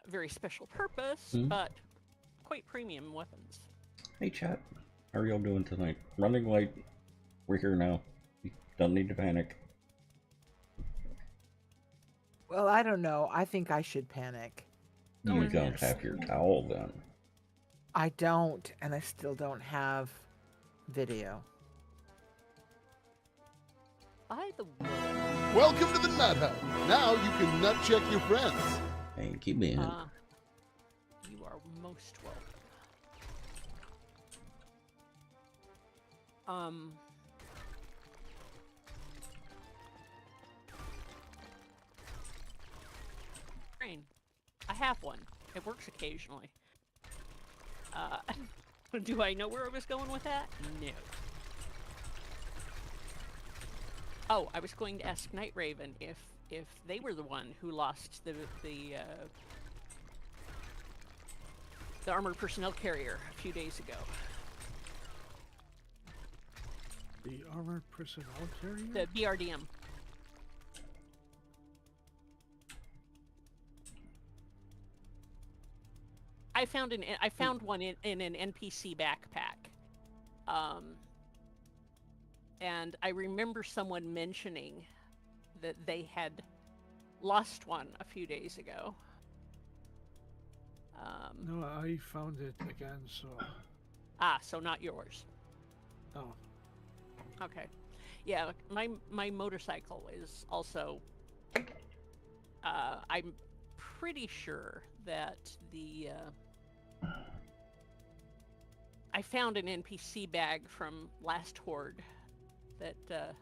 very special purpose, Hmm? but quite premium weapons. Hey chat, how are y'all doing tonight? Running late. We're here now. You don't need to panic. Well, I don't know. I think I should panic. You Oh, don't yes. have your towel then. I don't, and I still don't have video. By the way, Welcome to the Nut Hut. Now you can nut check your friends. Thank you, man. you are most welcome. Brain. I have one. It works occasionally. Do I know where I was going with that? No. Oh, I was going to ask Night Raven if they were the one who lost the armored personnel carrier a few days ago. The armored personnel carrier? The BRDM. I found one in an NPC backpack. And I remember someone mentioning that they had lost one a few days ago. No, I found it again, so... So not yours. Oh. Okay. Yeah, my motorcycle is also... I'm pretty sure that the... I found an NPC bag from last Horde that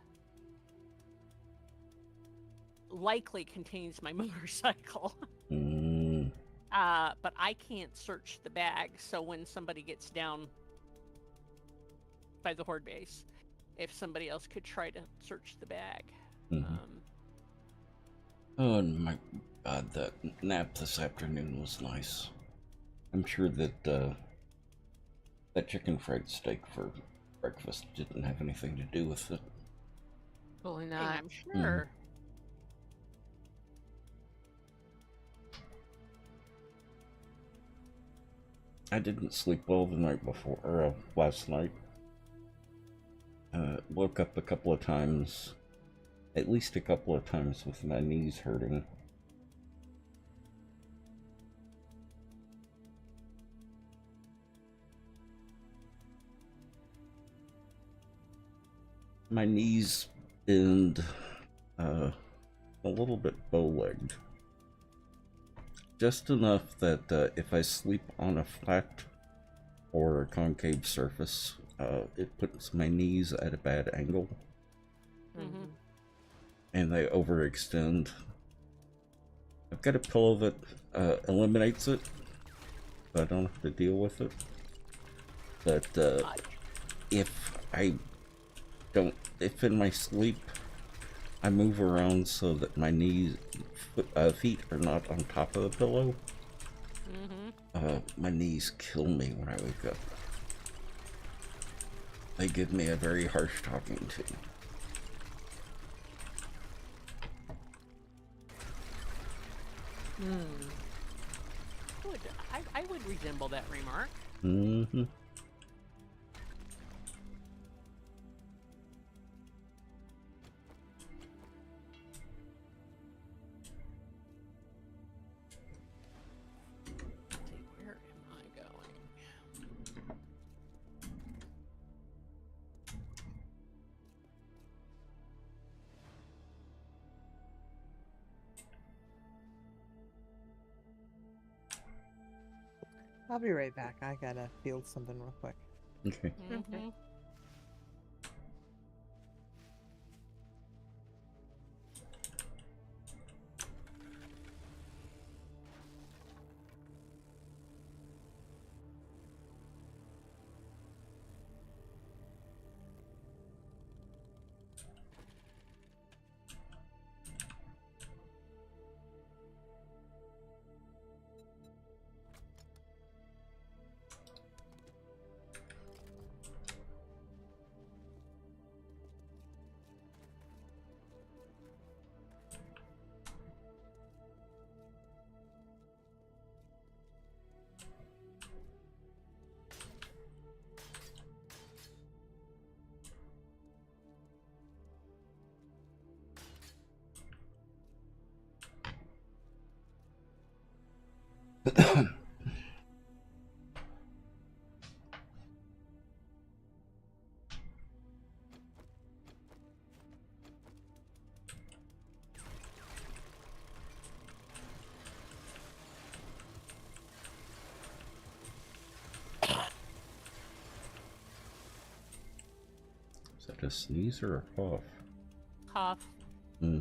likely contains my motorcycle. But I can't search the bag, so when somebody gets down by the Horde base, if somebody else could try to search the bag. Oh my god, that nap this afternoon was nice. I'm sure that that chicken fried steak for breakfast didn't have anything to do with it. Probably Hey, not. I'm sure. I didn't sleep well the night before, or last night. Woke up a couple of times, at least a couple of times with my knees hurting. My knees bend a little bit bow-legged. Just enough that if I sleep on a flat or a concave surface, it puts my knees at a bad angle. And they overextend. I've got a pillow that eliminates it, so I don't have to deal with it. But if in my sleep I move around so that my feet are not on top of the pillow, my knees kill me when I wake up. They give me a very harsh talking to. I would resemble that remark. Where am I going? I'll be right back. I gotta field something real quick. Okay. Is that a sneeze or a cough? Cough. Hmm.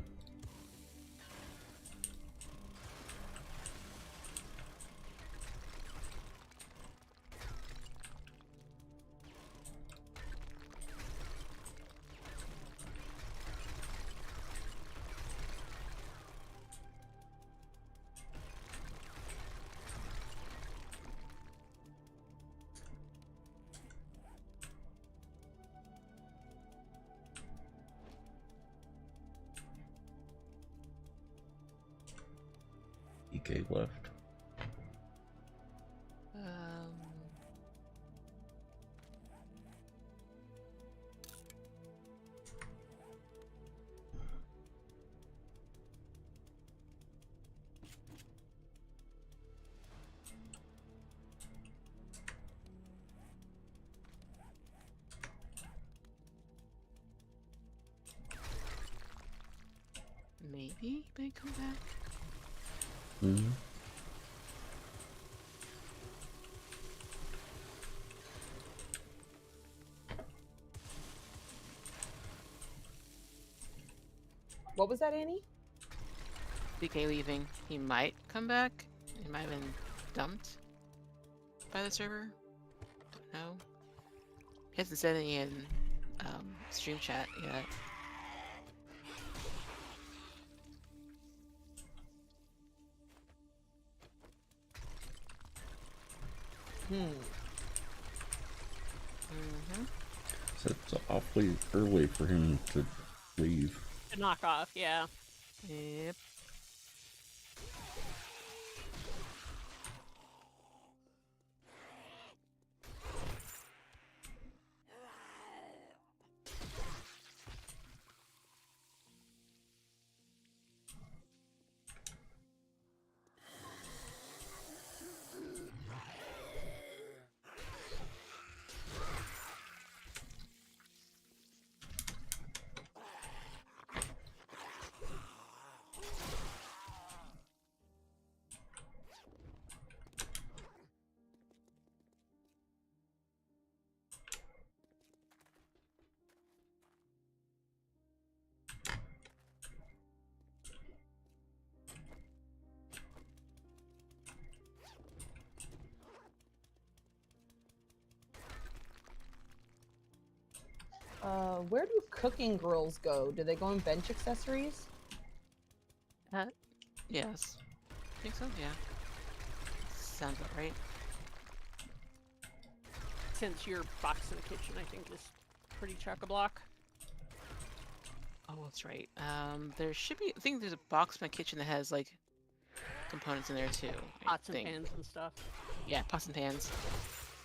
EK left. Maybe they come back. Hmm. What was that, Annie? DK leaving. He might come back. He might have been dumped by the server. Don't know. He hasn't said any in stream chat yet. So it's awfully early for him to leave. To knock off, yeah. Yep. Where do cooking grills go? Do they go in bench accessories? Yes. I think so, yeah. Sounds about right. Since your box in the kitchen, I think, is pretty chock-a-block. Oh, that's right. There should be. I think there's a box in my kitchen that has like components in there too. Pots and pans and stuff. Yeah, pots and pans.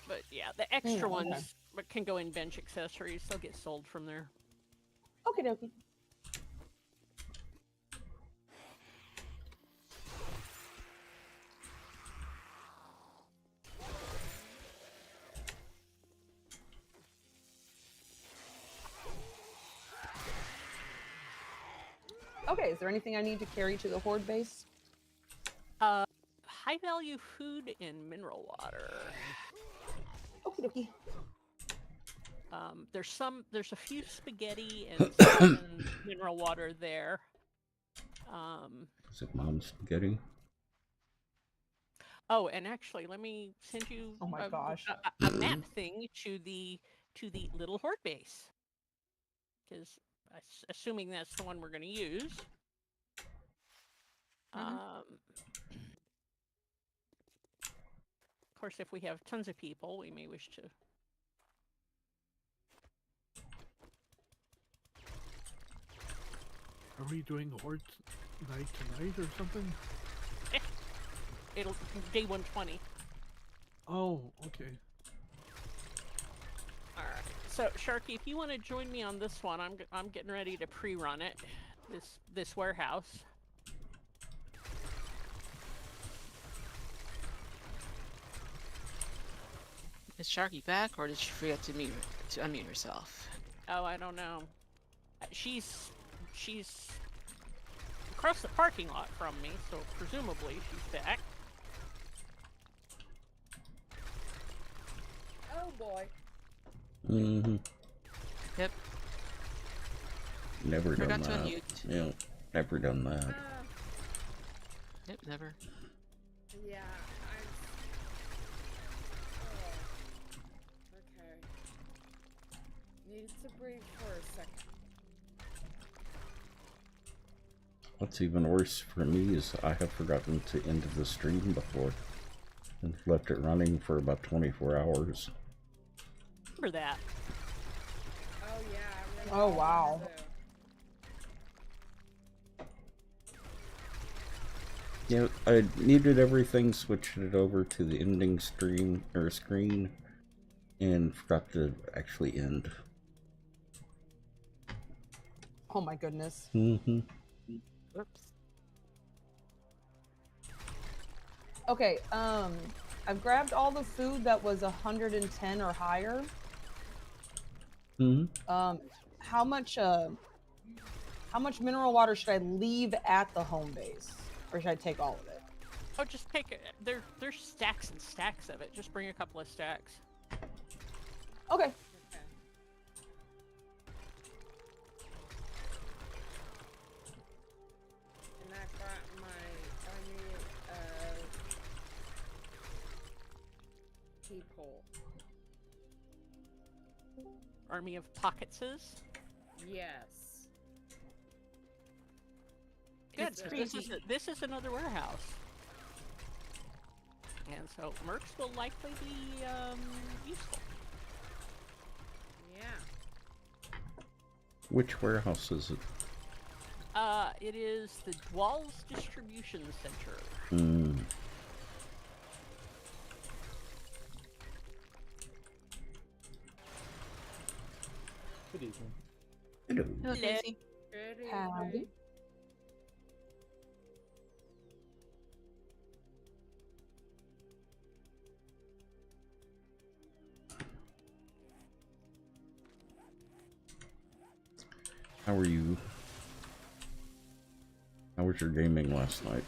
But yeah, the extra okay. ones can go in bench accessories. They'll get sold from there. Okie dokie. Okay, is there anything I need to carry to the Horde base? High value food and mineral water. Okie dokie. There's a few spaghetti and some mineral water there. Is it mom's spaghetti? Oh, and actually, let me send you Oh my gosh. a map thing to the little Horde base, because assuming that's the one we're going to use. Of course, if we have tons of people, we may wish to. Are we doing Horde night tonight or something? It'll day 120. Oh, okay. All right. So Sharky, if you want to join me on this one, I'm getting ready to pre-run it. This warehouse. Is Sharky back, or did she forget to unmute herself? Oh, I don't know. She's across the parking lot from me, so presumably she's back. Oh boy. Mm-hmm. Yep. Never done Forgot to that. unmute. Yeah, never done that. Yep, never. Yeah, okay. Needed to breathe for a second. What's even worse for me is I have forgotten to end the stream before and left it running for about 24 hours. Remember that. Oh yeah, I remember. Oh wow. that too. Yeah, I needed everything, switched it over to the ending stream or screen, and forgot to actually end. Oh my goodness. Mm-hmm. Oops. Okay, I've grabbed all the food that was 110 or higher. Mm-hmm. How much mineral water should I leave at the home base? Or should I take all of it? Oh, just take it. There's stacks and stacks of it. Just bring a couple of stacks. Okay. Okay. And I brought my army of people. Army of pocketses. Yes. Good. It's 'Cause this is another warehouse. And so mercs will likely be useful. Yeah. Which warehouse is it? It is the Dwall's Distribution Center. Mm. Good evening. Hello. Hello, Casey. Good Howdy. evening. How are you? How was your gaming last night?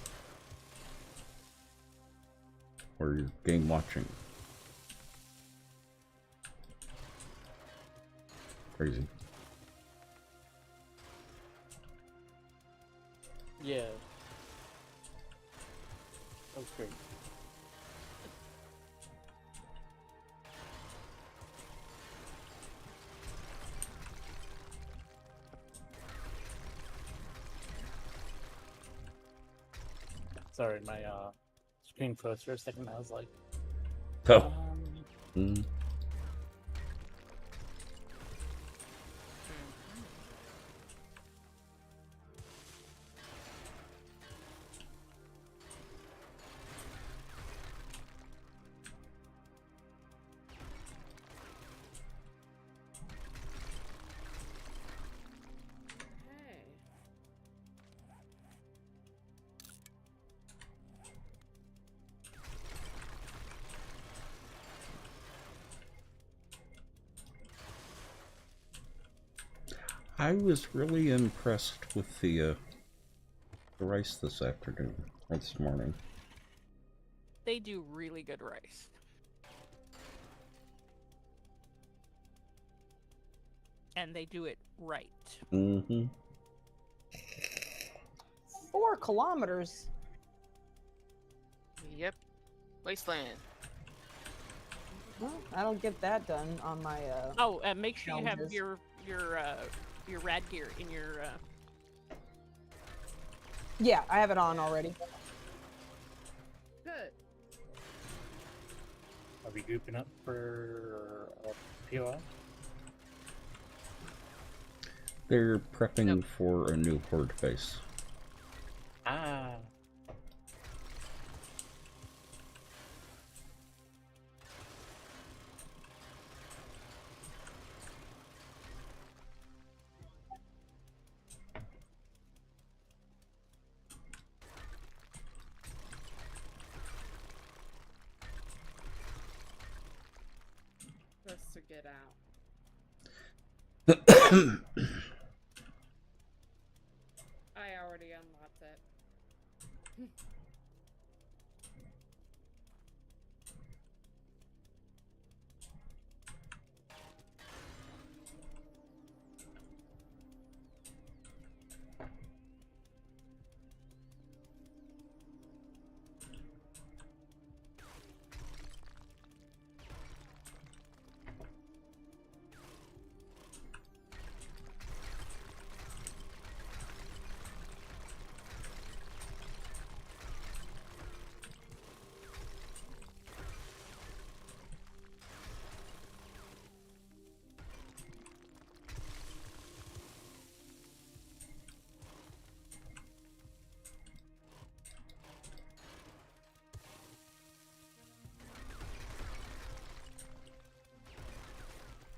Or your game watching? Crazy. Yeah. That was great. Sorry, my screen froze for a second. I was like, Oh. Mm. Okay. I was really impressed with the rice this afternoon, or this morning. They do really good rice. And they do it right. Mm-hmm. 4 kilometers. Yep. Wasteland. Well, I don't get that done on my Oh, make sure you have Challenges. your rad gear in your Yeah, I have it on already. Good. are we grouping up for POI? They're prepping for a new horde base. Ah. get out? I already unlocked it.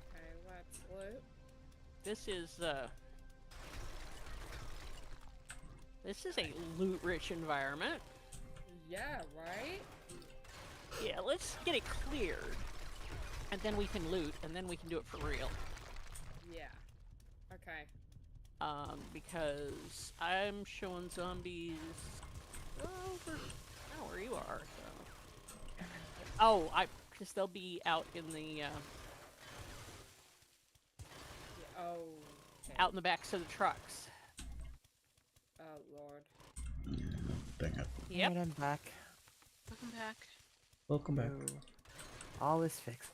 Okay, let's loot. This is a loot-rich environment. Yeah, right? Yeah, let's get it cleared, and then we can loot, and then we can do it for real. Yeah. Okay. Because I'm showing zombies over where you are. So. Oh, because they'll be out in the Yeah, oh. Okay. out in the backs of the trucks. Oh lord. Dang it. Yep. Alright, I'm back. Welcome back. Welcome back. Oh, all is fixed.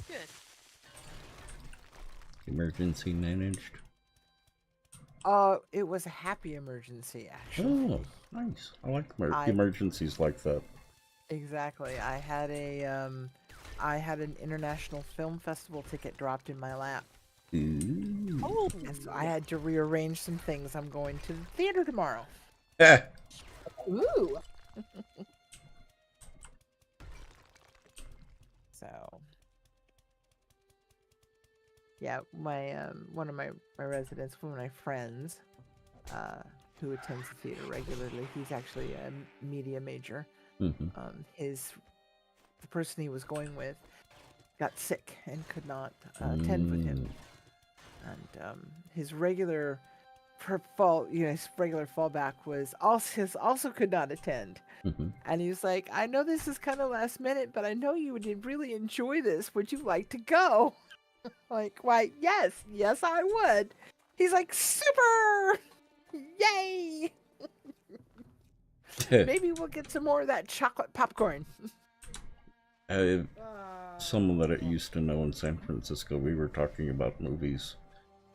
Good. Emergency managed. It was a happy emergency, actually. Oh, nice. I like I- emergencies like that. Exactly. I had an international film festival ticket dropped in my lap, Ooh. Oh, and so I had to rearrange some things. I'm going to the theater tomorrow. Eh. Ooh. So, yeah, my one of my residents, one of my friends, who attends the theater regularly, he's actually a media major. Mm-hmm. The person he was going with got sick and could not attend with him, and his regular fallback was also could not attend. Mm-hmm. And he was like, I know this is kind of last minute, but I know you would really enjoy this. Would you like to go? Like, why, yes, I would. He's like, super! Yay! Maybe we'll get some more of that chocolate popcorn. Someone that I used to know in San Francisco, we were talking about movies.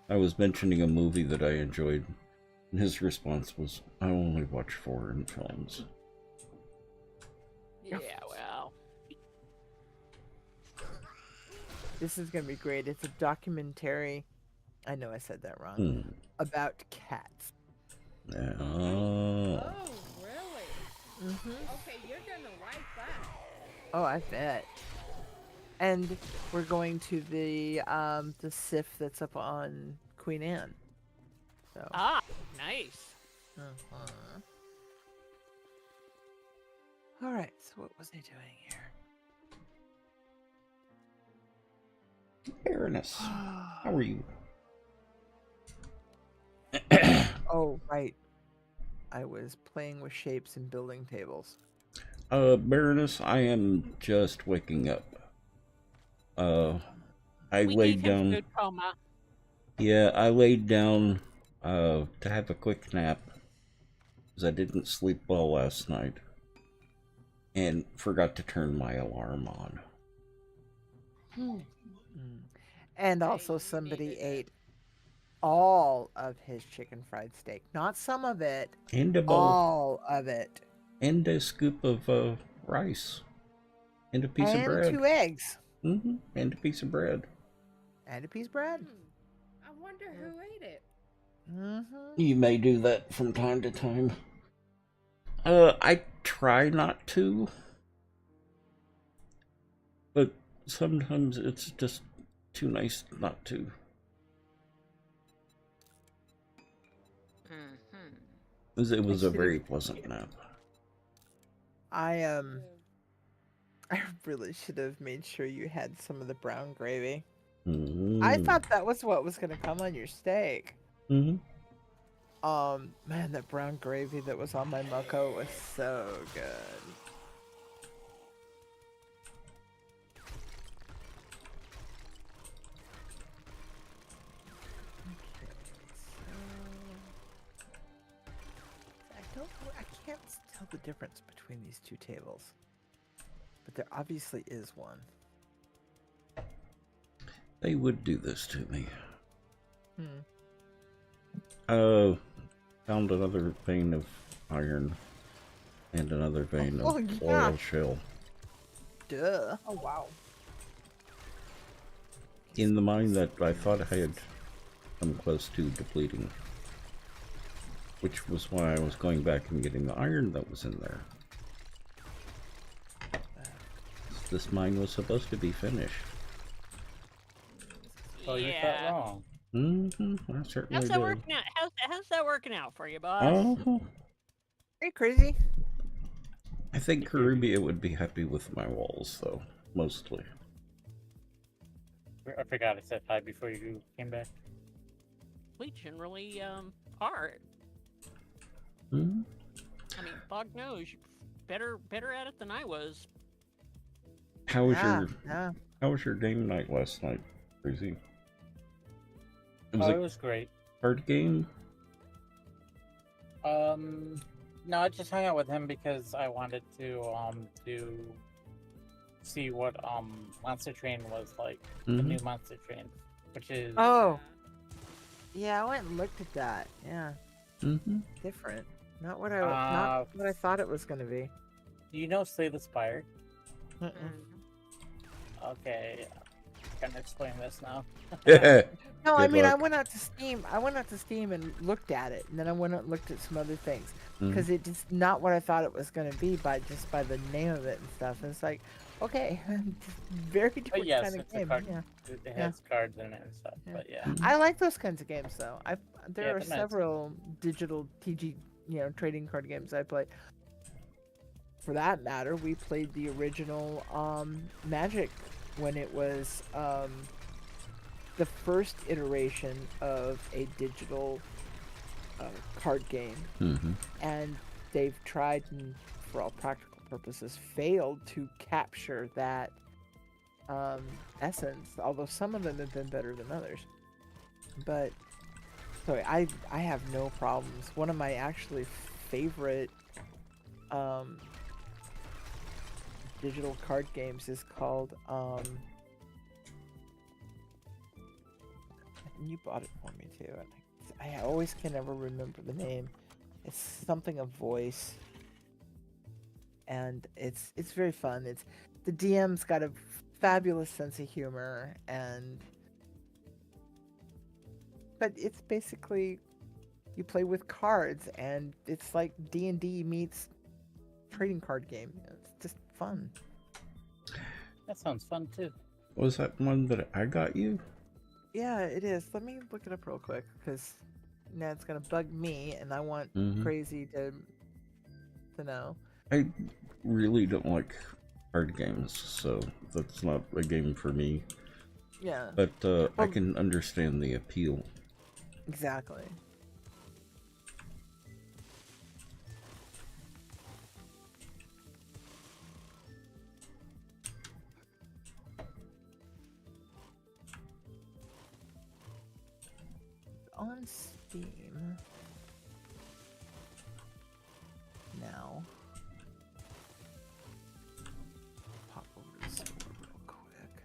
I was mentioning a movie that I enjoyed, and his response was, I only watch foreign films. yeah, well. This is going to be great. It's a documentary. I know I said that wrong. About cats. Yeah. Oh, really? Mm-hmm. Okay, you're gonna like that. Oh, I bet. And we're going to the SIF that's up on Queen Anne. So. Ah, nice. Uh-huh. All right. So what was I doing here? Baroness, how are you? Oh, right. I was playing with shapes and building tables. Baroness, I am just waking up. I We laid gave him down. food coma. Yeah, I laid down to have a quick nap because I didn't sleep well last night and forgot to turn my alarm on. And also somebody ate all of his chicken fried steak. Not some of it. And a bowl. All of it. And a scoop of rice. And a piece of bread. And 2 eggs. Mm-hmm. And a piece of bread. And a piece of bread. I wonder who ate it. Mm-hmm. You may do that from time to time. I try not to. But sometimes it's just too nice not to. Mm-hmm. It was a very pleasant nap. I I really should have made sure you had some of the brown gravy. I Mm. thought that was what was gonna come on your steak. Mm-hmm. Man, that brown gravy that was on my mucko was so good. I can't tell the difference between these two tables, but there obviously is one. They would do this to me. Found another vein of iron and another vein of oil shell. Duh. Oh wow. In the mine that I thought I had come close to depleting. Which was why I was going back and getting the iron that was in there. This mine was supposed to be finished. Oh, you thought wrong. Mm-hmm. I certainly How's that did. working out? How's that working out for you, boss? Oh, Are you crazy? I think Caribbean would be happy with my walls, though, mostly. I forgot I said hi before you came back. We generally are. Hmm? I mean, Bog knows you're better at it than I was. How was Yeah. How was your game night last night, Crazy? It was Oh, a it was great. card game. No, I just hung out with him because I wanted to see what Monster Train was like. The new Monster Train, which is Oh. Yeah, I went and looked at that. Yeah. Mm-hmm. Different. Not what I thought it was gonna be. Do you know Slay the Spire? Mm-mm. Okay, I'm gonna explain this now. No, I Good mean I luck. went out to Steam and looked at it, and then I went out and looked at some other things because it's just not what I thought it was gonna be by the name of it and stuff. And it's like, okay, very different But yes, kind of it's a game. card. Yeah. It has cards in it and stuff. Yeah. But yeah, I like those kinds of games though. There Yeah, are they're nice. several digital TG, trading card games I play. For that matter, we played the original Magic when it was the first iteration of a digital card game, and they've tried and, for all practical purposes, failed to capture that essence. Although some of them have been better than others, but sorry, I have no problems. One of my actually favorite digital card games is called and you bought it for me too. I always can never remember the name. It's something of voice, and it's very fun. The DM's got a fabulous sense of humor, but it's basically you play with cards, and it's like D&D meets trading card game. It's just fun. that sounds fun too. Was that one that I got you? Yeah, it is. Let me look it up real quick because now it's gonna bug me, and I want Crazy to know. I really don't like card games, so that's not a game for me. Yeah. But I can understand the appeal. Exactly. On Steam now. Pop over to the store real quick.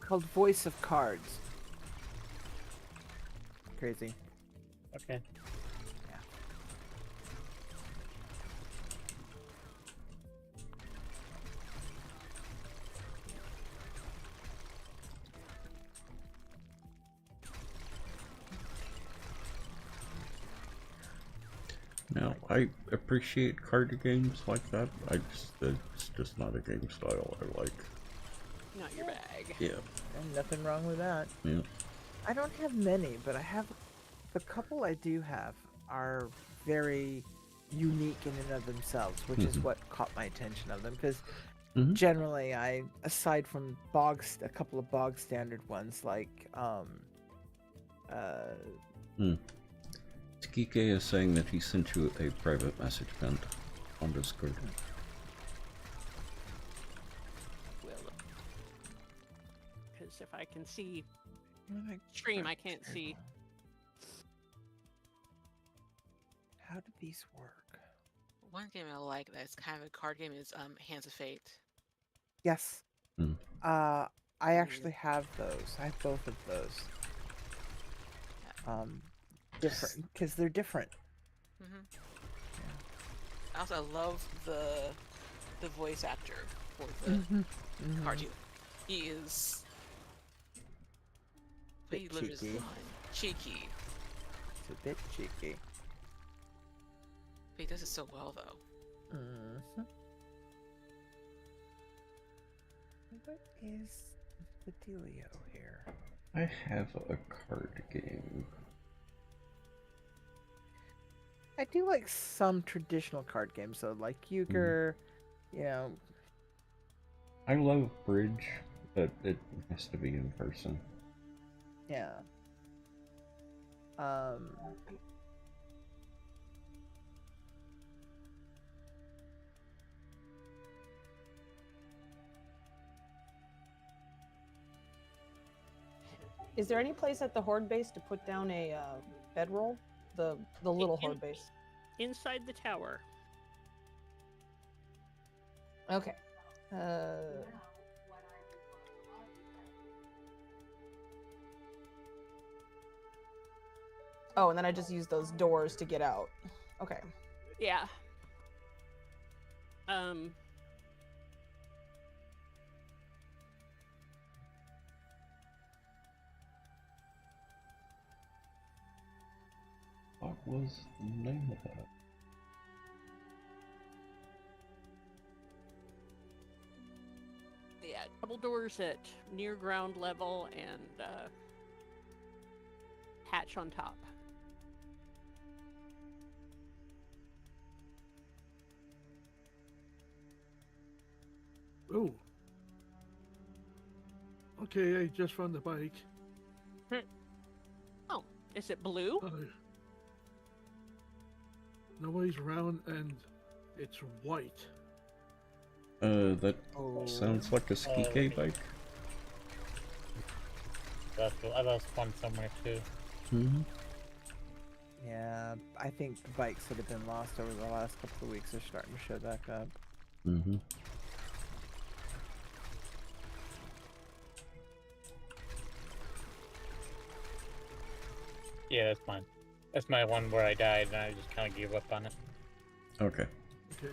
called Voice of Cards. Crazy. Okay. Yeah. Now, I appreciate card games like that. It's just not a game style I like. Not your bag. Yeah. And nothing wrong with that. Yeah. I don't have many, but I have the couple I do have are very unique in and of themselves, which is what caught my attention of them. Because generally, aside from a couple of bog standard ones like Skike is saying that he sent you a private message pinned on Discord. Because if I can see stream, I can't see. How do these work? One game I like that's kind of a card game is Hands of Fate. Yes. I actually have those. I have both of those. Different because they're different. I also love the voice actor for the card. He is. He delivers his line. Cheeky. It's a bit cheeky. But he does it so well, though. What is the dealio here? I have a card game. I do like some traditional card games, though, like euchre, you know. I love bridge, but it has to be in person. Yeah. Is there any place at the Horde base to put down a bedroll? The little Horde base. Inside the tower. Okay. Oh, and then I just use those doors to get out. Okay. Yeah. What was the name of that? Yeah, double doors at near ground level and hatch on top. Ooh. Okay, I just found the bike. Oh, is it blue? Nobody's around and it's white. That sounds like a Skike bike. I lost one somewhere too. Yeah, I think the bikes that have been lost over the last couple of weeks are starting to show back up. Yeah, that's mine. That's my one where I died and I just kind of gave up on it. Okay. Okay.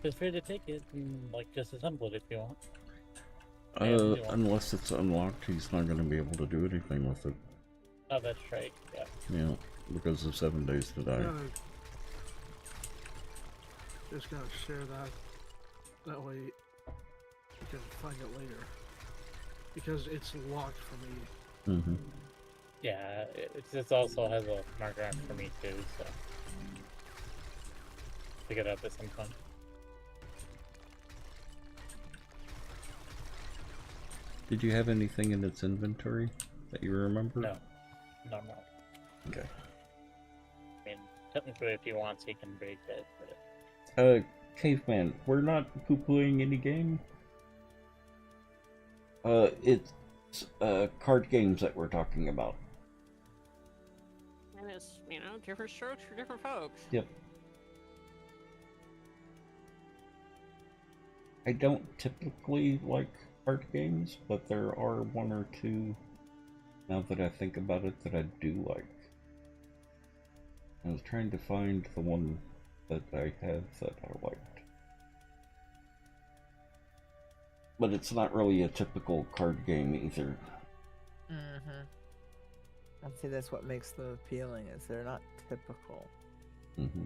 Feel free to take it and like just assemble it if you want. Unless it's unlocked, he's not going to be able to do anything with it. Oh, that's right. Yeah. Yeah, because of 7 days to die. Just gotta share that. That way you can find it later. Because it's locked for me. Yeah, it also has a marker on for me too, so pick it up at some point. Did you have anything in its inventory that you remember? No. Okay. I mean, technically if he wants he can break it, but... Caveman, we're not poo-pooing any game. It's card games that we're talking about. And it's, different strokes for different folks. Yep. I don't typically like card games, but there are one or two, now that I think about it, that I do like. I was trying to find the one that I have that I liked. But it's not really a typical card game either. Mm-hmm. I'd say that's what makes them appealing, is they're not typical. Mm-hmm.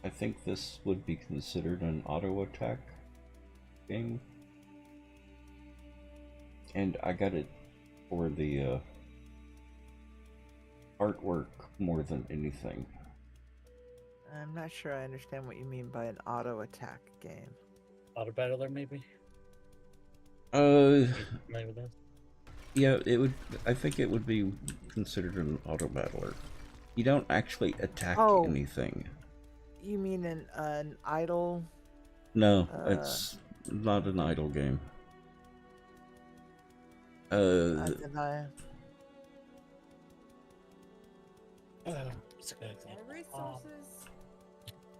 I think this would be considered an auto attack game. And I got it for the artwork more than anything. I'm not sure I understand what you mean by an auto attack game. Auto battler, maybe? Maybe that. Yeah, it would. I think it would be considered an auto battler. You don't actually attack anything. You mean an idle? No, it's not an idle game. Then I... It's a good example. Resources.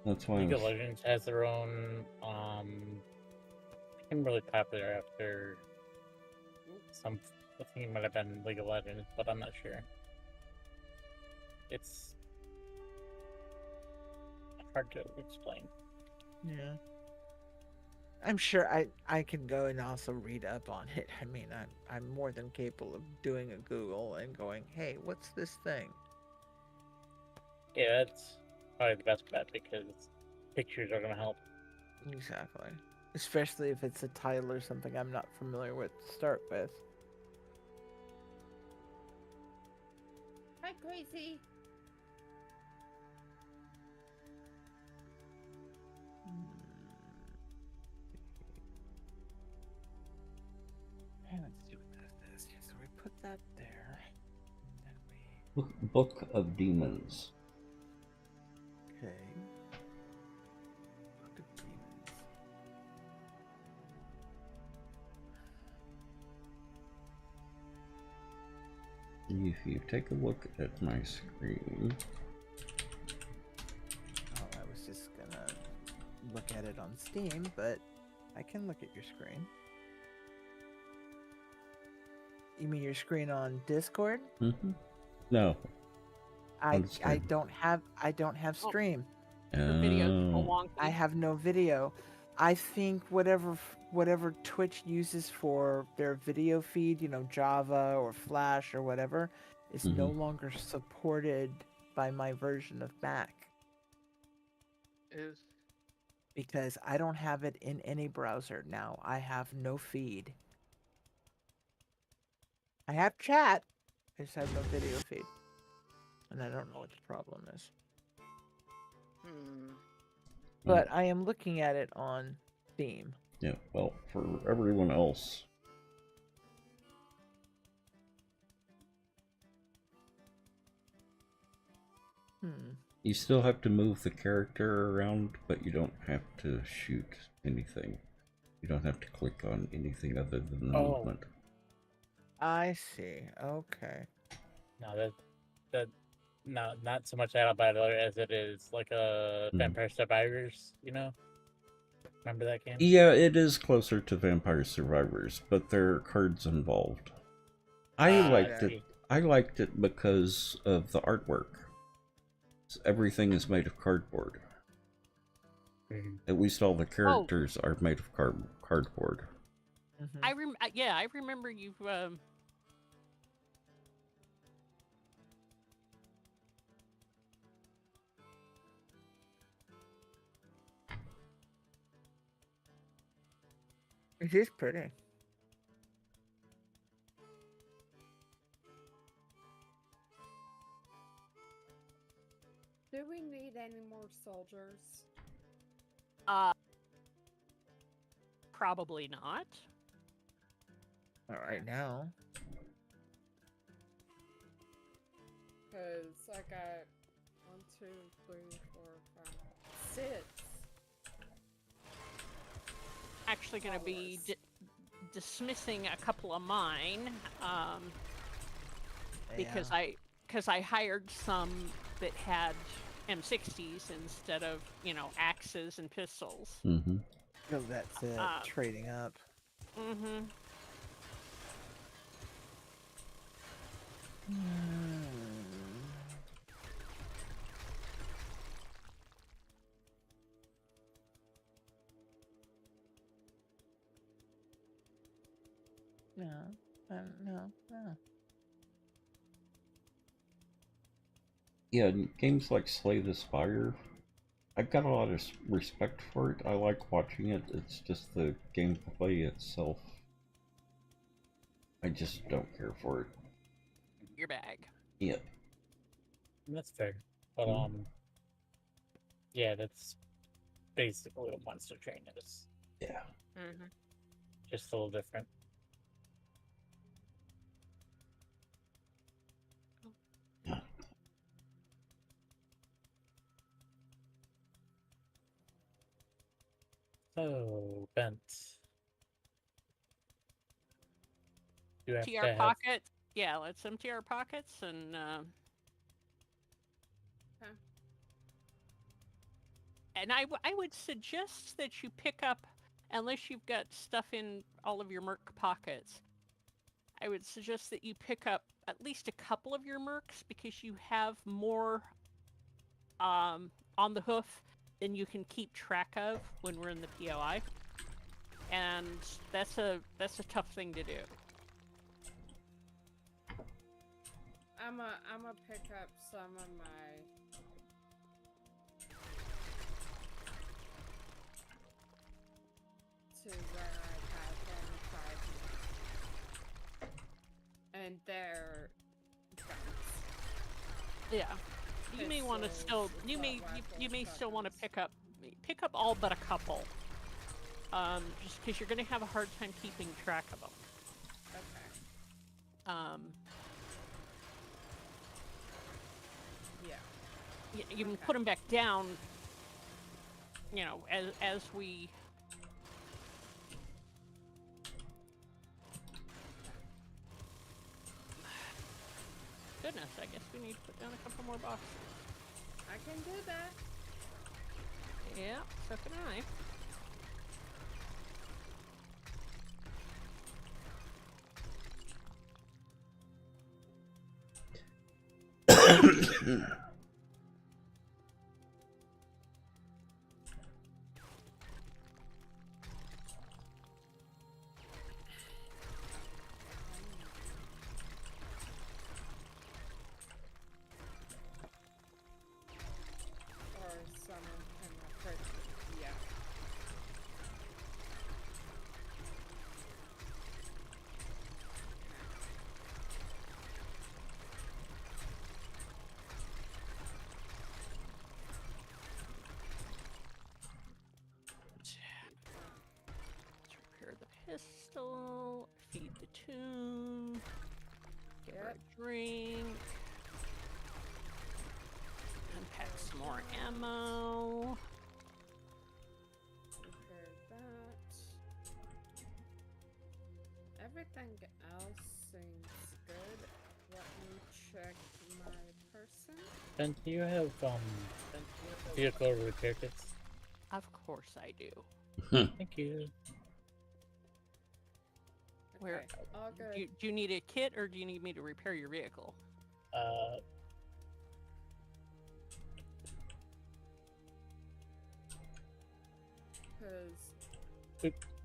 That's why. League of Legends has their own. Became really popular after some. I think it might have been League of Legends, but I'm not sure. It's hard to explain. Yeah. I'm sure I can go and also read up on it. I mean, I'm more than capable of doing a Google and going, hey, what's this thing? Yeah, that's probably the best bet because pictures are going to help. Exactly. Especially if it's a title or something I'm not familiar with to start with. Hi, Crazy. Hey, let's see what that is. So we put that there. And then we... Book of Demons. Okay. Book of Demons. If you take a look at my screen. Oh, I was just gonna look at it on Steam, but I can look at your screen. You mean your screen on Discord? Mm-hmm. No. I don't have stream. Your video's wonky. I have no video. I think whatever Twitch uses for their video feed, Java or Flash or whatever, is no longer supported by my version of Mac. Because I don't have it in any browser now. I have no feed. I have chat. I just have no video feed. And I don't know what the problem is. But I am looking at it on Steam. Yeah, well, for everyone else. You still have to move the character around, but you don't have to shoot anything. You don't have to click on anything other than the movement. I see. Okay. No, not so much Battle Battler as it is like a Vampire Survivors, Remember that game? Yeah, it is closer to Vampire Survivors, but there are cards involved. I liked it. I liked it because of the artwork. Everything is made of cardboard. At least all the characters are made of cardboard. I remember you. It is pretty. Do we need any more soldiers? Probably not. All right now. Because I got 1, 2, 3, 4, 5, 6. Actually going to be dismissing a couple of mine because I hired some that had M60s instead of, you know, axes and pistols. Mm-hmm. Oh, that's it. Trading up. Mm-hmm. No. No. Yeah, games like Slay the Spire, I've got a lot of respect for it. I like watching it. It's just the gameplay itself. I just don't care for it. Your bag. Yeah. That's fair. But yeah, that's basically what Monster Train is. Yeah. Mm-hmm. Just a little different. Oh, Bent. You have Empty to our have... pockets. Yeah, let's empty our pockets and. Okay. And I would suggest that you pick up, unless you've got stuff in all of your merc pockets, I would suggest that you pick up at least a couple of your mercs because you have more on the hoof than you can keep track of when we're in the POI. And that's a tough thing to do. I'm a pick up some of my to where I have only 5 minutes. And they're guns. Yeah. You may want to still you may still want to pick up all but a couple. Just because you're going to have a hard time keeping track of them. Okay. Yeah. You can put them back down, you know, as we... Goodness, I guess we need to put down a couple more boxes. I can do that. Yeah, so can I. Or someone can approach me. Yeah. Let's repair the pistol, feed the tune, give her a drink, unpack some more ammo. Repair that. Everything else seems good. Let me check my person. Bent, do you have vehicle repair kits? Of course I do. Thank you. Where? Okay, all good. Do you need a kit or do you need me to repair your vehicle? Cause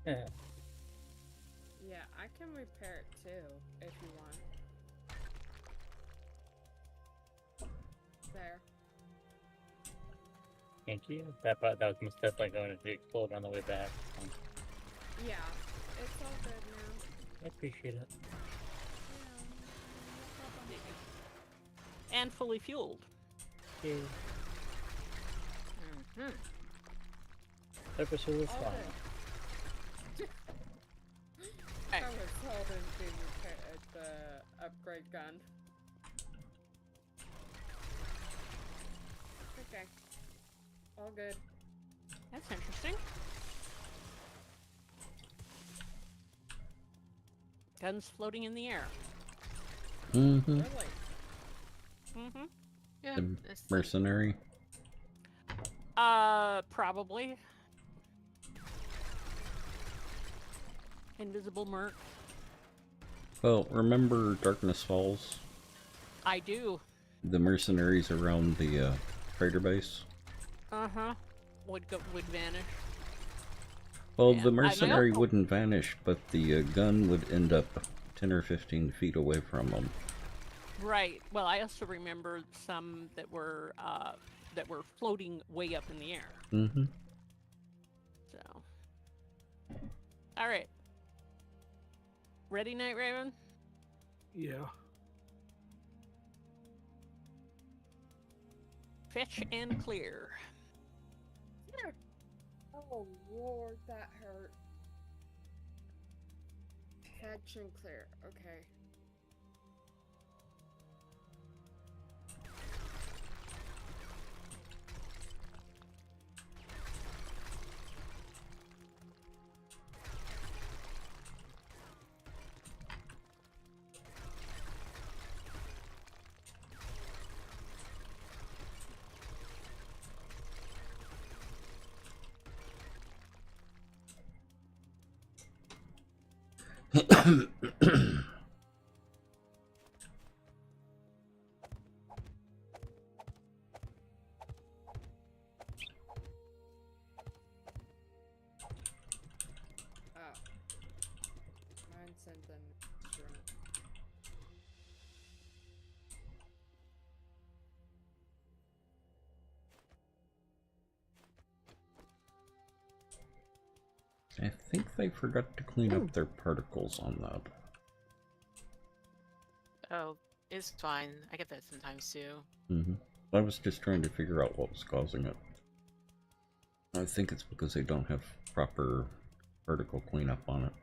Yeah. yeah, I can repair it too if you want. There. Thank you. That was most definitely going to explode on the way back. So Yeah, it's all good now. I appreciate it. Yeah, no problem. And fully fueled. Yeah. Mm-hmm. Purpose was All fine. good. I was holding the upgrade gun. Okay. All good. That's interesting. Guns floating in the air. Mm-hmm. Really? Mm-hmm. Yeah. The it's- mercenary. Probably. Invisible merc. Well, remember Darkness Falls? I do. The mercenaries around the trader base? Uh-huh. Would vanish. Well, Yeah, the I mercenary know. wouldn't vanish, but the gun would end up 10 or 15 feet away from them. Right. Well, I also remember some that were floating way up in the air. Mm-hmm. So. All right. Ready, Night Raven? Yeah. Fetch and clear. Oh lord, that hurt. Fetch and clear. Okay. Oh. Mine sent them strong. I think they forgot to clean up their particles on that. Oh, it's fine. I get that sometimes too. Mm-hmm. I was just trying to figure out what was causing it. I think it's because they don't have proper particle cleanup on it.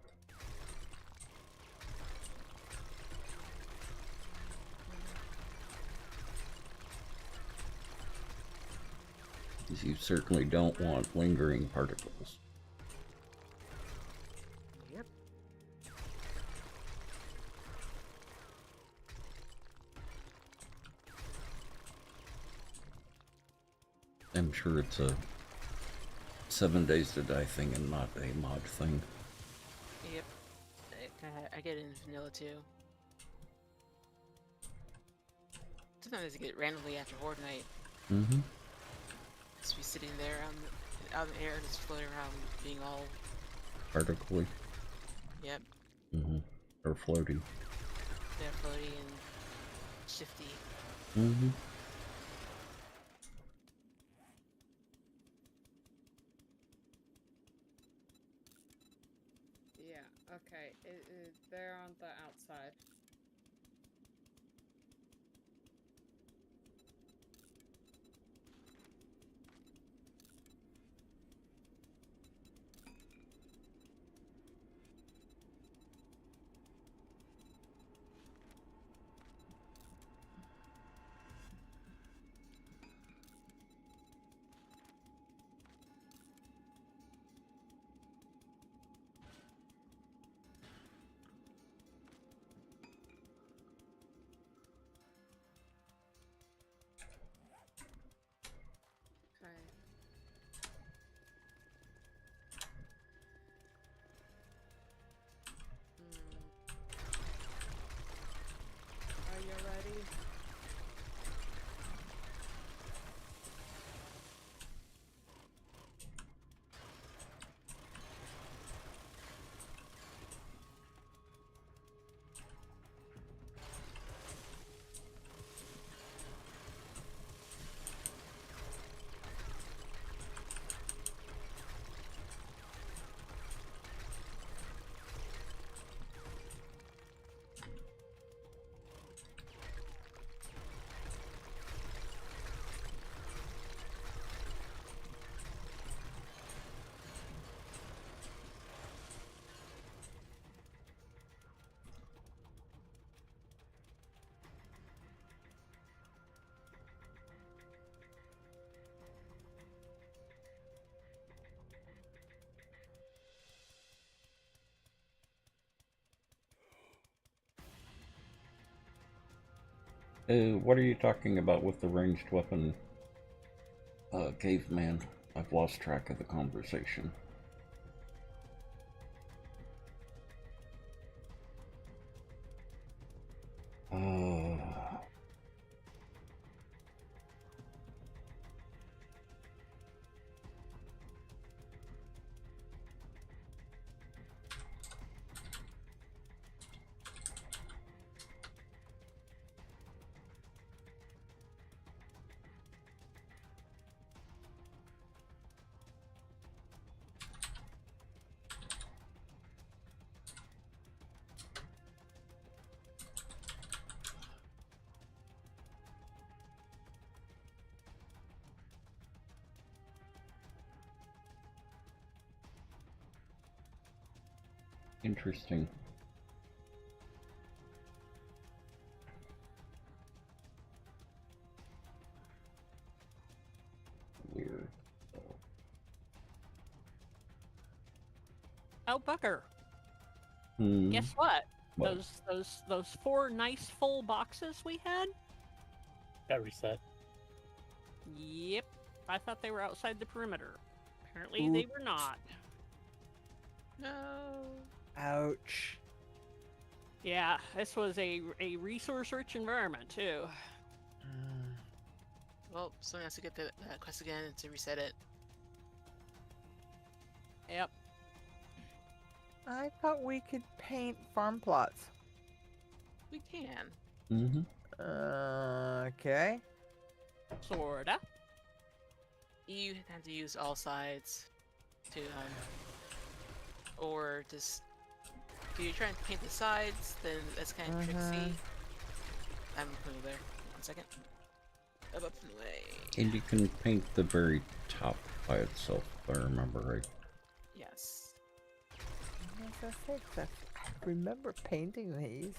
You certainly don't want lingering particles. Yep. I'm sure it's a 7 days to die thing and not a mod thing. Yep. I get it in vanilla too. Sometimes I get it randomly after Horde Night. Mm-hmm. Just be sitting there out in the air, just floating around, being all. Particly. Yep. Mm-hmm. Or floaty. Yeah, floaty and shifty. Mm-hmm. Yeah, okay. They're on the outside. Okay. Are you ready? What are you talking about with the ranged weapon caveman. I've lost track of the conversation. Interesting. Weird. Oh, Bucker. Hmm. Guess what? What? Those 4 nice full boxes we had? Got reset. Yep. I thought they were outside the perimeter. Apparently Ooh. they were not. No. Ouch. Yeah, this was a resource-rich environment, too. Well, someone has to get that quest again to reset it. Yep. I thought we could paint farm plots. We can. Mm-hmm. Okay. Sorta. You have to use all sides to, or just, if you try and paint the sides, then that's kind of tricksy. I'm putting it there. 1 second. Up and away. And you can paint the very top by itself, if I remember right. Yes. As I said, I remember painting these.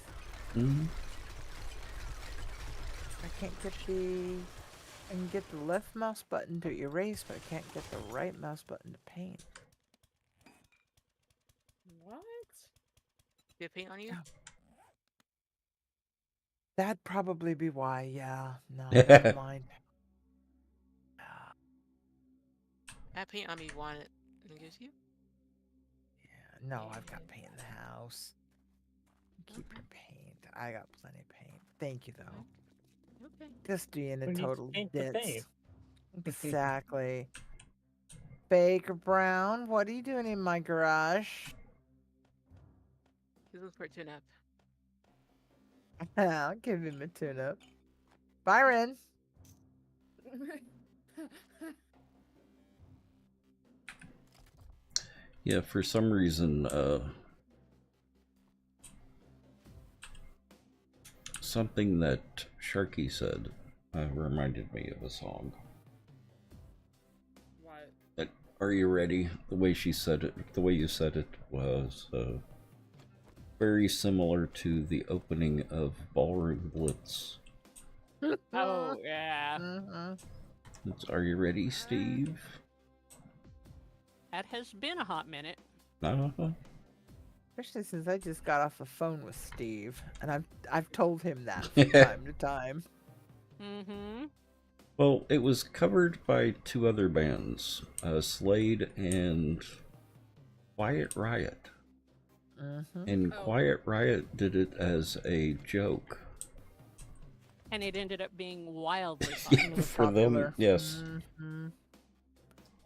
Mm-hmm. I can't get the... I can get the left mouse button to erase, but I can't get the right mouse button to paint. What? Do you have paint on you? That'd probably be why, yeah. No, never mind. I have paint on me. Want it? And gives you? Yeah, no, I've got paint in the house. Keep your paint. I got plenty of paint. Thank you, though. Okay. Just being Who a needs total paint to ditz. paint? Exactly. Baker Brown, what are you doing in my garage? He's looking for a tune-up. I'll give him a tune-up. Byron! Yeah, for some reason, something that Sharky said reminded me of a song. What? Are you ready? The way she said it, the way you said it was very similar to the opening of Ballroom Blitz. Oh, yeah. It's, are you ready, Steve? That has been a hot minute. Uh-huh. Especially since I just got off the phone with Steve, and I've told him that from time to time. Mm-hmm. Well, it was covered by 2 other bands, Slade and Quiet Riot. And Quiet Riot did it as a joke. And it ended up being wildly popular. For them, yes.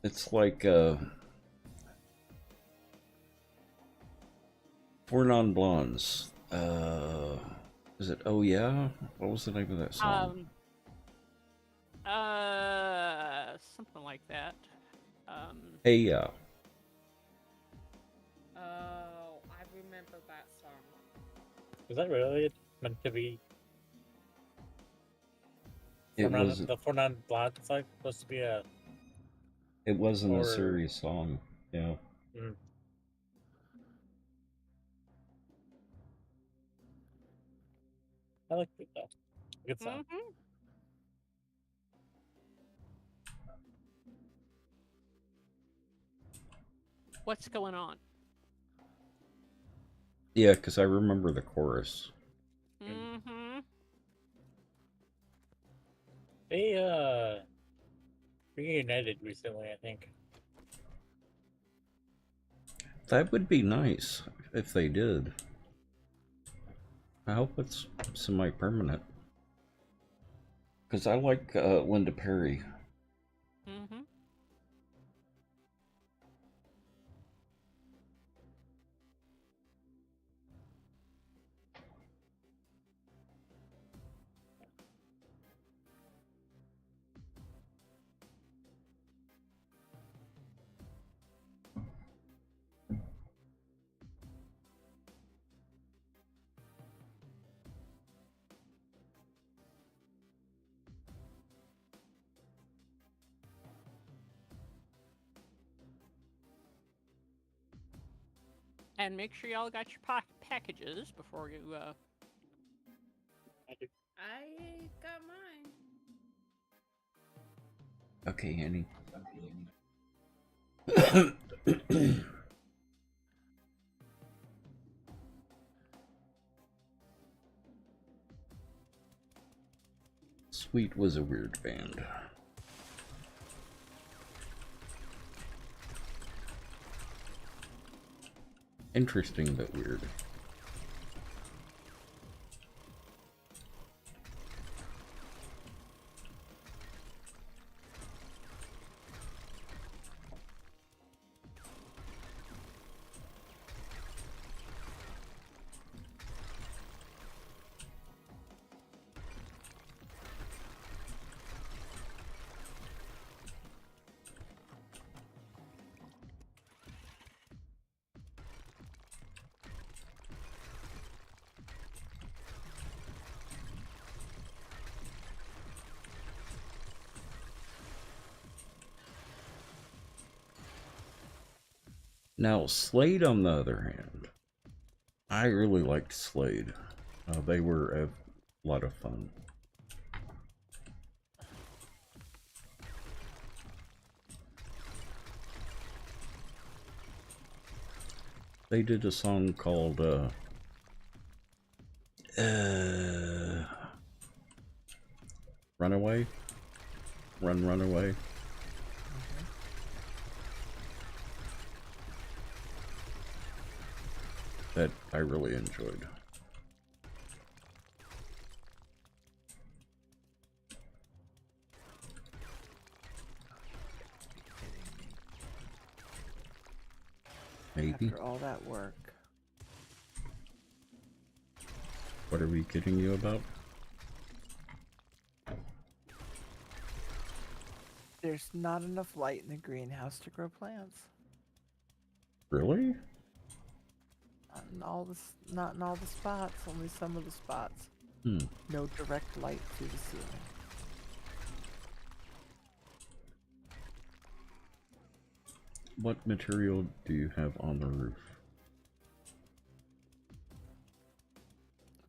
It's like 4 Non-Blondes. Is it Oh Yeah? What was the name of that song? Something like that. Hey Yeah. Oh, I remember that song. Was that really meant to be? It was. The 4 Non-Blondes song supposed to be a. It wasn't a serious song. Yeah. Mm. I like it though. Good song. Mm-hmm. What's going on? Yeah, because I remember the chorus. Mm-hmm. They reunited recently, I think. That would be nice if they did. I hope it's semi-permanent. Because I like Linda Perry. Mm-hmm. And make sure y'all got your packages before you, I got mine. Okay, Annie. Sweet was a weird band. Interesting but weird. Now, Slade, on the other hand, I really liked Slade. They were a lot of fun. They did a song called, Runaway? Run Away? That I really enjoyed. Maybe. After all that work. What are we kidding you about? There's not enough light in the greenhouse to grow plants. Really? Not in all the spots, only some of the spots. No direct light through the ceiling. What material do you have on the roof?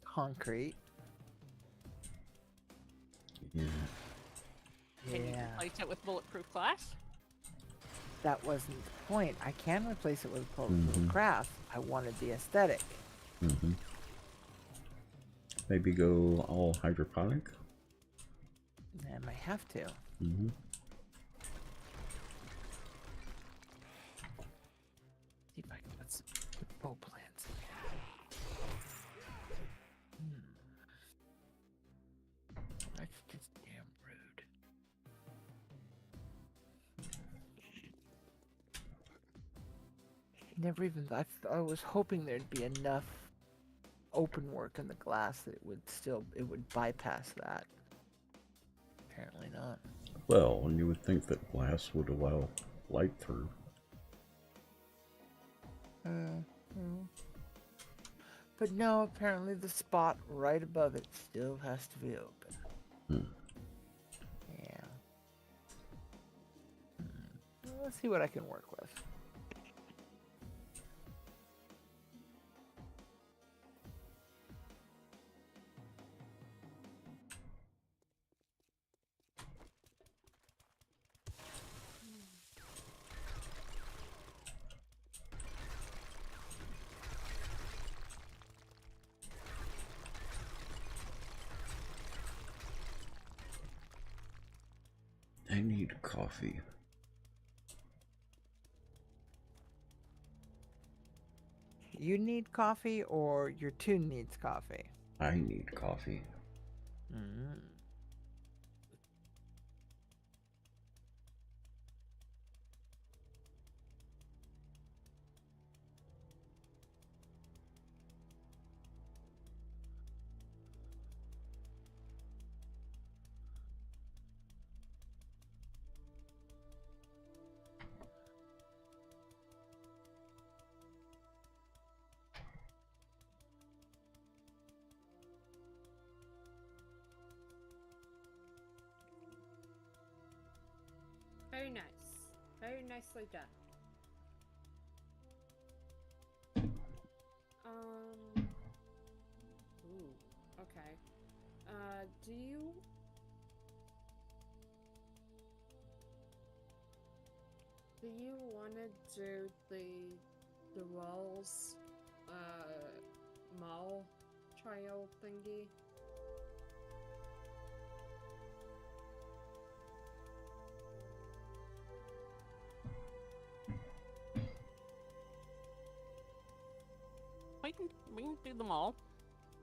Concrete. Yeah. can you replace it with bulletproof glass? That wasn't the point. I can replace it with craft. I wanted the aesthetic. Maybe go all hydroponic? I might have to. Mm-hmm. See if I can put some bow plants in there. That's just damn rude. Never even. I was hoping there'd be enough open work in the glass that it would bypass that. Apparently not. Well, and you would think that glass would allow light through. But no, apparently the spot right above it still has to be open. Yeah. Well, let's see what I can work with. I need coffee. You need coffee or your tune needs coffee? I need coffee. Mm. Very nice. Very nicely done. Ooh. Okay. Do you? Do you want to do the walls, mall trial thingy? We can do them all.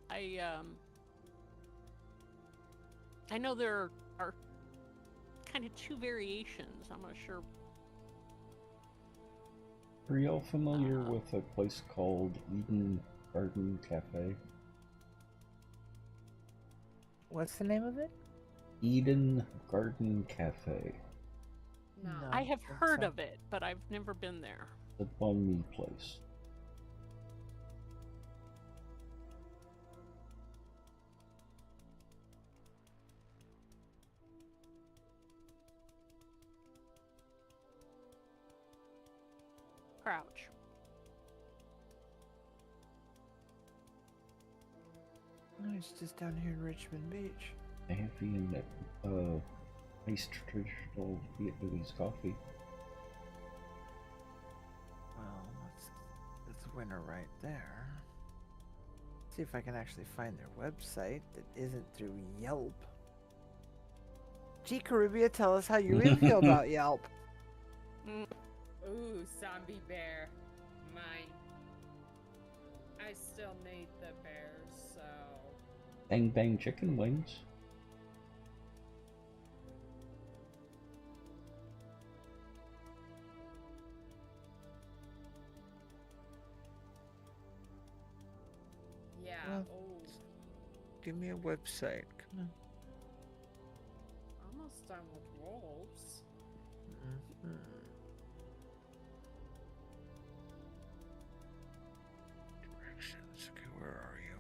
I know there are kind of two variations. I'm not sure. Are y'all familiar with a place called Eden Garden Cafe? What's the name of it? Eden Garden Cafe. No. I have think heard so. of it, but I've never been there. The banh mi place. Crouch. No, it's just down here in Richmond Beach. They have nice traditional Vietnamese coffee. Well, that's winter right there. See if I can actually find their website that isn't through Yelp. Gee, Caribbean, tell us how you really feel about Yelp. Ooh, zombie bear. Mine. I still need the bears, so. Bang Bang Chicken Wings. Yeah. Well, Oh, Give me a website. Come on. almost done with wolves. Mhm. Directions. Okay, where are you?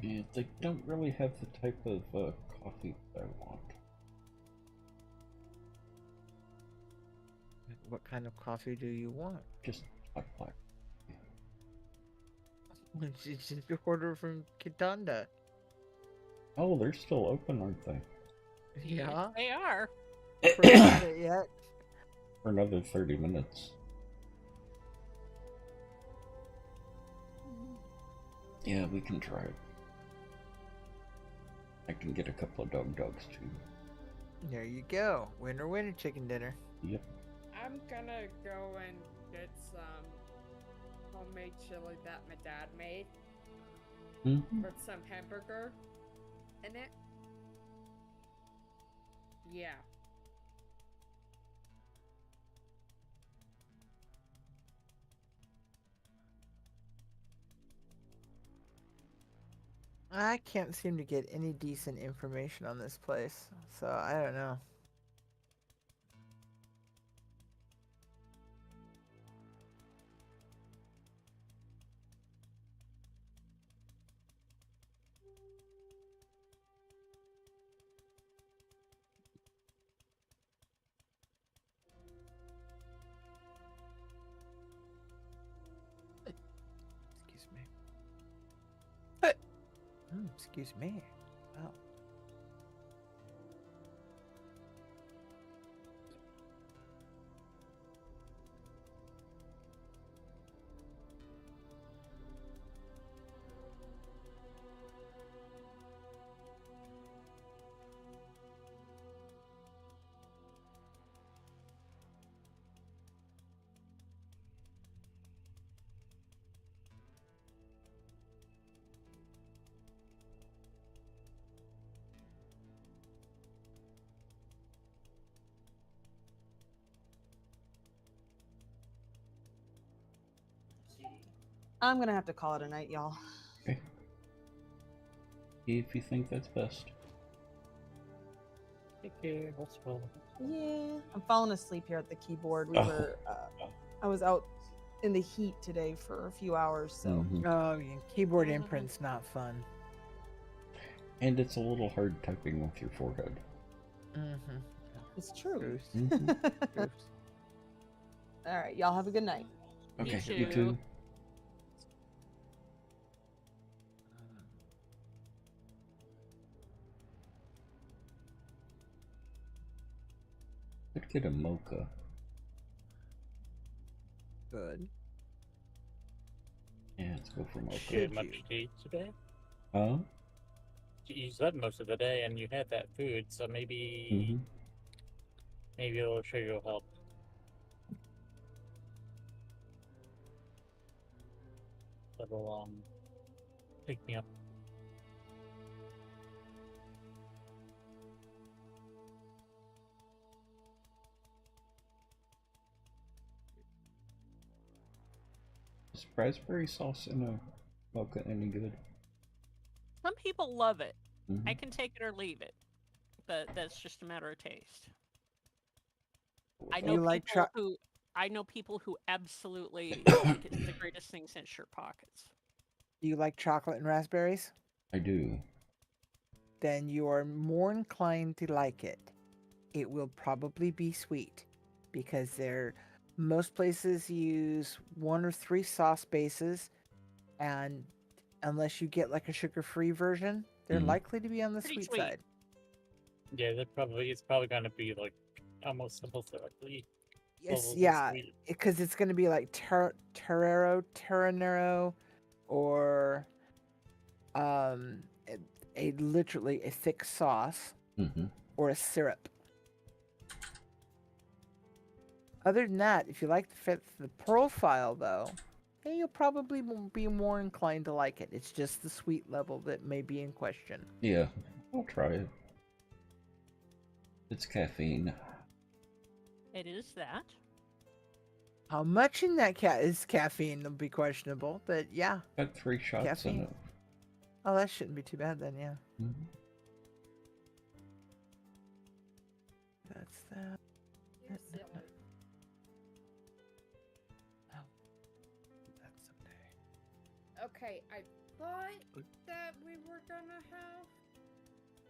Yeah, they don't really have the type of coffee that I want. What kind of coffee do you want? Just black. Just order from Kitanda. Oh, they're still open, aren't they? Yeah. They are. Forgot it yet. For another 30 minutes. Yeah, we can try it. I can get a couple of dogs too. There you go. Winner, winner, chicken dinner. Yep. I'm gonna go and get some homemade chili that my dad made Mm-hmm. with some hamburger in it. Yeah. I can't seem to get any decent information on this place, so I don't know. Excuse me. Excuse me. Wow. I'm gonna have to call it a night, y'all. Okay. If you think that's best. Take care. What's well? Yeah, I'm falling asleep here at the keyboard. Oh. I was out in the heat today for a few hours, so. Mhm. Oh, yeah, keyboard imprint's not fun. And it's a little hard typing with your forehead. Mm-hmm. It's true. Mhm. All right, y'all have a good night. Okay, You you too. too. Could get a mocha. Good. Yeah, let's go for mocha. Did Should much you? to eat today? Huh? You slept most of the day and you had that food, so maybe Mm-hmm. maybe it'll sure you'll help. That'll pick me up. Is raspberry sauce in a mocha any good? Some people love it. Mhm. I can take it or leave it, but that's just a matter of taste. I know You like I know people who absolutely think it's the greatest thing since shirt pockets. Do you like chocolate and raspberries? I do. Then you are more inclined to like it. It will probably be sweet because most places use 1 or 3 sauce bases, and unless you get like a sugar-free version, they're Mhm. likely to be on the Pretty sweet sweet. side. Yeah, it's probably gonna be like almost supposed to like Yes, levels of yeah, sweet. because it's going to be like Terranero, or literally a thick sauce Mm-hmm. or a syrup. Other than that, if you like the profile, though, then you'll probably be more inclined to like it. It's just the sweet level that may be in question. Yeah, I'll try it. It's caffeine. It is that. How much in that is caffeine will be questionable, but yeah. Got 3 shots Caffeine. in it. Oh, that shouldn't be too bad then, yeah. Mm-hmm. That's that. You're silly. Oh, that's someday. Okay, I thought that we were gonna have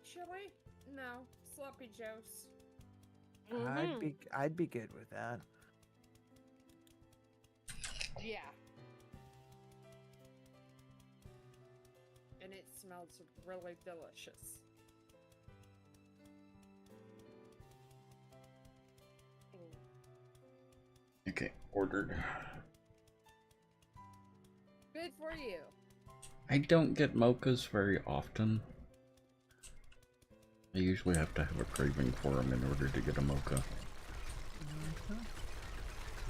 chili. No, sloppy joes. Mhm. I'd be good with that. Yeah. And it smells really delicious. Okay, ordered. Good for you. I don't get mochas very often. I usually have to have a craving for them in order to get a mocha.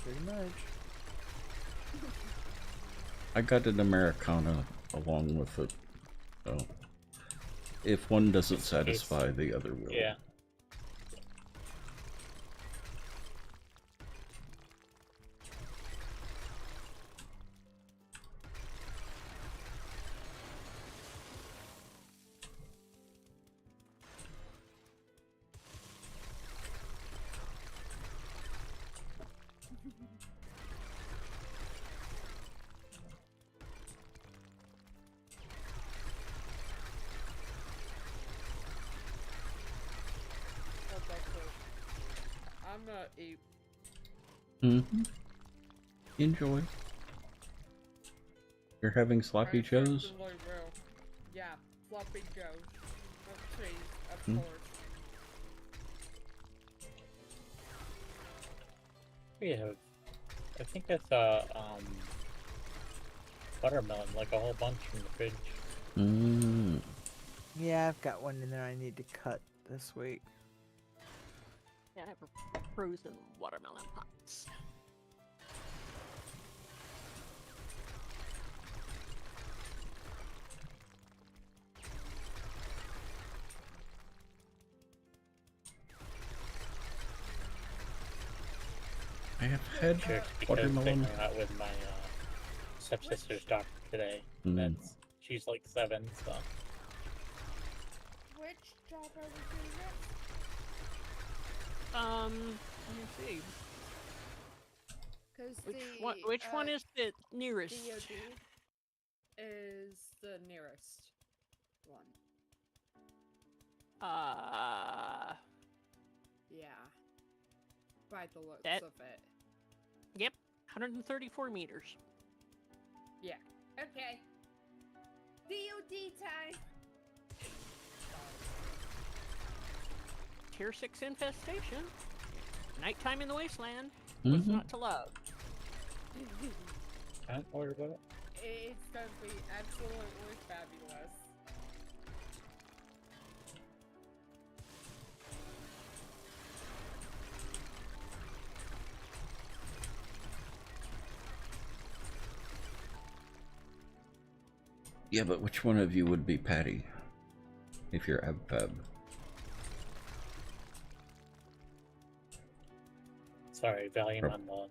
Pretty much. I got an Americana along with it. So if one doesn't satisfy, the other will. Yeah. Okay, cool. I'm gonna eat. Mm-hmm. Enjoy. You're having sloppy I joes? certainly will. Yeah, sloppy joes. With cheese, of Hmm. course. We have, I think that's a buttermelon, like a whole bunch in the fridge. Mm. Yeah, I've got one in there I need to cut this week. Yeah, I have frozen watermelon pots. I have had Sure, because they watermelon. hung out with my stepsister's doctor today. Mm. She's like 7, so. Which job are we doing next? Let me see. Because Which one is the nearest? DOD is the nearest one. Yeah. By the looks of it. Yep, 134 meters. Yeah. Okay. DOD time. Tier 6 infestation. Nighttime in the wasteland. What's not to love? Can't worry about it. It's gonna be absolutely fabulous. Yeah, but which one of you would be Patty? If you're AbFab. Sorry, volume on the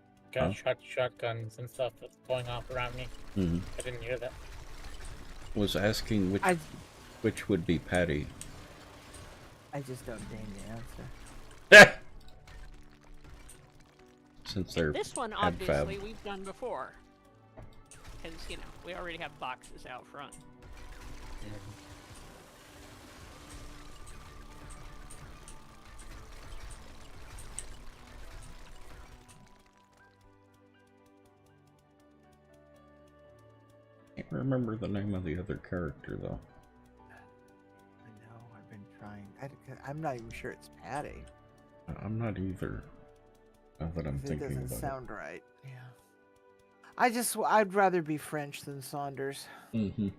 shotguns and stuff that's going off around me. Mm-hmm. I didn't hear that. Was asking which would be Patty. I just don't deign the answer. Since they're this one, obviously, we've done before. Because, you know, we already have boxes out front. Can't remember the name of the other character, though. I know, I've been trying. I'm not even sure it's Patty. I'm not either. Now that I'm thinking It about doesn't sound right. Yeah. I'd rather be French than Saunders. Mm-hmm.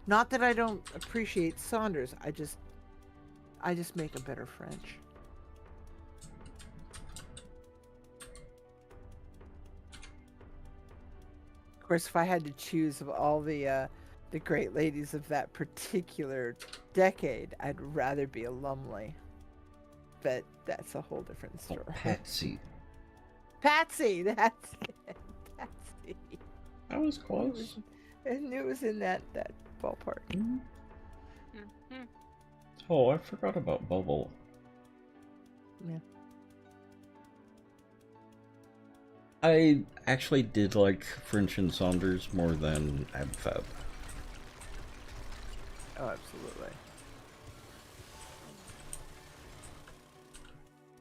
Not that I don't appreciate Saunders. I just make a better French. Of course, if I had to choose of all the great ladies of that particular decade, I'd rather be a Lumley. But that's a whole different story. Oh, Patsy. Patsy, that's it. Patsy. That was close. I knew it was in that ballpark. Mm-hmm. Oh, I forgot about Bubble. Yeah. I actually did like French and Saunders more than AbFab. Oh, absolutely.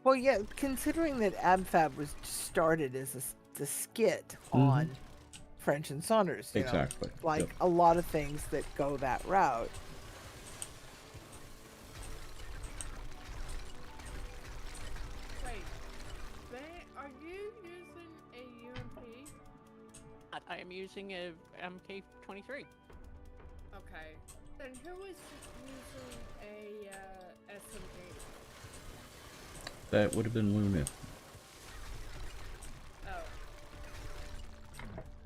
Well, yeah, considering that AbFab was started as the skit on French and Saunders, you know, like a lot of things that go that route. Wait, Ben, are you using a UMP? I am using a MK23. Okay, then who is using a SMG? That would have been Luna. Oh.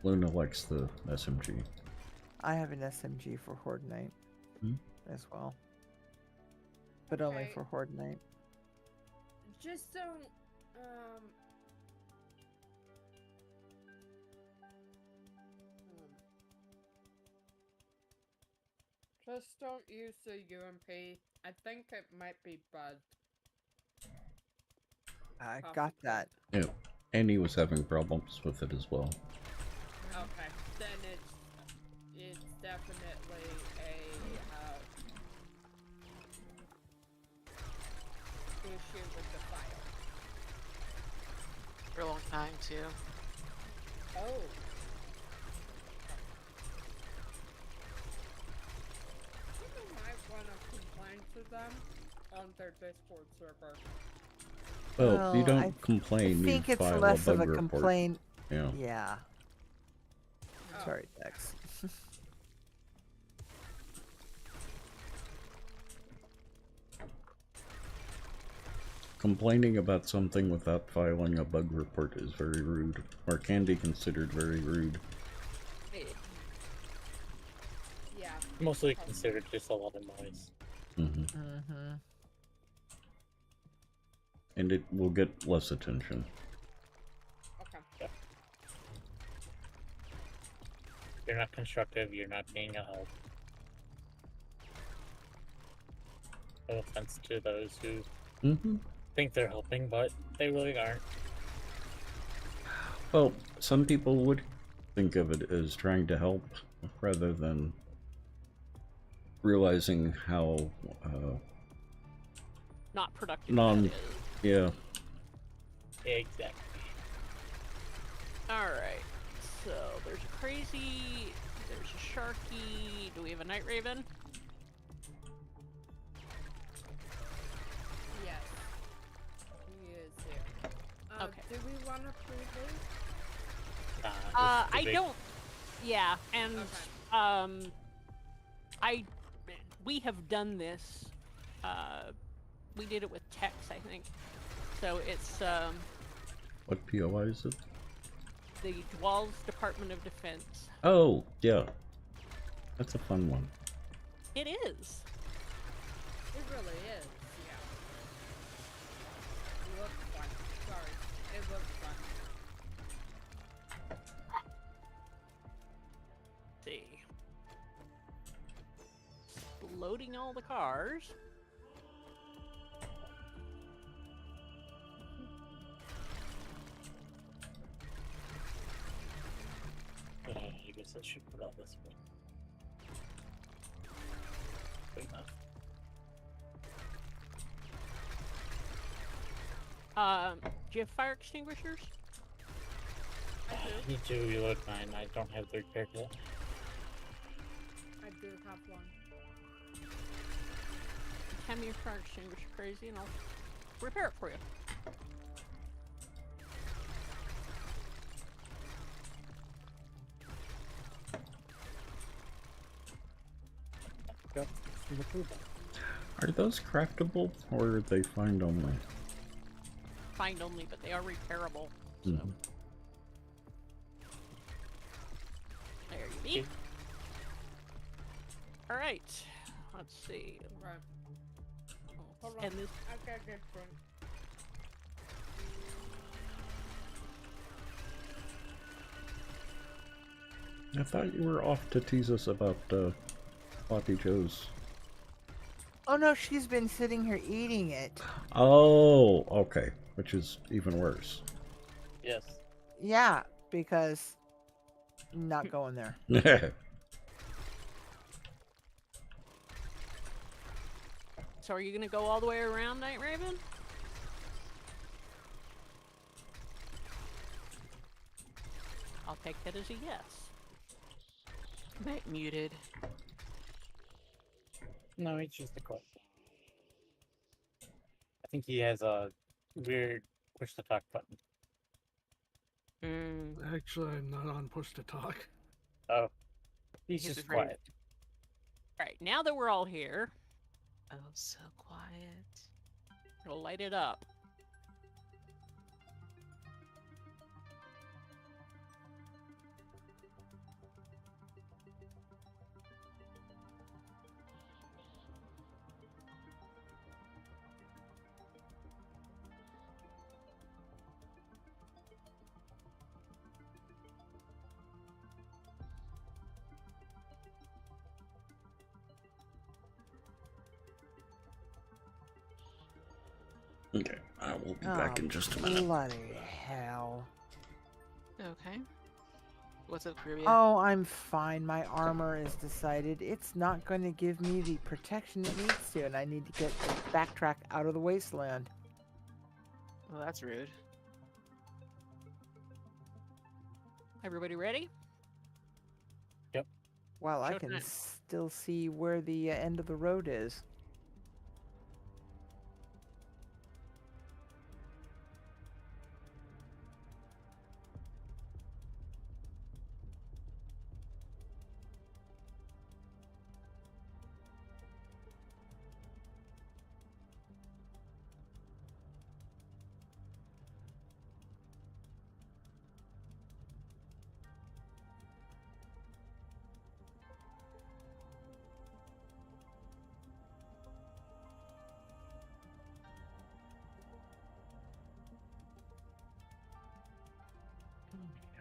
Luna likes the SMG. I have an SMG for Horde Night as well. But only for Horde Night. Just don't, just don't use the UMP. I think it might be bugged. I got that. Yeah, and he was having problems with it as well. Okay, then it's definitely a issue with the file. For a long time too. Oh. You might want to complain to them on their Discord server. Well, you don't complain. I think you it's file less a of bug a report. complaint. Yeah. Yeah. Oh. Sorry, Dex. Complaining about something without filing a bug report is very rude, or can be considered very rude. Yeah. Mostly considered just a lot of noise. And it will get less attention. Okay. Yeah. You're not constructive. You're not being a help. No offense to those who think they're helping, but they really aren't. Well, some people would think of it as trying to help rather than realizing how Not productive that is. yeah. Exactly. Alright, so there's a crazy, there's a sharky. Do we have a night raven? Yes. He is here. Okay. Do we want to pre-leave? I don't. Yeah, and we have done this. We did it with Tex, I think. So it's What POI is it? the Dwalls Department of Defense. Oh, yeah. That's a fun one. It is. It really is, yeah. It looks fun. Sorry. It looks fun. Let's see. Loading all the cars. I guess I should put out this one. Good enough. Do you have fire extinguishers? Me too, you look mine. I don't have the repair kit. I do have one. Hand me your fire extinguisher, crazy, and I'll repair it for you. Are those craftable or are they find only? Find only, but they are repairable. So. Mhm. There you be. Alright. Let's see. Right. Hold on. And this. I've got a good drink. I thought you were off to tease us about Sloppy Joe's. Oh no, she's been sitting here eating it. Oh, okay. Which is even worse. Yes. Yeah, because not going there. So are you gonna go all the way around, Night Raven? I'll take that as a yes. Might muted. No, it's just a question. I think he has a weird push to talk button. Actually, I'm not on push to talk. Oh. He's He's just afraid. quiet. Alright, now that we're all here, Oh, so quiet. we'll light it up. Okay, I will be back in just a minute. Bloody hell. Okay. What's up, Caribbean? Oh, I'm fine. My armor is decided it's not going to give me the protection it needs to, and I need to get backtrack out of the wasteland. Well, that's rude. Everybody ready? While I Sure can thing. still see where the end of the road is.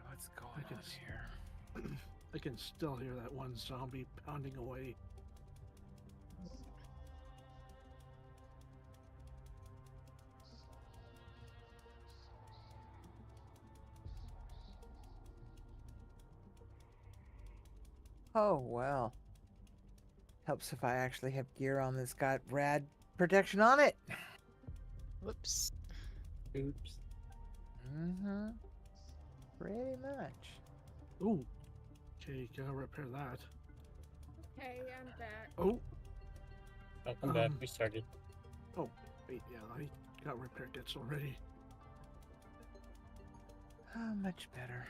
What's going I can on s- here? I I can still hear that one zombie pounding away. Oh, well. Helps if I actually have gear on that's got rad protection on it. Whoops. Oops. Mm-hmm. Pretty much. Ooh. Okay, gotta repair that. Hey, I'm back. Oh, Welcome back. We started. wait, yeah, I got repair kits already. Oh, much better.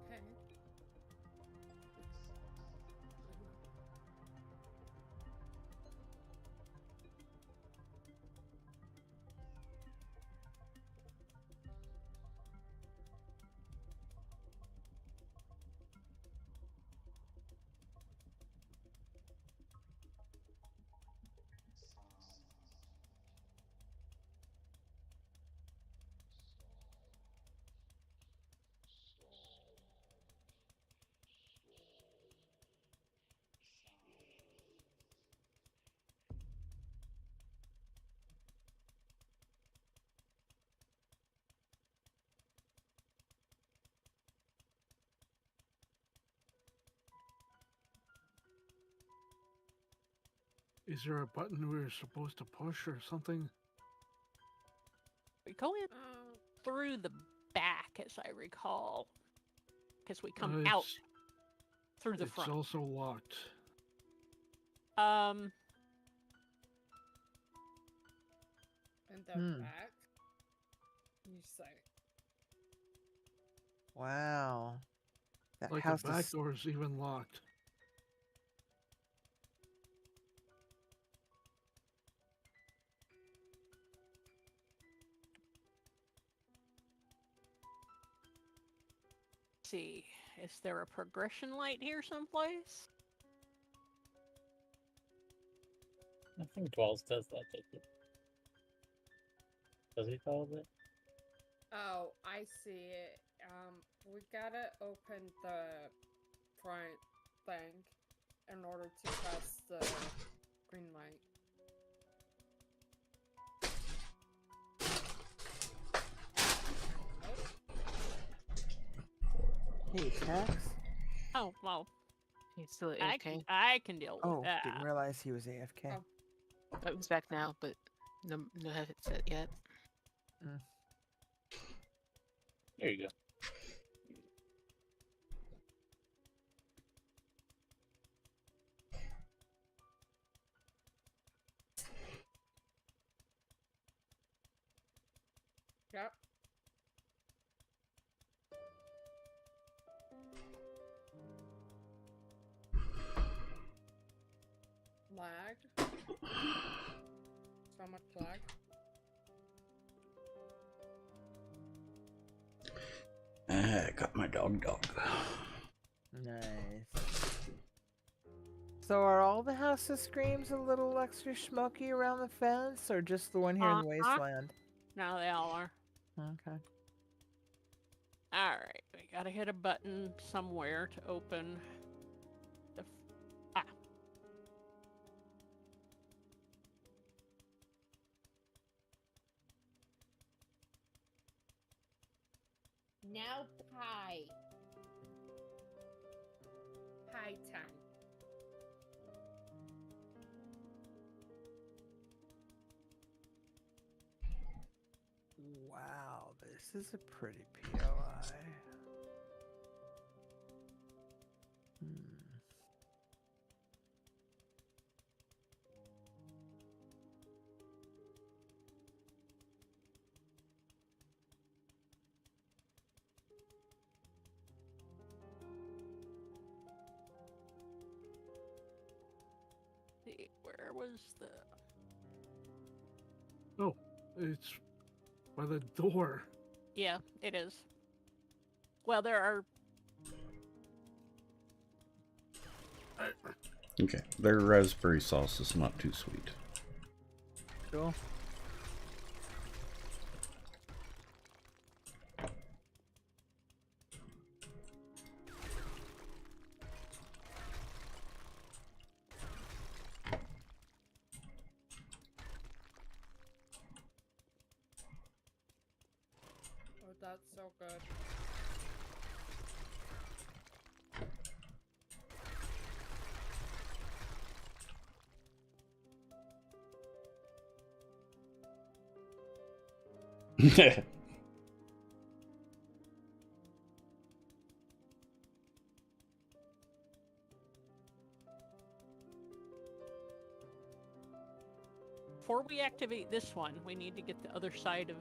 Okay. Is there a button we're supposed to push or something? We go in Um, through the back, as I recall, because we come It's- out through the it's front. also locked. Um, in the Hmm. back. You say. Wow. That Like house the back is... door is even locked. see, is there a progression light here someplace? I think Dwells does that, doesn't it? Does he follow it? Oh, I see it. We gotta open the front thing in order to press the green light. Hey, Tax? Oh, well, He's still at I AFK. can, I can deal with Oh, that. didn't realize he was AFK. Oh. Oh, he's back now, but no headset yet. There you go. Yep. Lag. So much lag. I got my dog. Nice. So are all the houses screams a little extra smoky around the fence, or just the one here in the wasteland? Now they all are. Okay. Alright, we gotta hit a button somewhere to open the... Now pie. Pie time. Wow, this is a pretty POI. was the... Oh, it's by the door. Yeah, it is. Well, there are... Okay, their raspberry sauce is not too sweet. Cool. Oh, that's so good. Before we activate this one, we need to get the other side of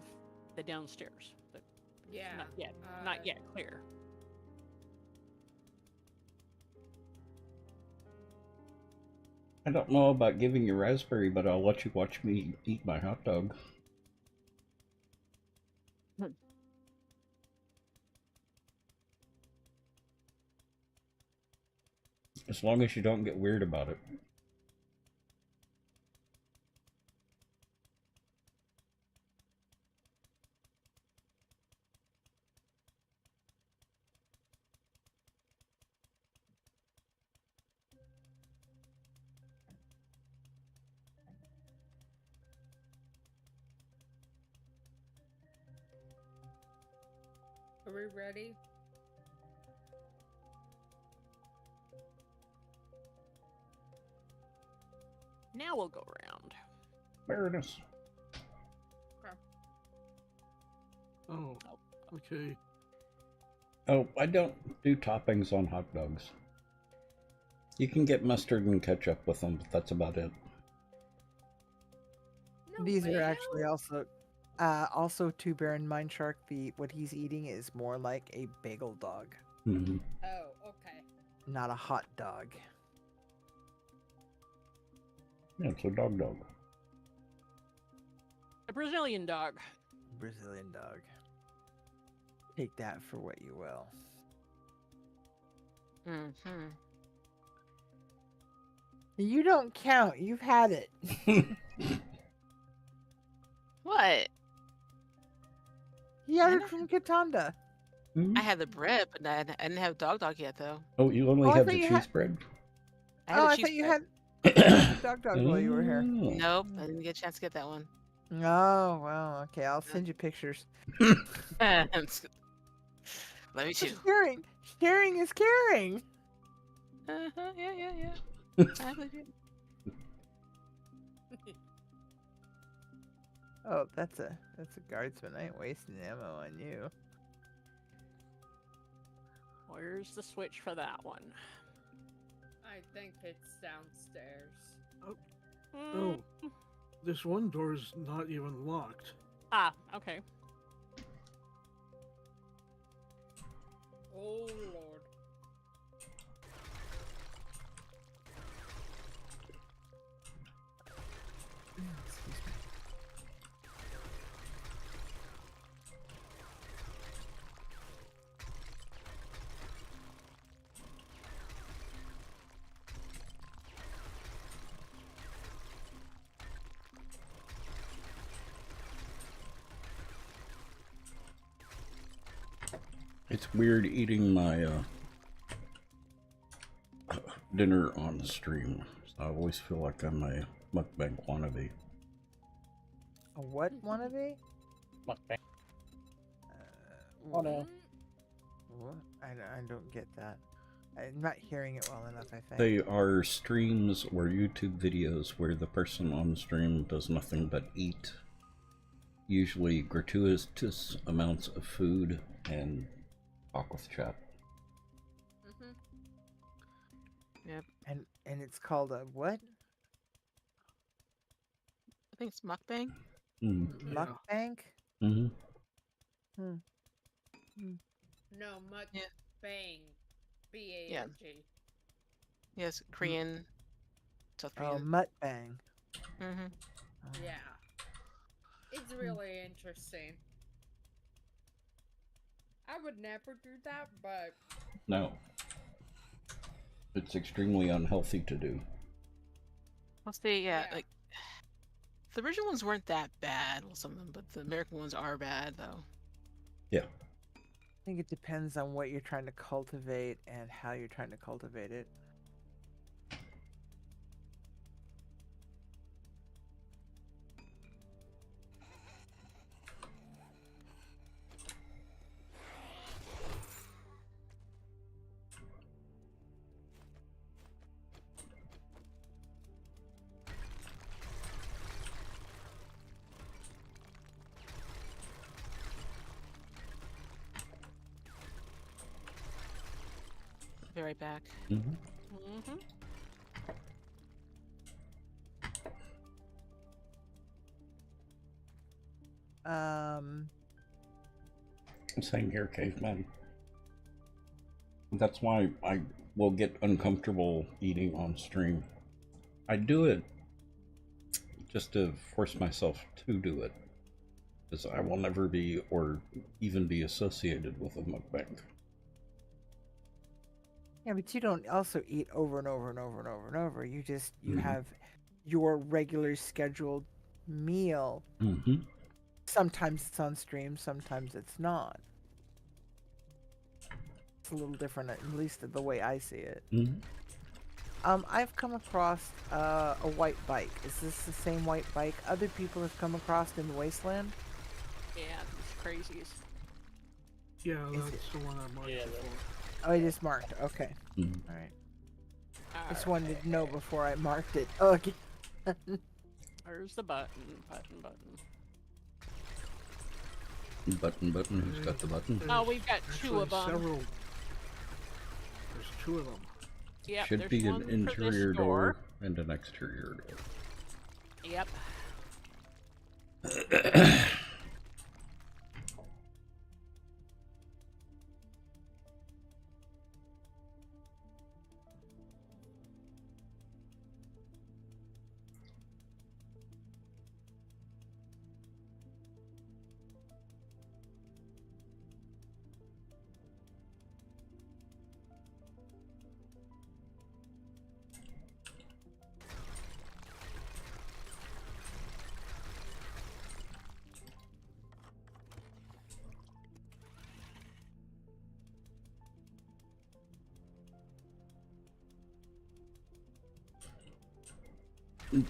the downstairs. But Yeah. not yet. Not yet clear. I don't know about giving you raspberry, but I'll let you watch me eat my hot dog. As long as you don't get weird about it. Are we ready? Now we'll go around. There it is. Oh, okay. Oh, I don't do toppings on hot dogs. You can get mustard and ketchup with them, but that's about it. No These are mayo? actually also to bear in mind, Shark. What he's eating is more like a bagel dog, Mm-hmm. Oh, okay. not a hot dog. Yeah, it's a dog. A Brazilian dog. Brazilian dog. Take that for what you will. Mm-hmm. You don't count. You've had it. What? You had it from Katanda. I had the bread, but I didn't have dog yet, though. Oh, you only Oh, I had thought the you cheese had- bread? I had Oh, the I cheese thought you bread. had dog while you were here. Oh. Nope, I didn't get a chance to get that one. Oh, well, okay. I'll send you pictures. Let me too. Sharing. Sharing is caring. Yeah. I believe you. Oh, that's a guardsman. I ain't wasting ammo on you. Where's the switch for that one? I think it's downstairs. Oh, this one door's not even locked. Ah, okay. Oh, Lord. Excuse me. It's weird eating my dinner on the stream. I always feel like I'm a mukbang wannabe. A what wannabe? Mukbang. What? no. What? I don't get that. I'm not hearing it well enough, I think. They are streams or YouTube videos where the person on the stream does nothing but eat. Usually gratuitous amounts of food and talk with chat. And it's called a what? I think it's mukbang. Mm-hmm. Yeah. Mukbang? Mm-hmm. No, much Yeah. bang. B-A-N-G. Yes, Korean. South Oh, Korean. mukbang. Mm-hmm. Yeah. It's really interesting. I would never do that, but No. It's extremely unhealthy to do. We'll see. Yeah, Yeah. like the original ones weren't that bad. Well, some of them, but the American ones are bad though. Yeah. I think it depends on what you're trying to cultivate and how you're trying to cultivate it. Be right back. Mm-hmm. Mm-hmm. Same here, caveman. That's why I will get uncomfortable eating on stream. I do it just to force myself to do it, because I will never be or even be associated with a mukbang. Yeah, but you don't also eat over and over and over and over and over. You just you Mhm. have your regular scheduled meal. Mm-hmm. Sometimes it's on stream, sometimes it's not. It's a little different, at least the way I see it. Mm-hmm. I've come across a white bike. Is this the same white bike other people have come across in the wasteland? Yeah, these crazies. Yeah, Is that's it- the one I marked Yeah, before. Oh, it is marked. Okay, Mm-hmm. all right. I just wanted to know before I marked it. Oh, okay. There's the button, button. Button. Who's got the button? Oh, we've got two Actually, of them. several. There's two of them. Yep, Should there's be one an for this interior door and an exterior door. Yep.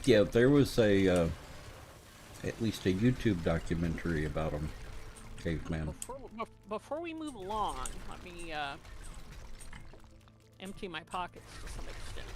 Yeah, there was a at least a YouTube documentary about him, caveman. Before we move along, let me empty my pockets to some extent.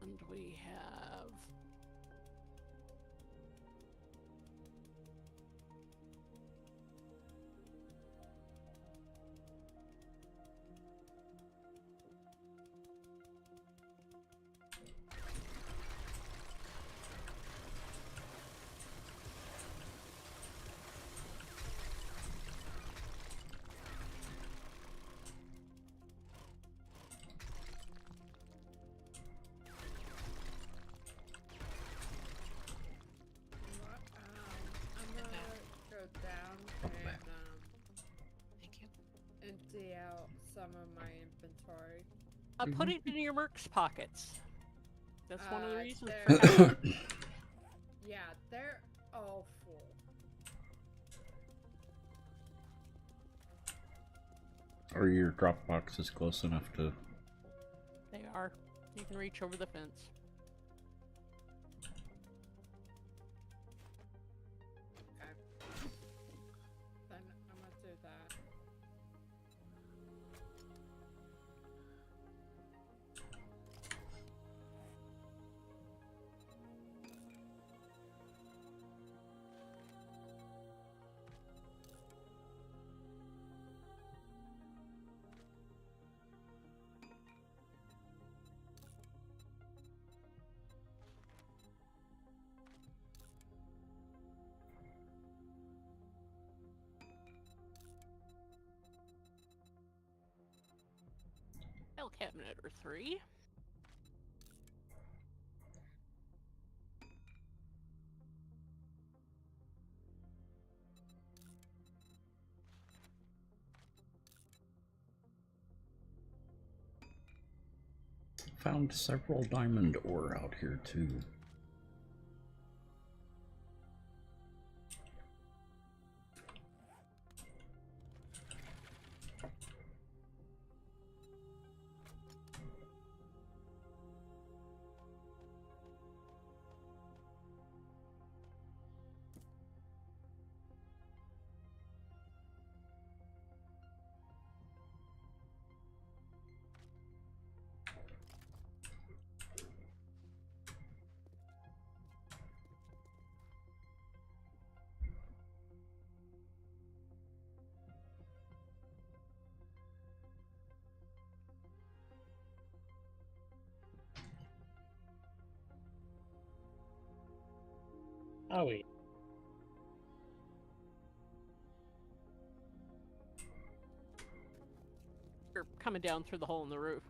And we have I'm gonna go down and Thank you. empty out some of my inventory. put it in your mercs pockets. That's one of the reasons they're- for having Yeah, they're all full. Are your drop boxes close enough to... They are. You can reach over the fence. Okay. Then I'm gonna do that. File cabinet or 3. Found several diamond ore out here too. Oh wait. You're coming down through the hole in the roof.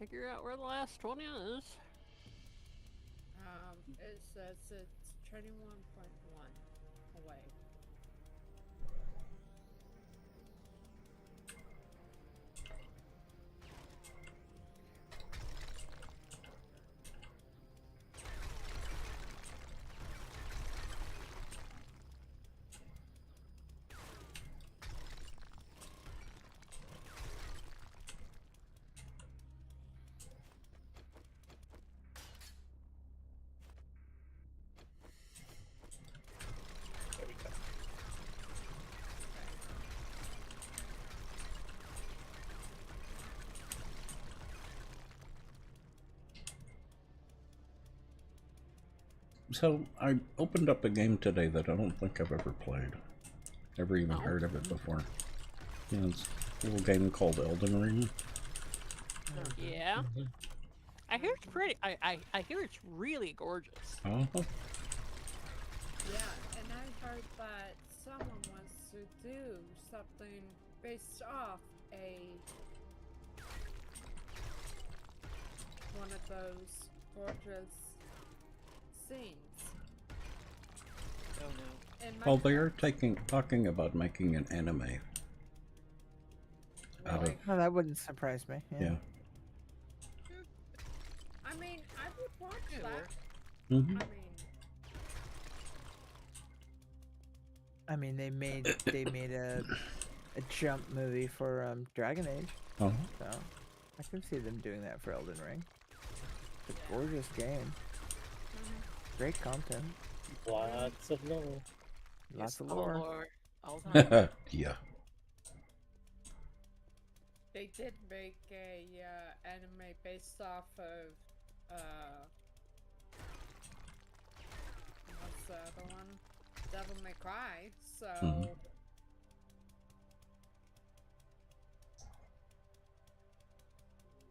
Figure out where the last one is. It says it's 21.1 away. So I opened up a game today that I don't think I've ever played. Never even heard of it before. Yeah, it's a little game called Elden Ring. Yeah. I hear it's pretty. I hear it's really gorgeous. Oh, Yeah, and I heard that someone wants to do something based off one of those gorgeous scenes. Oh no. And my well, they are friends- talking about making an anime. Out of, Really? Oh, that wouldn't surprise me. yeah. I mean, I would watch Could that. work. Mm-hmm. I mean, they made a jump movie for Dragon Age, Oh, so I can see them doing that for Elden Ring. It's a gorgeous game. Great content. Lots of lore. Lots of all the lore. all the time. yeah. They did make a anime based off of what's the other one? Devil May Cry. So Mhm.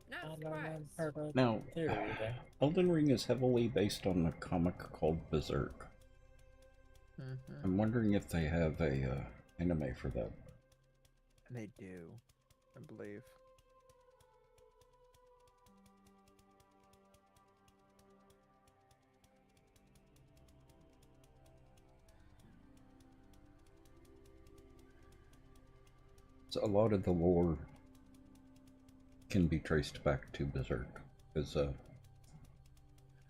not surprised. Now, Theory there. Elden Ring is heavily based on a comic called Berserk. Mm-hmm. I'm wondering if they have a anime for that. They do, I believe. So a lot of the lore can be traced back to Berserk, because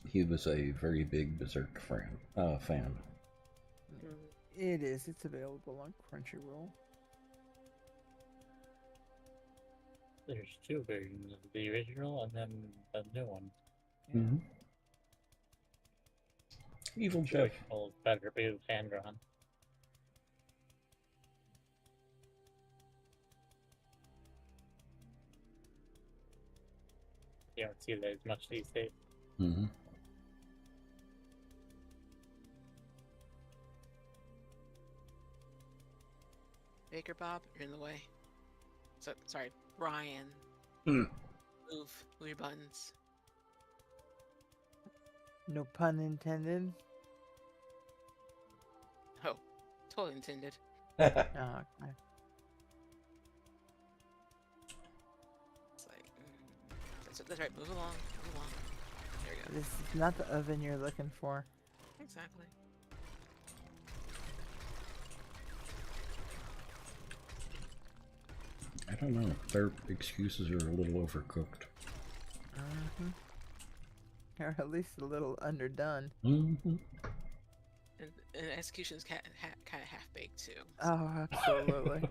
he was a very big Berserk fan. It is. It's available on Crunchyroll. There's two versions, the original and then the new one. Mm-hmm. Evil The Jeff. original is better because it's hand drawn. You don't see that as much these days. Mm-hmm. Baker Bob, you're in the way. So sorry, Brian. Hmm. Move your buttons. No pun intended. Oh, totally intended. Oh, okay. It's like that's right. Move along. Move along. There we go. This is not the oven you're looking for. Exactly. I don't know. Their excuses are a little overcooked. Mm-hmm. Or at least a little underdone. Mm-hmm. And execution's kind of half baked too. Oh, absolutely.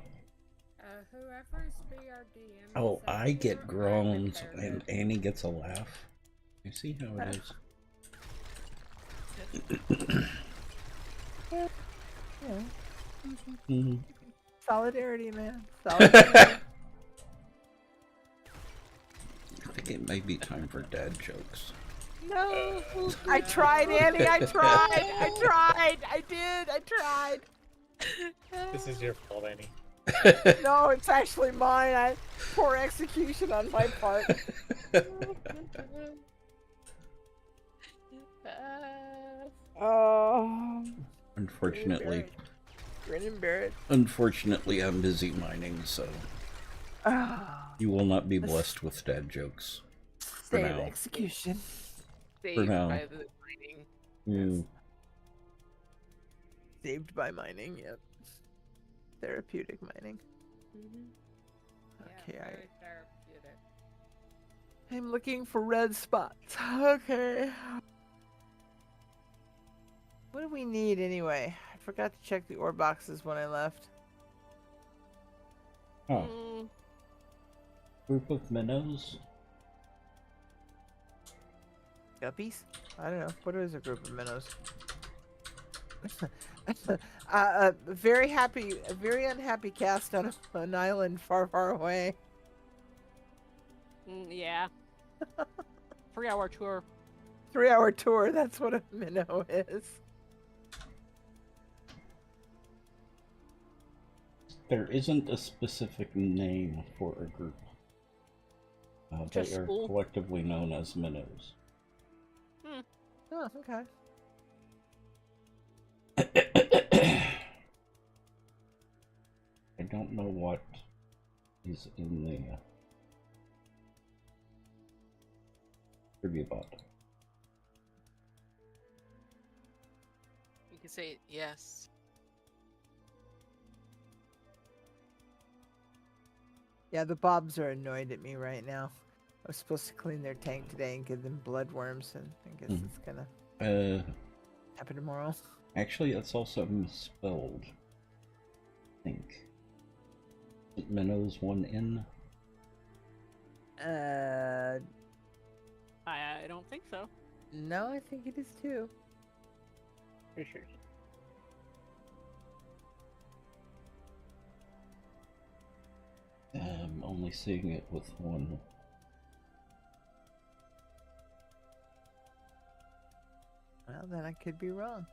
Whoever's BRDM. Oh, I get groans and and Annie gets a laugh. You see how it is? Yeah. Mm-hmm. Solidarity, man. Solidarity. I think it may be time for dad jokes. No. I tried, Annie. I tried. I tried. I did. I tried. This is your fault, Annie. No, it's actually mine. Poor execution on my part. Oh. Unfortunately, Grin and bear it. unfortunately, I'm busy mining, so Ah. you will not be blessed with dad jokes. For Save now. execution. Saved now. by the mining. Mm. Saved by mining, yep. Therapeutic mining. Okay, very therapeutic. I'm looking for red spots. Okay. What do we need anyway? I forgot to check the ore boxes when I left. Oh, Mm, group of minnows. Guppies? I don't know. What is a group of minnows? A very unhappy cast on an island far, far away. yeah. 3-hour tour. 3-hour tour. That's what a minnow is. There isn't a specific name for a group. They Just are school? collectively known as minnows. Oh, okay. I don't know what is in the trivia bot. You can say yes. Yeah, the Bobs are annoyed at me right now. I was supposed to clean their tank today and give them bloodworms, and I guess it's gonna happen tomorrow. Actually, it's also misspelled. I think. Isn't minnows one N? I don't think so. No, I think it is too. Pretty sure. I'm only seeing it with one. Well, then I could be wrong.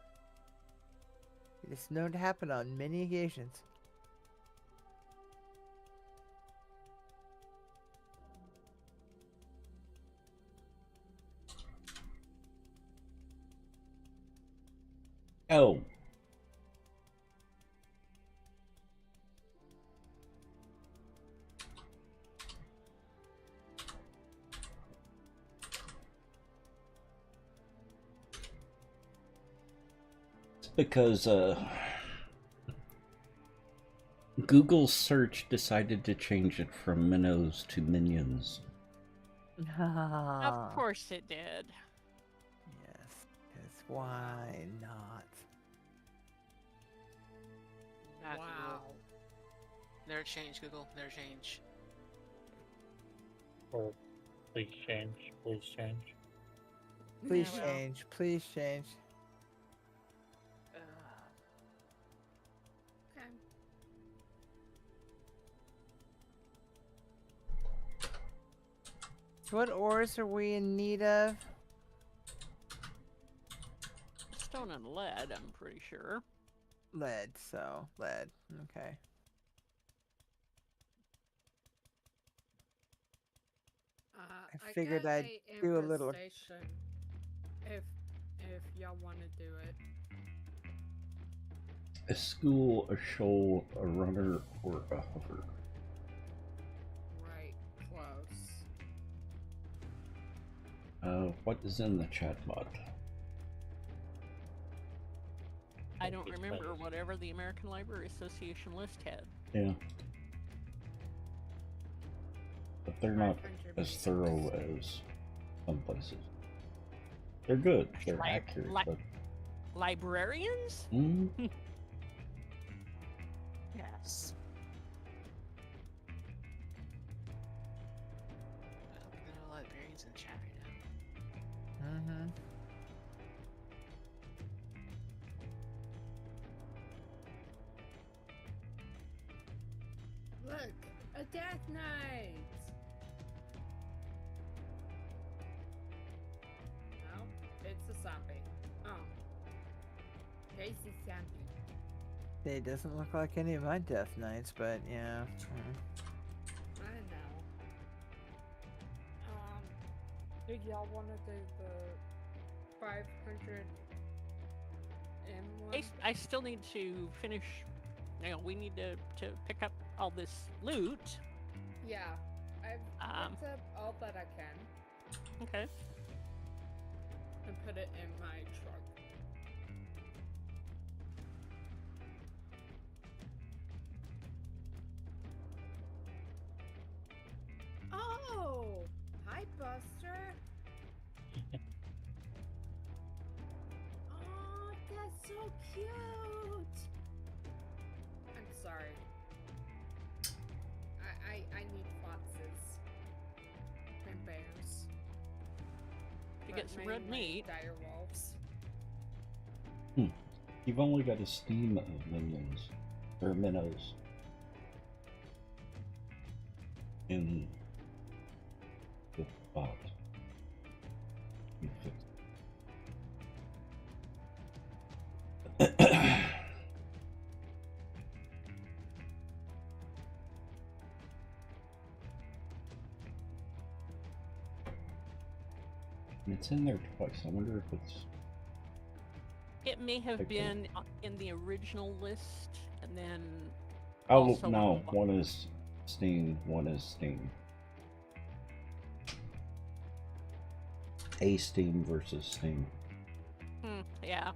It is known to happen on many occasions. Oh. It's because Google search decided to change it from minnows to minions. Of course it did. Yes, because why not? Not Wow. Google. Never change, Google. Never change. Or please change. Please change. Please Yeah, well. change. Please change. Okay. What ores are we in need of? Stone and lead, I'm pretty sure. Lead, so lead. Okay. I figured got I'd a do a little- infestation if y'all want to do it. A school, a shoal, a runner, or a hover. Right, close. What is in the chat bot? I don't It's remember better. whatever the American Library Association list had. Yeah. But they're not 500 as meters. thorough as some places. They're good, they're Li- accurate, li- but... Librarians? Yes. I hope there are librarians in chat right now. Mm-hmm. Look, a Death Knight! No, it's a zombie. Oh. There's a zombie. It doesn't look like any of my Death Knights, but yeah. I know. Did y'all want to do the 500 M one? I still need to finish. You know, we need to pick up all this loot. Yeah, I've picked up all that I can Okay. and put it in my truck. Oh! Hi, Buster! Oh, that's so cute! I'm sorry. I need foxes. And bears. To but get some red mainly meat. Dire wolves. You've only got a steam of minions, or minnows, in the bot. You fixed it. And it's in there twice. I wonder if it's. It may have Okay. been in the original list, and then Oh also no, on the one is Steam, one is Steam. A Steam versus Steam. yeah.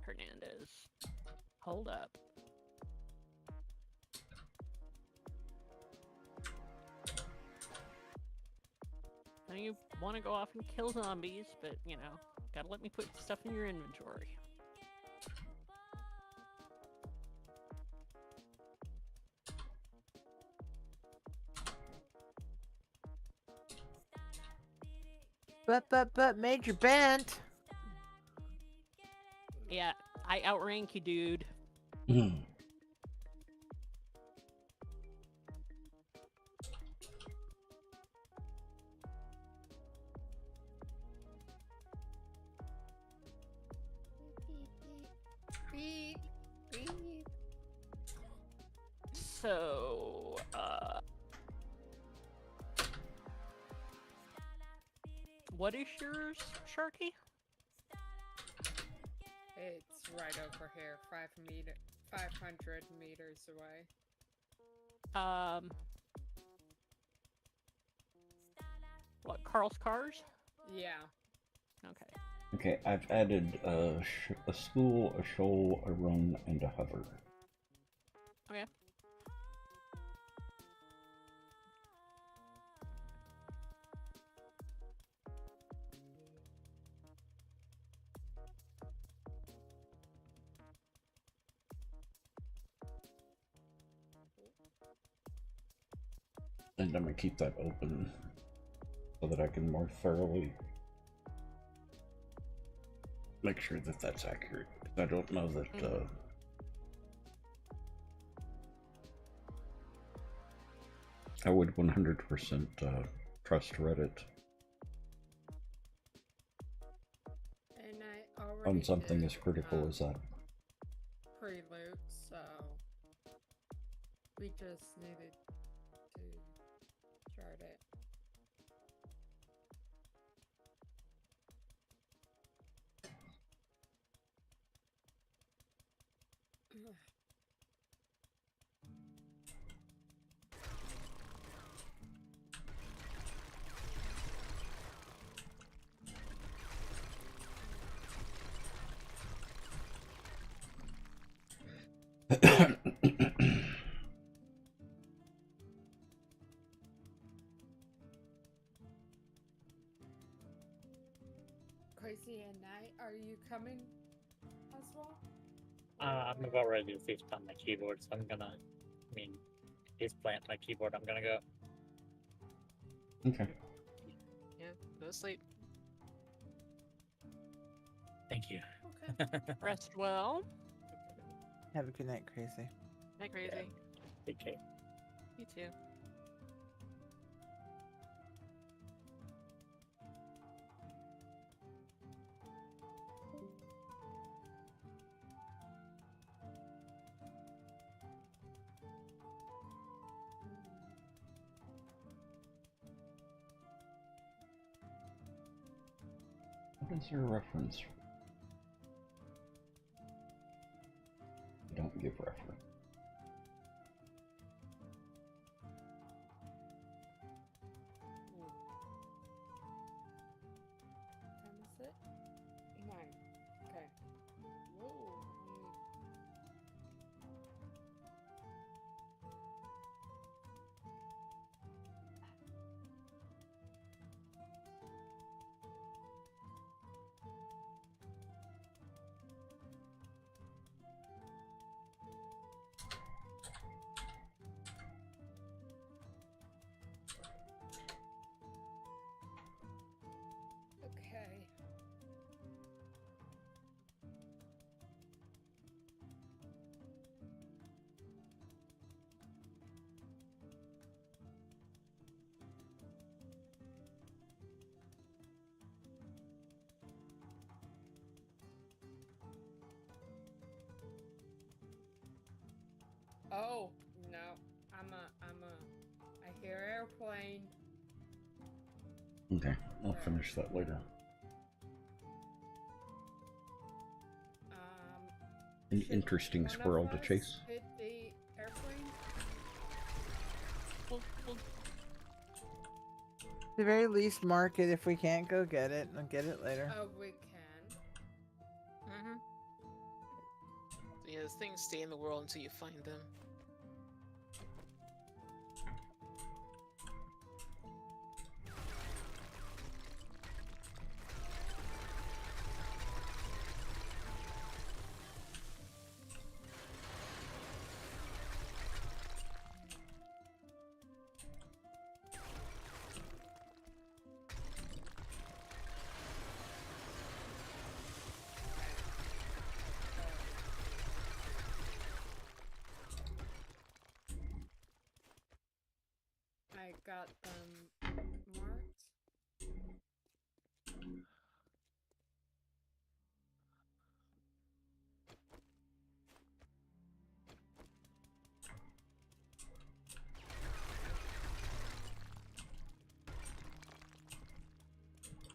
Hernandez. Hold up. Now you want to go off and kill zombies, but you know, gotta let me put stuff in your inventory. But, Major Bent. Yeah, I outrank you, dude. Beep, beep. So, what is yours, Sharky? It's right over here, 500 meters away. What, Carl's Cars? Yeah. Okay. Okay, I've added a school, a shoal, a run, and a hover. Okay. And I'm gonna keep that open so that I can more thoroughly make sure that that's accurate. I don't know that I would 100% trust Reddit And I already on something did, as critical as that. Prelude, so we just needed to start it. Crazy and Night, are you coming as well? I'm about ready to fix on my keyboard, so I'm gonna. He's playing my keyboard. I'm gonna go. Okay. Yeah, go to sleep. Thank you. Okay. Rest well. Have a good night, Crazy. Night, Crazy. Take care. You too. What is your reference? You don't give reference. Time is it? 9. Okay. Whoa. Oh, no. I hear airplane. Okay, I'll finish that later. An Should interesting one of squirrel to us chase. hit the airplane? We'll At the very least, mark it if we can't go get it, and get it later. Oh, we can. Mm-hmm. Yeah, those things stay in the world until you find them. I got them marked.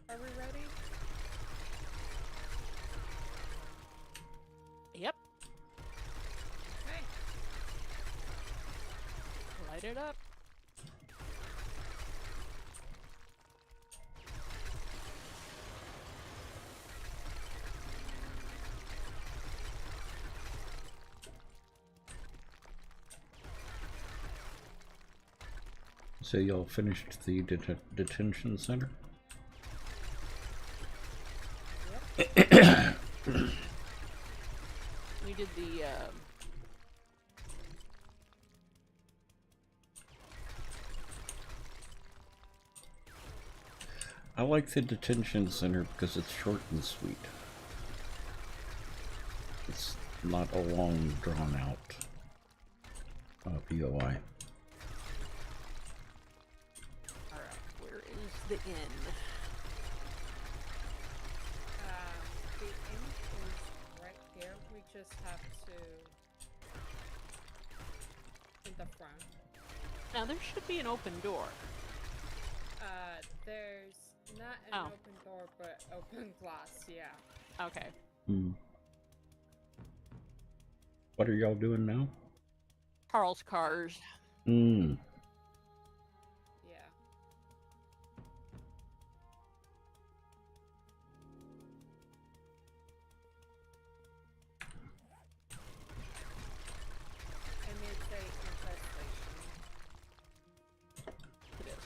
Are we ready? Yep. Okay. Light it up. So y'all finished the detention center? We did the I like the detention center because it's short and sweet. It's not a long, drawn-out POI. alright, where is the inn? The inn is right here. We just have to in the front. Now there should be an open door. There's not an open door, but open glass. Yeah. Okay. What are y'all doing now? Carl's cars. Yeah. And it's a infestation. It is.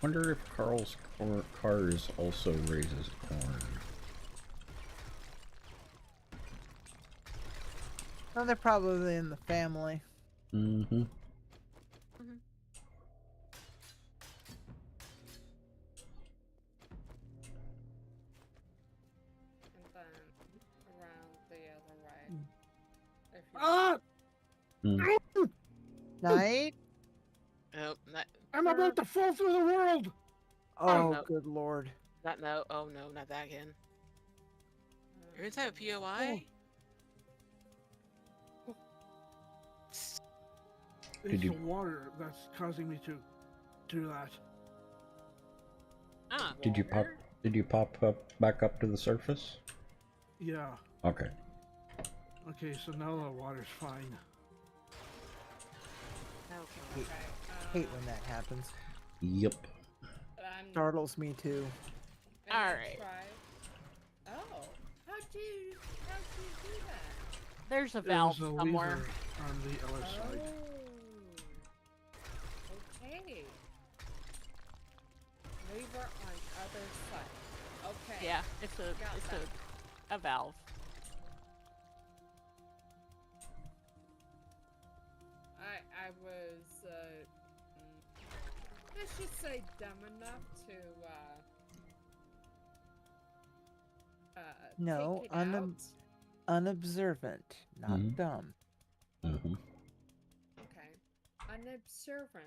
Wonder if Carl's cars also raises corn. Oh, they're probably in the family. Mm-hmm. And then around the other way. If you Ah! Night? Oh, not, I'm about to fall through the world! Oh, no. good lord. no, oh no, not that again. You're inside a POI? It's Did you- the water that's causing me to do that. Ah. Did you pop up back up to the surface? Yeah. Okay. Okay, so now the water's fine. Okay. Hate when that happens. Yep. Startles me too. Alright. Oh, how'd you do that? There's a There's valve a somewhere. lever on the other side. Okay. Lever on other side. Okay. Yeah, it's Got that. a valve. I was let's just say dumb enough to No, take it out. unobservant, not Mhm. dumb. Mm-hmm. Okay. an observant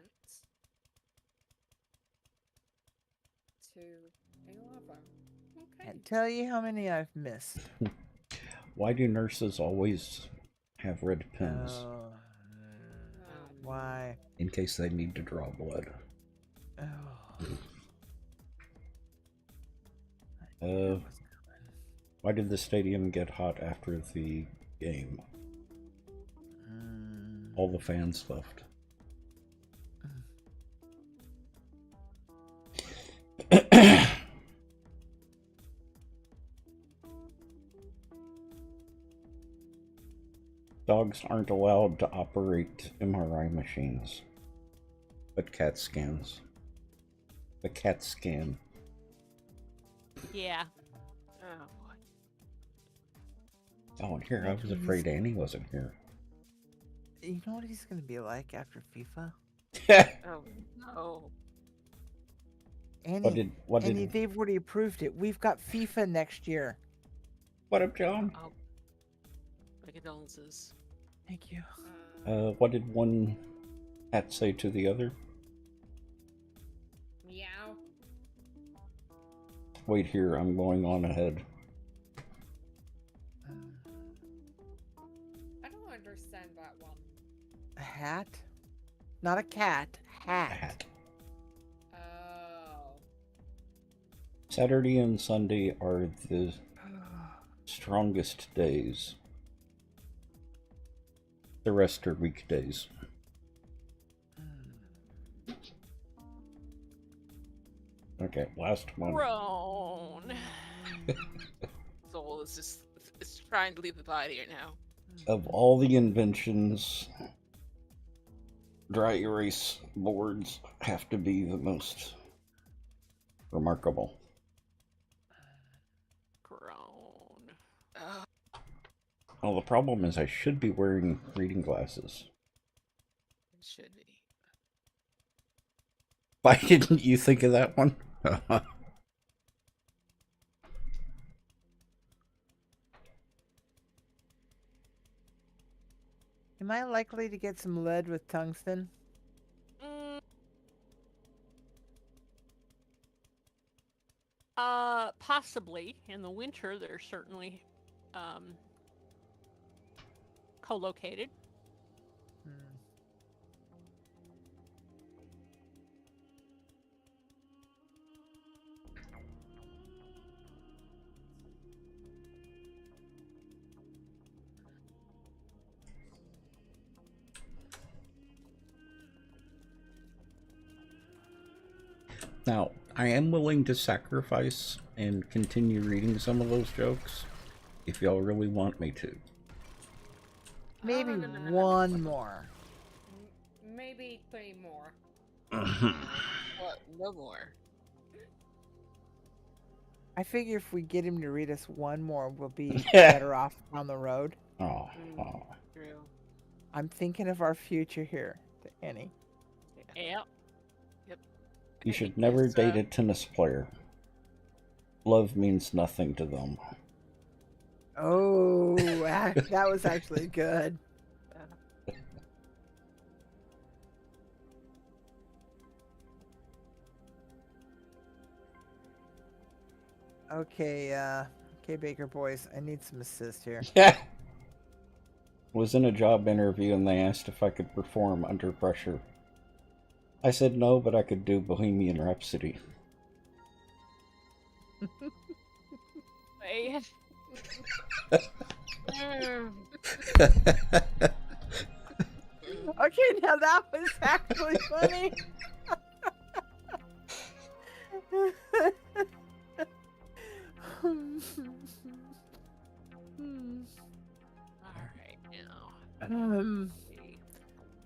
to 11. Okay. Can't tell you how many I've missed. Why do nurses always have red pens? Why? In case they need to draw blood. Why did the stadium get hot after the game? All the fans left. Dogs aren't allowed to operate MRI machines, but CAT scans. The CAT scan. Yeah. Oh boy. Oh, and here, I was afraid Annie wasn't here. You know what he's gonna be like after FIFA? Oh no. Annie, What Annie, did, they've already approved it. We've got FIFA next year. what up, John? Oh. My condolences. Thank you. What did one cat say to the other? Meow. Wait here, I'm going on ahead. I don't understand that one. A hat? Not a cat. Hat. Oh. Saturday and Sunday are the strongest days. The rest are weekdays. Okay, last one. Grown. Soul is just it's trying to leave the body right now. Of all the inventions, dry erase boards have to be the most remarkable. Grown. Well, the problem is I should be wearing reading glasses. It should be. Why didn't you think of that one? Am I likely to get some lead with tungsten? Possibly. In the winter, they're certainly co-located. Now, I am willing to sacrifice and continue reading some of those jokes if y'all really want me to. Maybe one more. Maybe 3 more. What? No more. I figure if we get him to read us one more, we'll be better off on the road. Oh. True. I'm thinking of our future here, Annie. Yep. You should never date a tennis player. Love means nothing to them. Oh, that was actually good. Okay, Baker boys, I need some assist here. Was in a job interview and they asked if I could perform under pressure. I said no, but I could do Bohemian Rhapsody. Hey. Okay, now that was actually funny. Alright, now.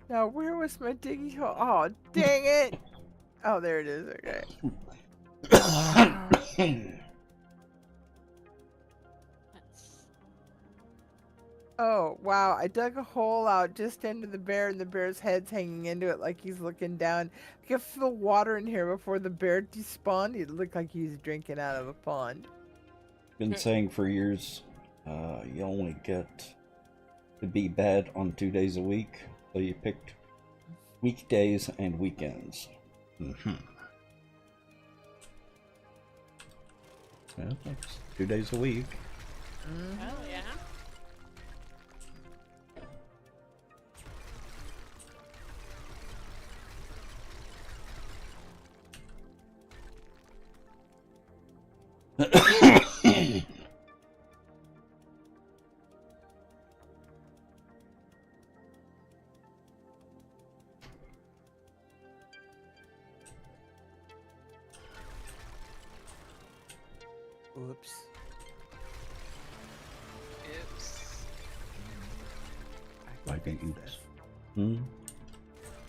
Now where was my diggy hole? Oh, dang it! Oh, there it is. Okay. Oh, wow. I dug a hole out just into the bear, and the bear's head's hanging into it like he's looking down. I could feel water in here before the bear despawned. It looked like he was drinking out of a pond. Been saying for years, you only get to be bad on 2 days a week. So you picked weekdays and weekends. Mm-hmm. Well, that's 2 days a week. Oh, yeah. Oops. Oops. I I can can fix use. this. Hmm?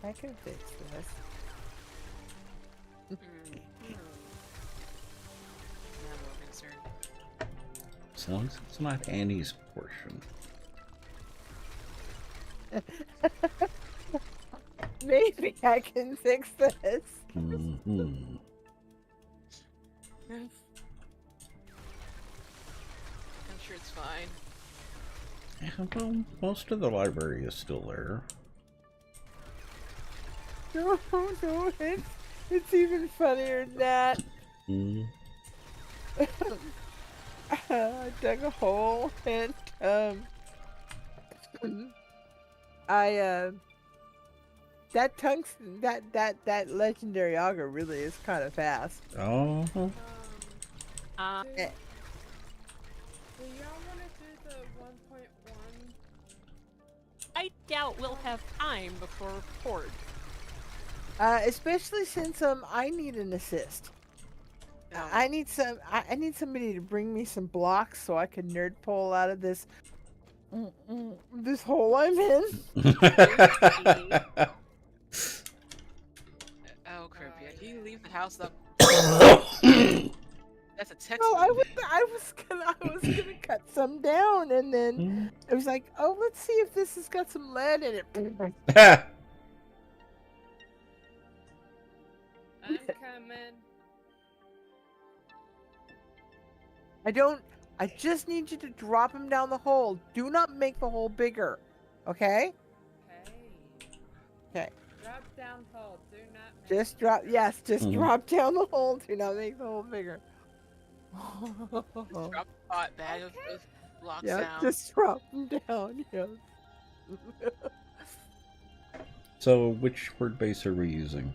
I can fix this. Now I'm more concerned. As long as it's not Annie's portion. Maybe I can fix this. Mm-hmm. I'm sure it's fine. Yeah, well, most of the library is still there. No, no, it's even funnier than that. Mm. I dug a hole and that tungsten that legendary auger really is kind of fast. Oh. Do, Eh. do y'all want to do the 1.1? I doubt we'll have time before port. Especially since I need an assist. No. I need somebody to bring me some blocks so I can nerd pole out of this this hole I'm in. Oh, crap, yeah. Can you leave the house up? That's a text. No, I was gonna cut some down, and then I was like, oh, let's see if this has got some lead in it. I'm coming. I just need you to drop him down the hole. Do not make the hole bigger. Okay? Hey. Okay. Drop down hole. Do not. Just drop, yes, just Mhm. drop down the hole. Do not make the hole bigger. Drop the hot bag of blocks Yeah, down. just drop them down. Yes. So, which word base are we using?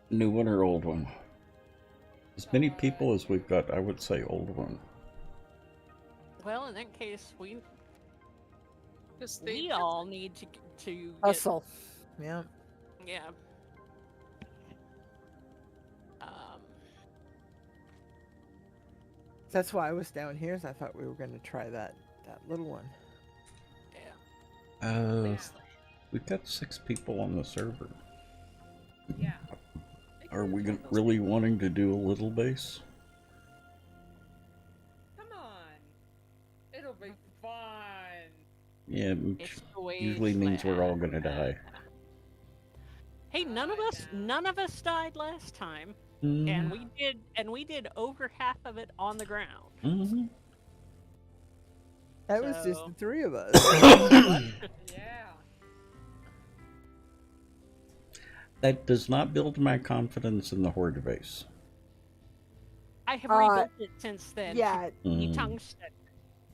The New one or old one? As many people as we've got, I would say old one. Well, in that case, we Just they- all need to get, Hustle. Yeah. yeah. Um, That's why I was down here. Is I thought we were going to try that little one. yeah. We've got 6 people on the server. yeah. Are we really wanting to do a little base? Come on. It'll be fun. Yeah, It's which the usually means we're all wasteland. gonna die. Hey, none of us died last time, Mm-hmm. and we did over half of it on the ground. Mm-hmm. That was just So- the 3 of us. Yeah. That does not build my confidence in the horde base. I have Uh, rebuilt it since then. Yeah, Mm. Tungsten.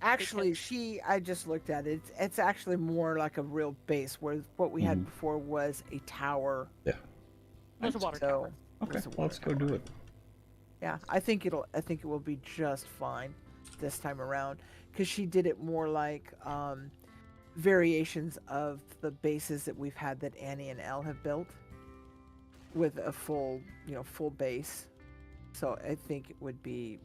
actually, I just looked at it. It's actually more like a real base, where what we had Mhm. before was a tower. It was a water So, tower. Okay, it's a let's water go do tower. it. Yeah, I think it will be just fine this time around, because she did it more like variations of the bases that we've had that Annie and Elle have built, with a full base. So I think it would be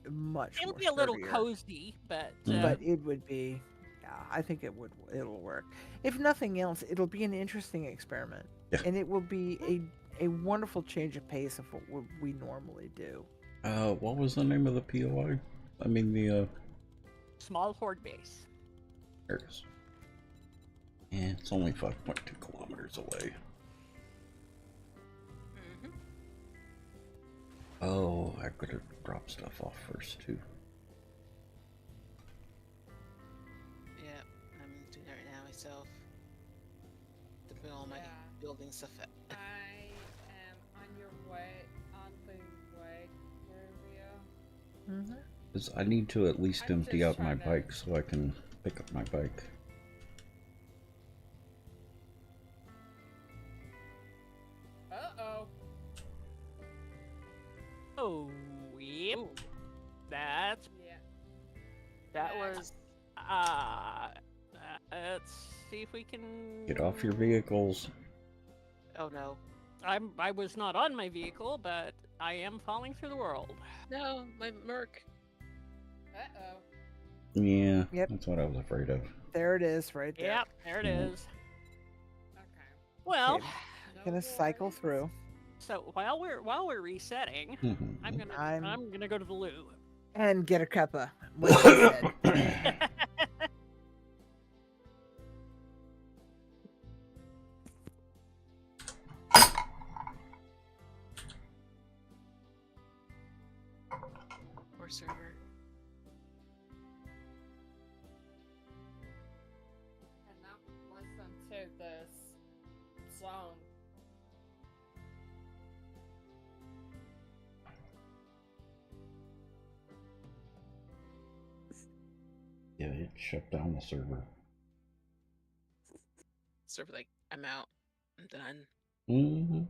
much It'll more be a little sturdier. cozy, but But it would be, yeah, I think it'll work. If nothing else, it'll be an interesting experiment. Yeah. And it will be a wonderful change of pace of what we normally do. What was the name of the POI? I mean the small horde base. there it is. Yeah, it's only 5.2 kilometers away. Mhm. Oh, I could have dropped stuff off first too. Yeah, I'm doing that right now myself. dropping all my Yeah. building stuff at. I am on the way where we are. Mm-hmm. 'Cause I need to at least I'm empty just out my trying to- bike so I can pick up my bike. Uh-oh. Oh, yep. Ooh, That's Yeah. that Yeah. was. let's see if we can Get off your vehicles. Oh no. I was not on my vehicle, but I am falling through the world. No, my Merc. Uh-oh. Yeah, Yep. that's what I was afraid of. There it is, right there. Yep, there it Mhm. is. Okay. Well, Okay. No Gonna cycle worries. through. so while we're resetting, Mhm. I'm gonna go to the loo. And get a cuppa. What she said. Poor server. And now listen to this song. Yeah, it shut down the server. Server like, I'm out. I'm done. Mm-hmm.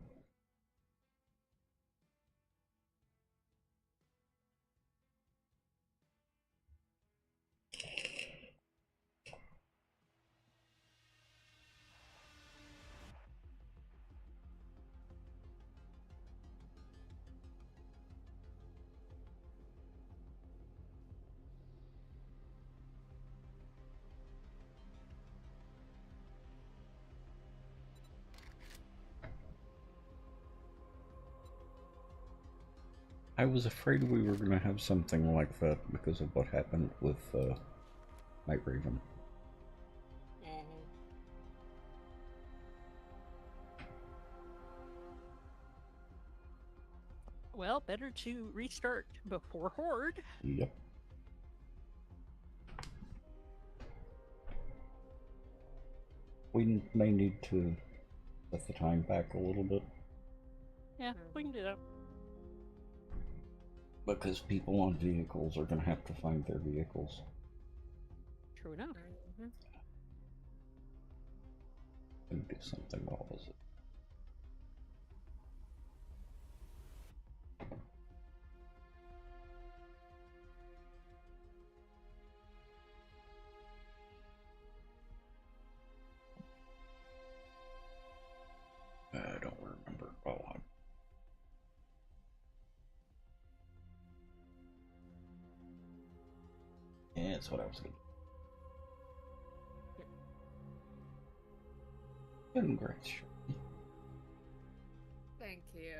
I was afraid we were going to have something like that because of what happened with Night Raven. Well, better to restart before Horde. Yep. We may need to set the time back a little bit. Yeah, we can do that. Because people on vehicles are going to have to find their vehicles. True enough. Mm-hmm. And do something while was it? I don't remember. Oh, yeah, that's what I was thinking. Congrats. Thank you.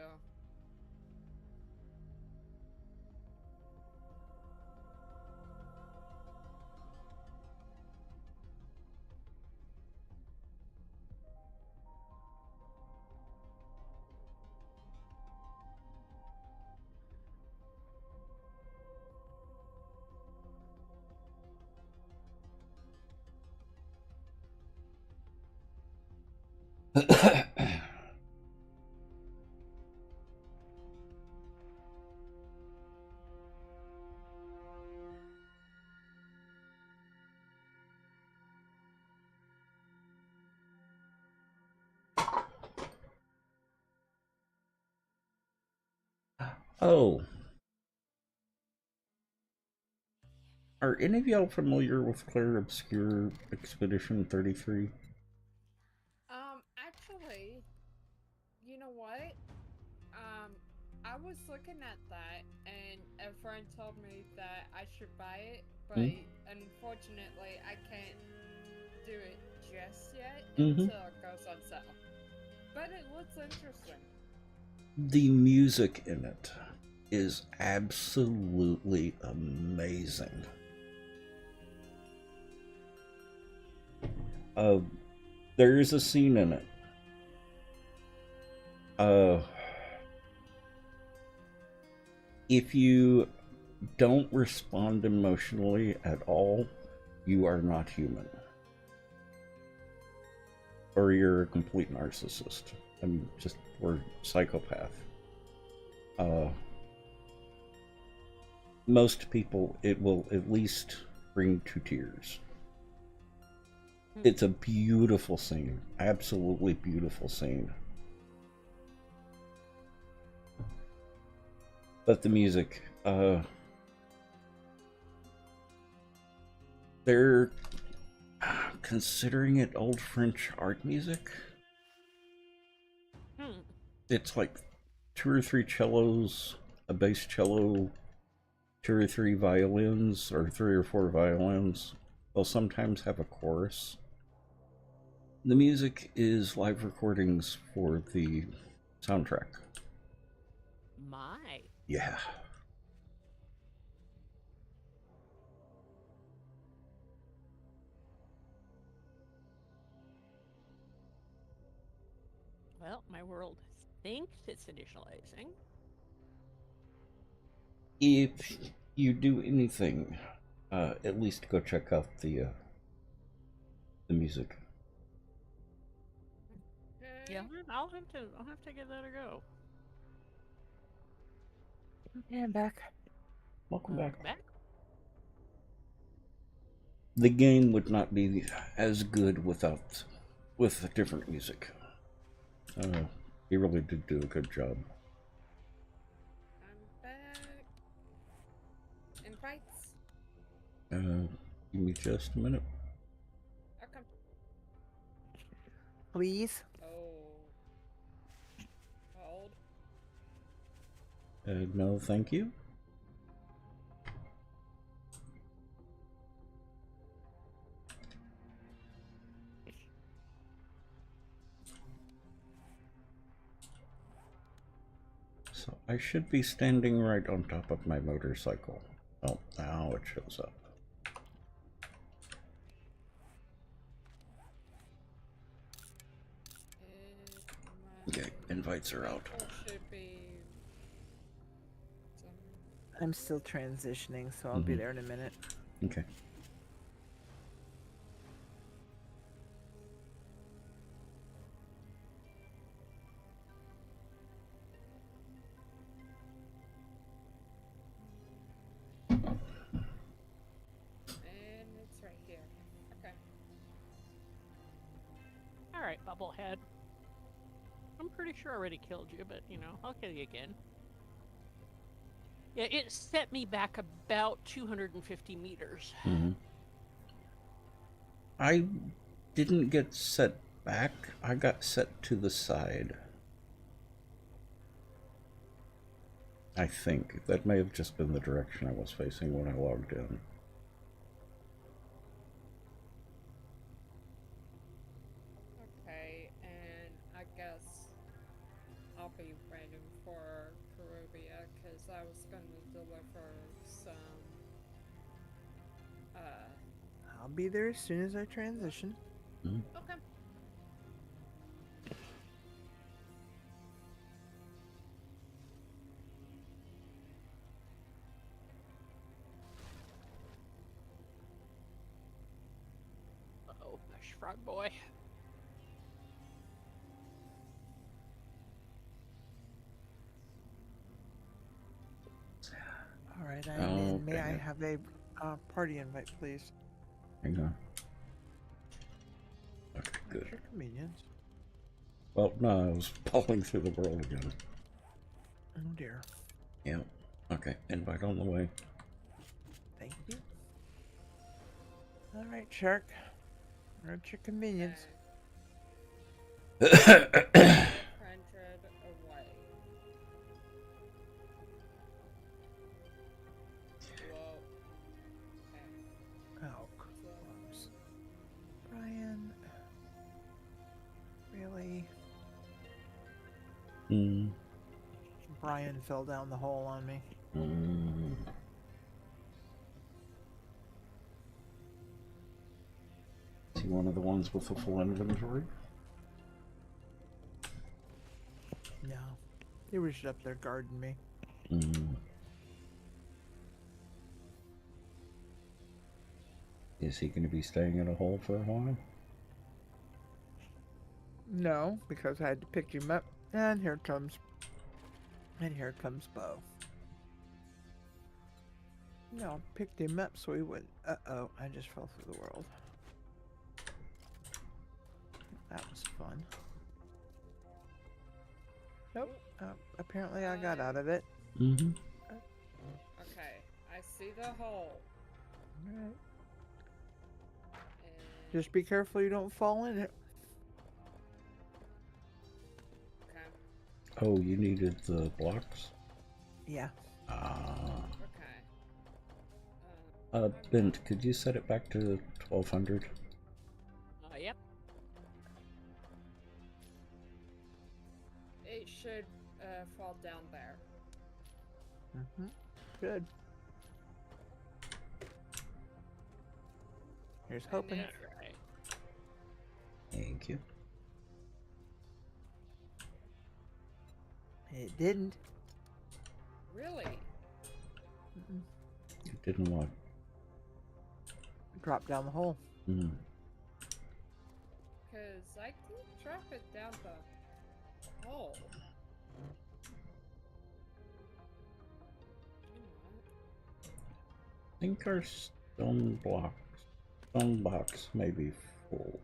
Oh. Are any of y'all familiar with Claire Obscure Expedition 33? Actually, you know what? I was looking at that, and a friend told me that I should buy it, but unfortunately, I can't do it just yet until it goes on sale. But it looks interesting. The music in it is absolutely amazing. There is a scene in it. If you don't respond emotionally at all, you are not human. or you're a complete narcissist. I'm just, or psychopath. Most people, it will at least bring to tears. It's a beautiful scene. Absolutely beautiful scene. But the music, they're considering it old French art music. It's like 2 or 3 cellos, a bass cello, 2 or 3 violins, or 3 or 4 violins. They'll sometimes have a chorus. The music is live recordings for the soundtrack. My. Yeah. Well, my world thinks it's initializing. If you do anything, at least go check out the music. Yeah, I'll have to give that a go. Okay, I'm back. Welcome back. Back? The game would not be as good with different music. He really did do a good job. I'm back. Invites. Give me just a minute. Okay. Please. Oh. Hold. No, thank you. So I should be standing right on top of my motorcycle. Oh, now it shows up. Okay, invites are out. Should be I'm still transitioning, so I'll be there in a minute. Okay. and it's right here. Okay. Alright, Bubblehead. I'm pretty sure I already killed you, but, you know, I'll kill you again. Yeah, it set me back about 250 meters. I didn't get set back. I got set to the side. I think. That may have just been the direction I was facing when I logged in. Okay, and I guess I'll be waiting for Caribia because I was going to deliver some. I'll be there as soon as I transition. Okay. Uh-oh, Bush Frog Boy. All right, I'm in. May I Okay. have a party invite, please? Hang on. Okay, good. At your convenience. Well, no, I was falling through the world again. Oh dear. Yeah. Okay, invite on the way. Thank you. All right, Shark. We're at your convenience. 100 away. Whoa. Okay. Oh, close. Brian. Really? Brian fell down the hole on me. Is he one of the ones with the full inventory? No. He was just up there guarding me. Is he going to be staying in a hole for a while? No, because I had to pick him up. And here comes Bo. No, picked him up so he wouldn't. Uh-oh, I just fell through the world. That was fun. Nope. Apparently I got out of it. Mm-hmm. Okay, I see the hole. Alright. And... Just be careful you don't fall in it. Okay. Oh, you needed the blocks? Yeah. Okay. Bint, could you set it back to 1200? Yep. It should fall down there. Mm-hmm. Good. Here's hoping. And Right. Thank you. It didn't. Really? Mm-mm. It didn't what? Drop down the hole. Mm. Because I did drop it down the hole. I think our stone box may be full.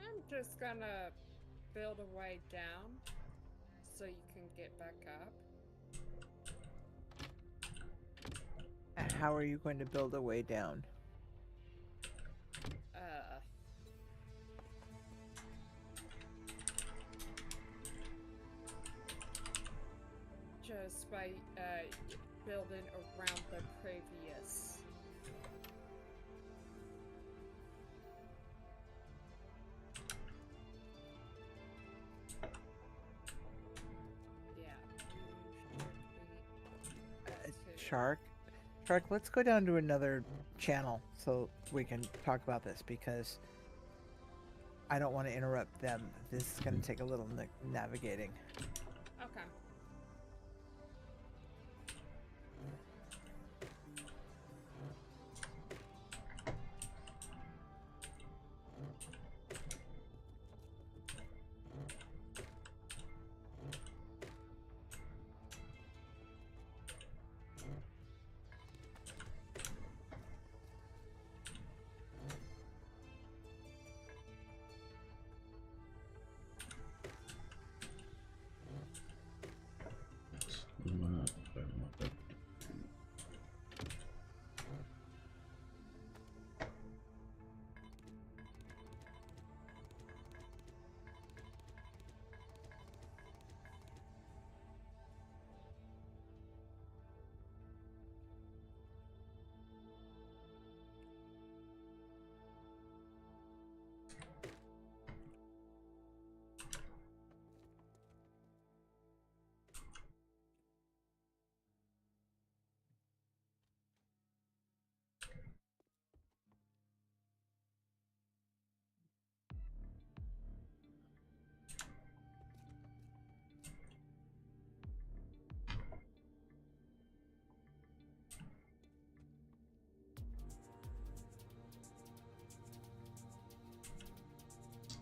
I'm just gonna build a way down so you can get back up. And how are you going to build a way down? Just by building around the previous. Yeah. Shark, let's go down to another channel so we can talk about this, because I don't want to interrupt them. This is going to take a little navigating. Okay.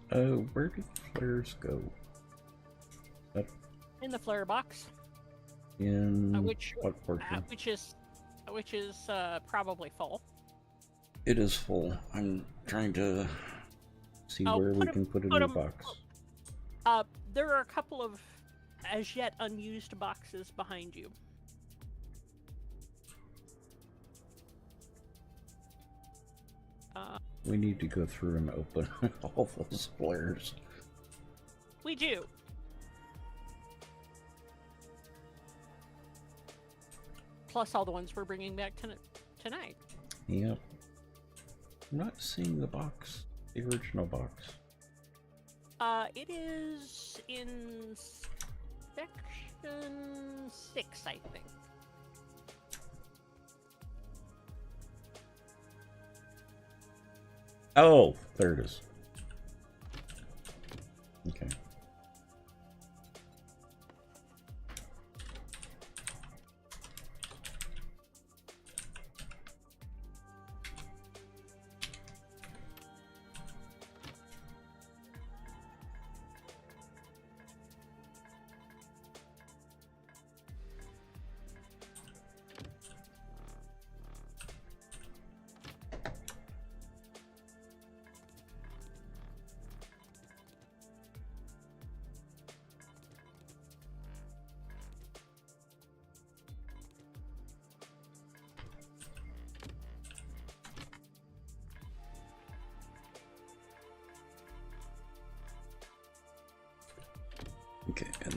Where did flares go? In the flare box, In which what portion? which is probably full. It is full. I'm trying to see Oh, where we put 'em- can put a put new 'em- box. There are a couple of as yet unused boxes behind you. We need to go through and open all those flares. We do. Plus all the ones we're bringing back tonight. Yep. I'm not seeing the box. The original box. It is in section 6, I think. Oh, there it is. Okay.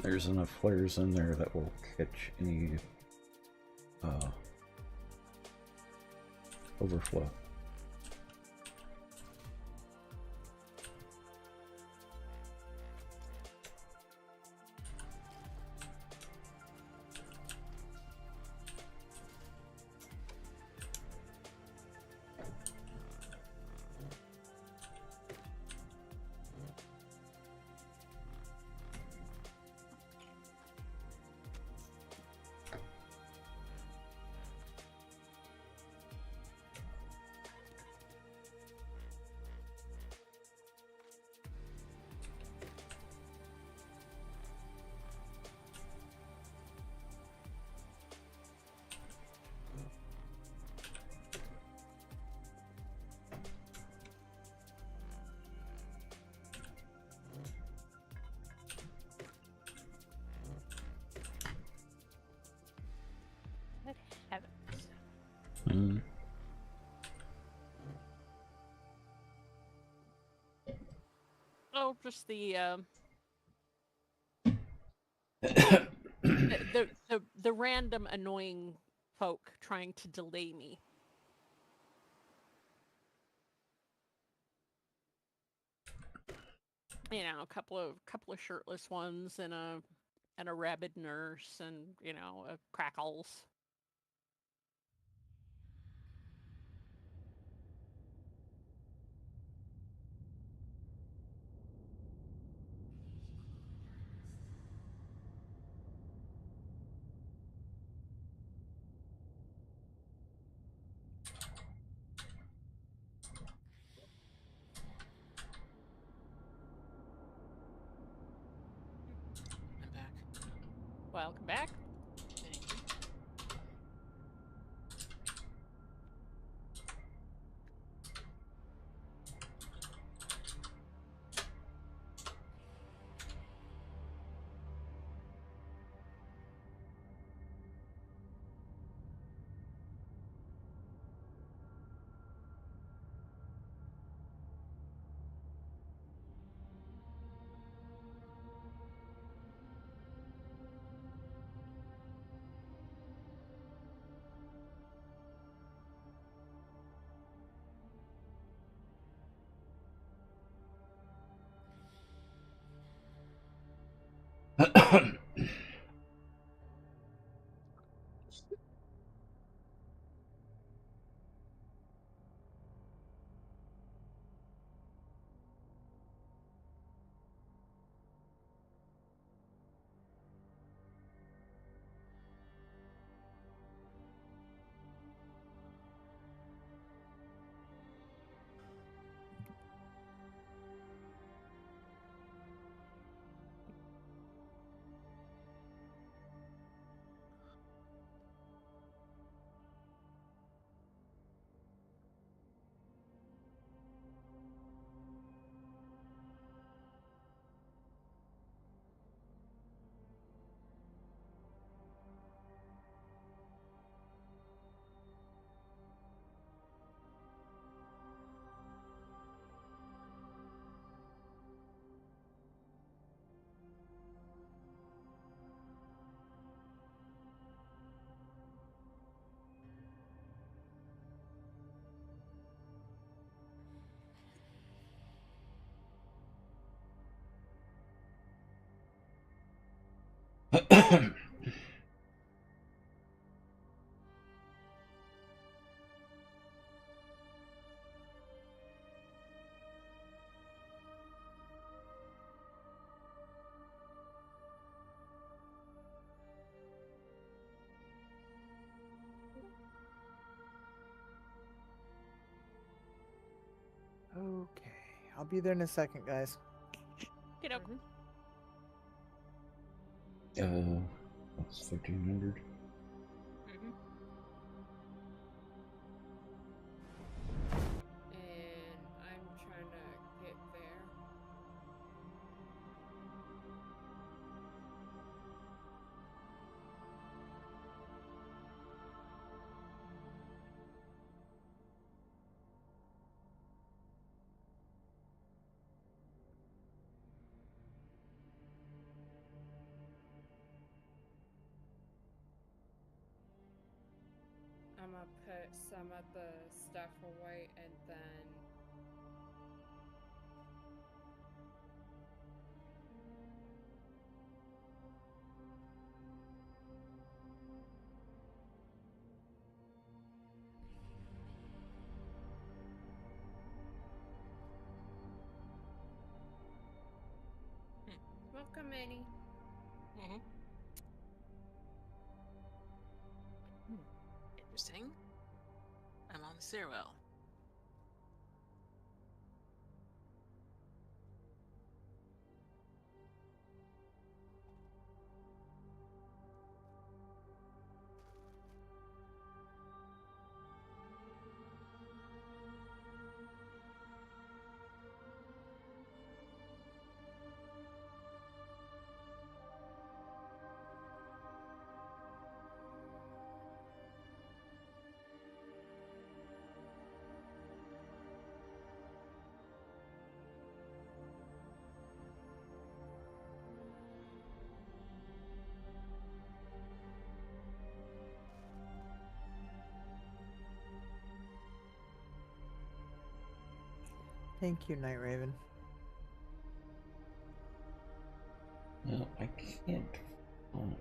there's enough flares in there that will catch any overflow. Good heavens. Mm. Oh, just the random annoying folk trying to delay me. You know, a couple of shirtless ones and a rabid nurse and, you know, crackles. I'm back. Welcome back. Thank you. Okay, I'll be there in a second, guys. Get up. That's 1300. Mm-hmm. And I'm trying to get there. gonna put some of the stuff away and then. Welcome, Minnie. Interesting. I'm on the stairwell. Thank you, Night Raven. No, I can't find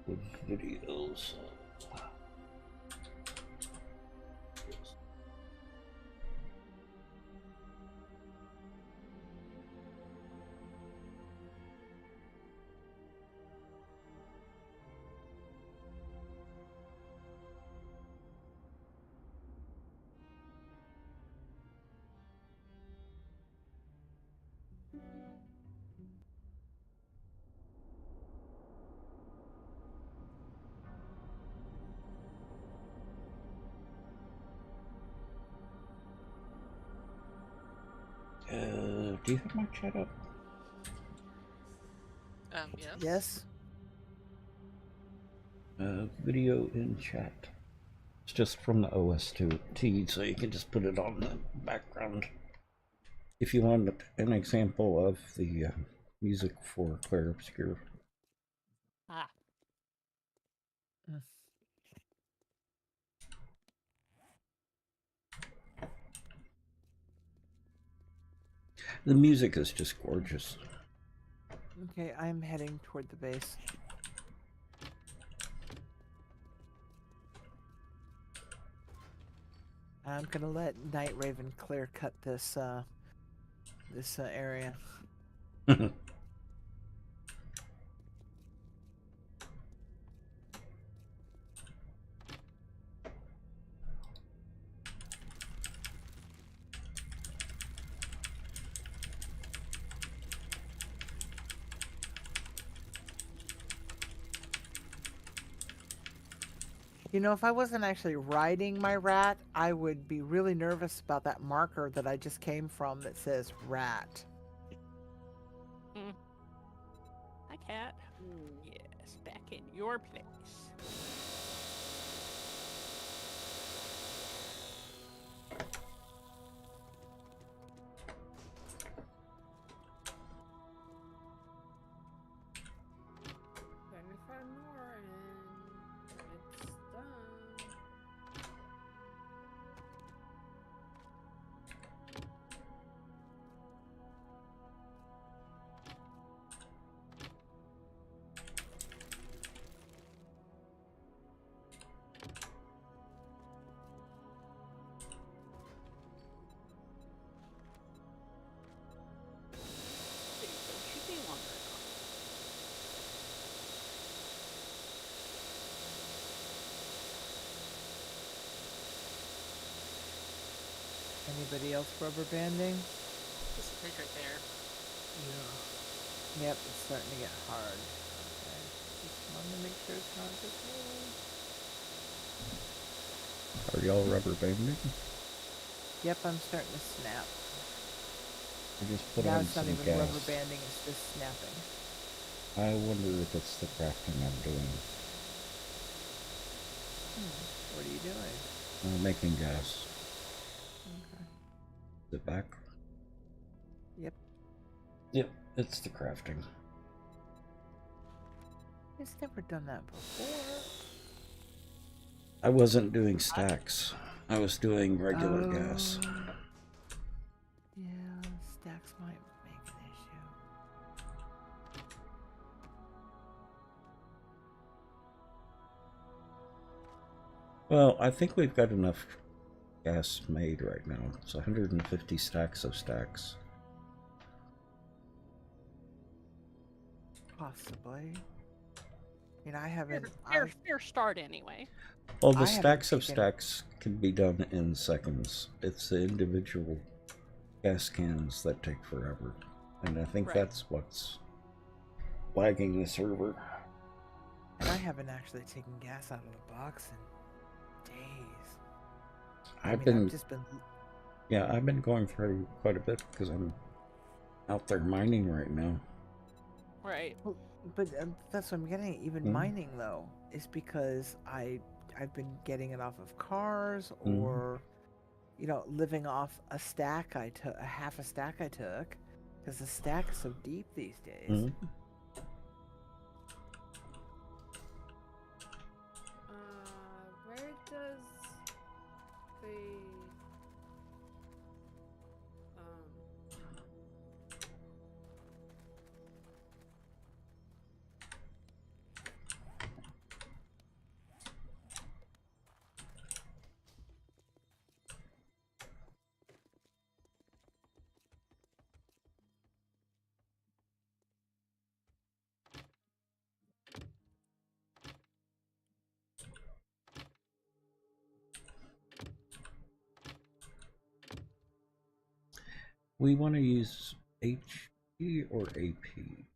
the videos. Do you have my chat up? Yes. Yes. Video in chat. It's just from the OS2T, so you can just put it on the background. If you want an example of the music for Clair Obscure. Ah. The music is just gorgeous. Okay, I'm heading toward the base. I'm gonna let Night Raven clear cut this area. You know, if I wasn't actually riding my rat, I would be really nervous about that marker that I just came from that says rat. Hi, cat. Yes, back in your place. Let me find more and it's done. Don't you be wondering. Anybody else rubber banding? Just a bridge right there. Yeah. Yep, it's starting to get hard. Okay. Just wanted to make sure it's not just me. Are y'all rubber banding? Yep, I'm starting to snap. I just put Now on it's not some even gas. rubber banding, it's just snapping. I wonder if it's the crafting I'm doing. What are you doing? Making gas. Okay. Is it back? Yep. Yep, it's the crafting. It's never done that before. I wasn't doing stacks. I was doing regular gas. Yeah, stacks might make an issue. Well, I think we've got enough gas made right now. It's 150 stacks of stacks. Possibly. I mean, I haven't. Fair start anyway. Well, the I haven't stacks of taken- stacks can be done in seconds. It's the individual gas cans that take forever. And I think Right. that's what's lagging the server. And I haven't actually taken gas out of the box in days. I've just been. Yeah, I've been going through quite a bit because I'm out there mining right now. Right. But that's what I'm getting at. Even mining though is because I've been getting it off of cars or, living off a stack I took, a half a stack I took, because the stack is so deep these days. Where does the We want to use HP or AP?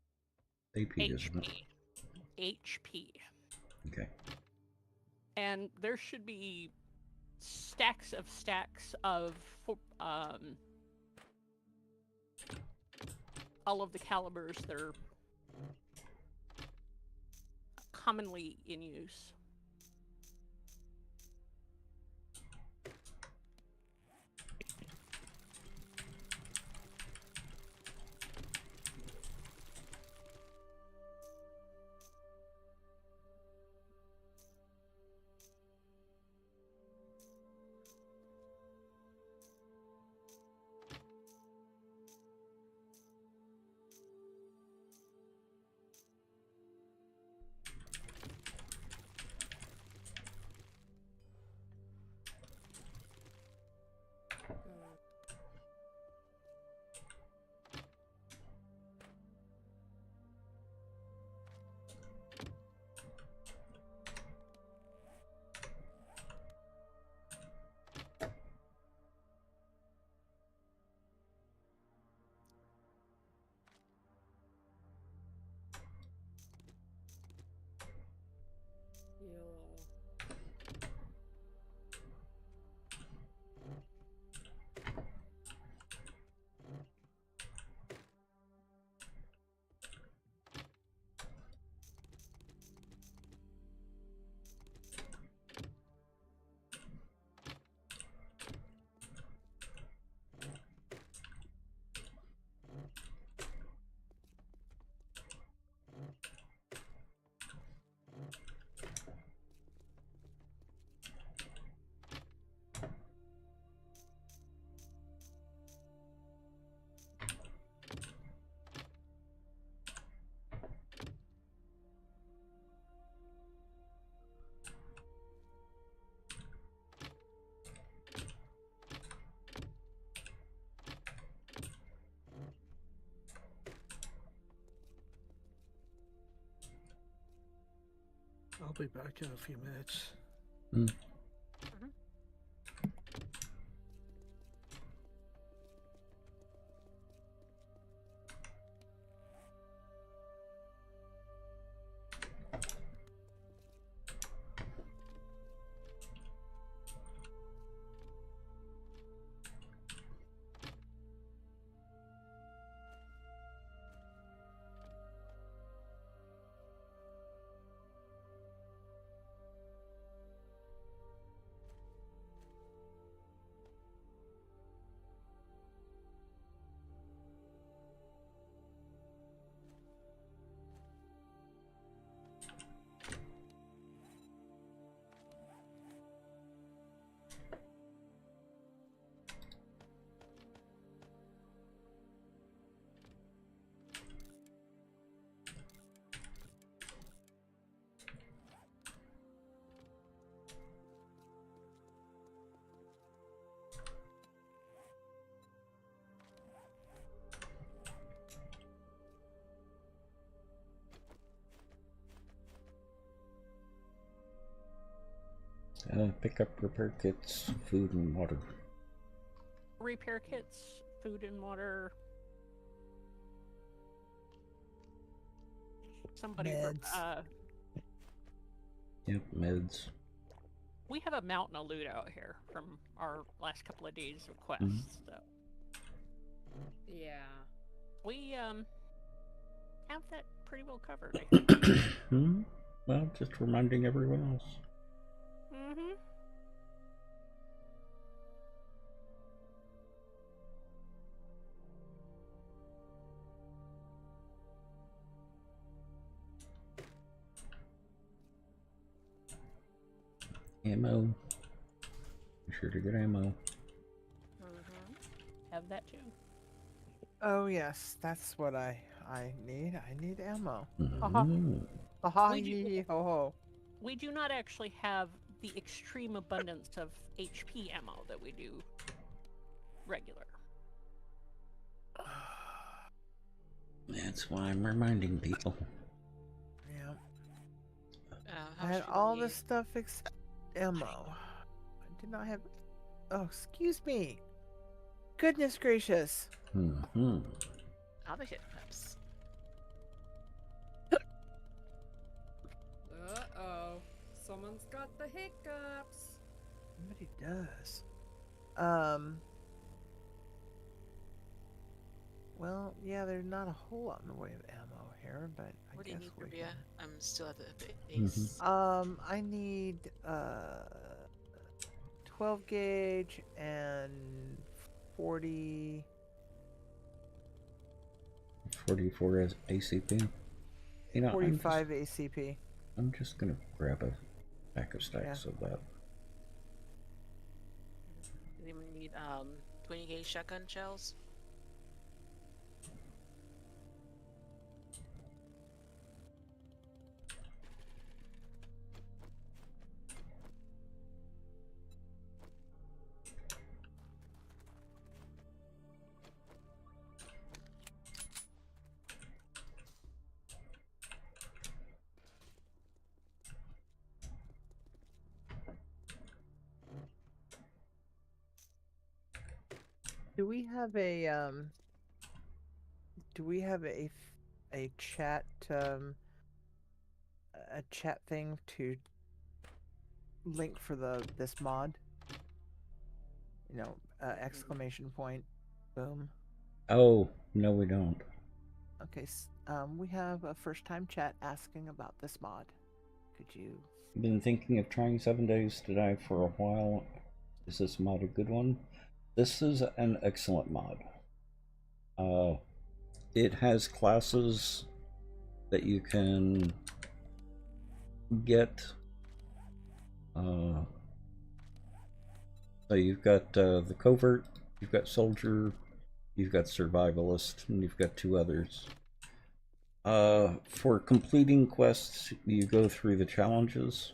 AP, isn't it? HP. Okay. And there should be stacks of all of the calibers that are commonly in use. I'll be back in a few minutes. Pick up repair kits, food, and water. Repair kits, food and water. Somebody, Meds. Yep, meds. We have a mountain of loot out here from our last couple of days of quests, so Yeah. we have that pretty well covered, I think. Well, just reminding everyone else. Mm-hmm. Ammo. Be sure to get ammo. Have that too. Oh yes, that's what I need. I need ammo. Mhm. Haha, We do- hee, ho ho. We do not actually have the extreme abundance of HP ammo that we do regular. That's why I'm reminding people. Yeah. How I had should all we- this stuff except ammo. I did not have. Oh, excuse me. Goodness gracious. Mm-hmm. I'll be hitting ups. Uh-oh. Someone's got the hiccups. Somebody does. Well, yeah, there's not a whole lot in the way of ammo here, but I What do you guess need, we Rubia? can... I'm still at the base. I need 12 gauge and 40 44 as ACP. You know, 45 ACP. I'm just gonna grab a pack of stacks of that. Do you need 20 gauge shotgun shells? Do we have a chat thing to link for this mod? You know, exclamation point, boom. Oh, no, we don't. Okay, we have a first-time chat asking about this mod. Could you? I've been thinking of trying 7 Days to Die for a while. Is this mod a good one? This is an excellent mod. It has classes that you can get. So you've got the Covert, you've got Soldier, you've got Survivalist, and you've got 2 others. For completing quests, you go through the challenges.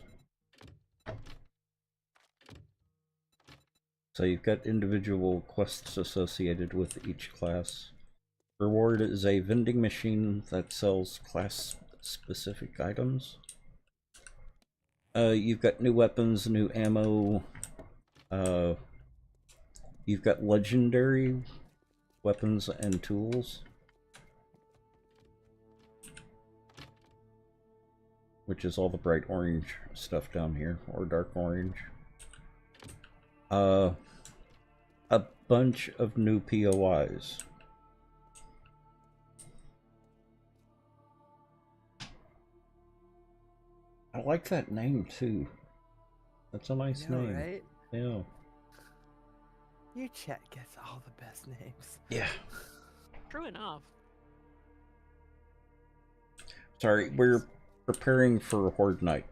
So you've got individual quests associated with each class. Reward is a vending machine that sells class-specific items. You've got new weapons, new ammo. You've got legendary weapons and tools, which is all the bright orange stuff down here, or dark orange. A bunch of new POIs. I like that name too. That's a nice name. Right? Yeah. Your chat gets all the best names. Yeah. True enough. Sorry, we're preparing for Horde Night,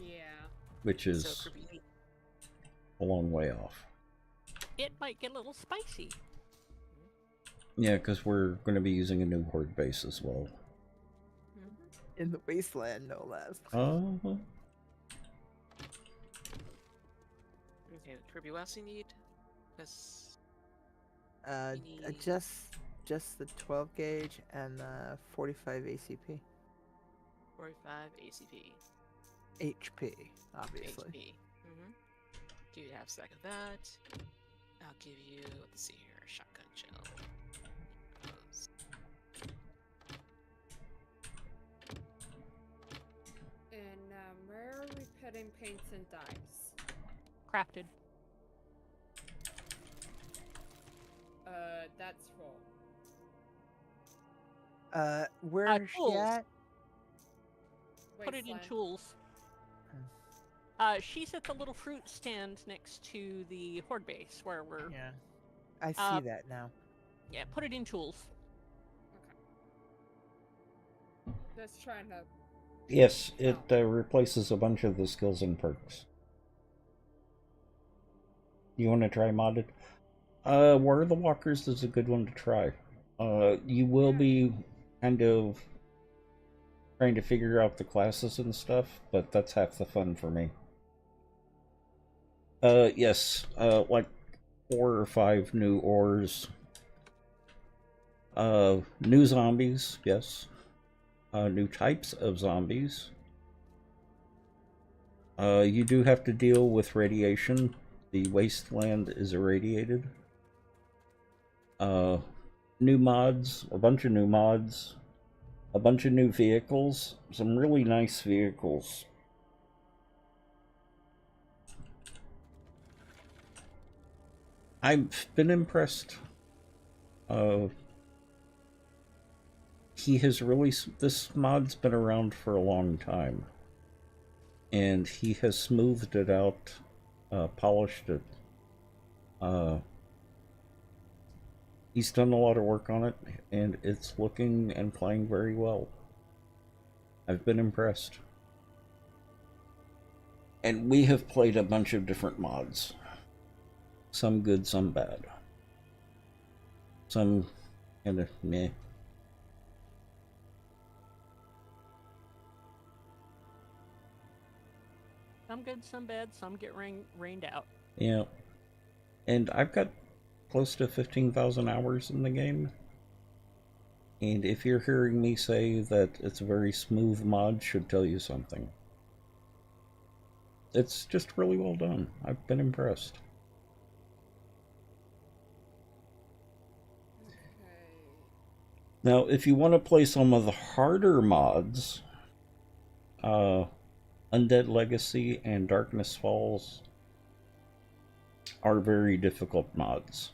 Yeah. which So is creepy. a long way off. It might get a little spicy. Yeah, because we're going to be using a new Horde base as well. In the wasteland, no less. Okay, Kirby, what else do you need? Because Just the 12 gauge and 45 ACP. 45 ACP. HP, obviously. HP. Do you have a stack of that? I'll give you, let's see here, shotgun shell. Those. And where are we putting paints and dyes? Crafted. That's full. Where is she tools. at? Put it in Wasteland. tools. She's at the little fruit stand next to the horde base where we're. Yeah, I see that now. Yeah, put it in tools. Okay. Just trying to. Yes, it replaces a bunch of the skills and perks. You want to try modded? Where are the walkers is a good one to try. You will be kind of trying to figure out the classes and stuff, but that's half the fun for me. Yes, like 4 or 5 new ores. New zombies, yes. New types of zombies. You do have to deal with radiation. The wasteland is irradiated. New mods, a bunch of new mods, a bunch of new vehicles, some really nice vehicles. I've been impressed. This mod's been around for a long time, and he has smoothed it out, polished it. He's done a lot of work on it, and it's looking and playing very well. I've been impressed. And we have played a bunch of different mods. Some good, some bad. Some kind of meh. Some good, some bad, some get rained out. Yeah. And I've got close to 15,000 hours in the game. And if you're hearing me say that it's a very smooth mod, should tell you something. It's just really well done. I've been impressed. Now, if you want to play some of the harder mods, Undead Legacy and Darkness Falls are very difficult mods.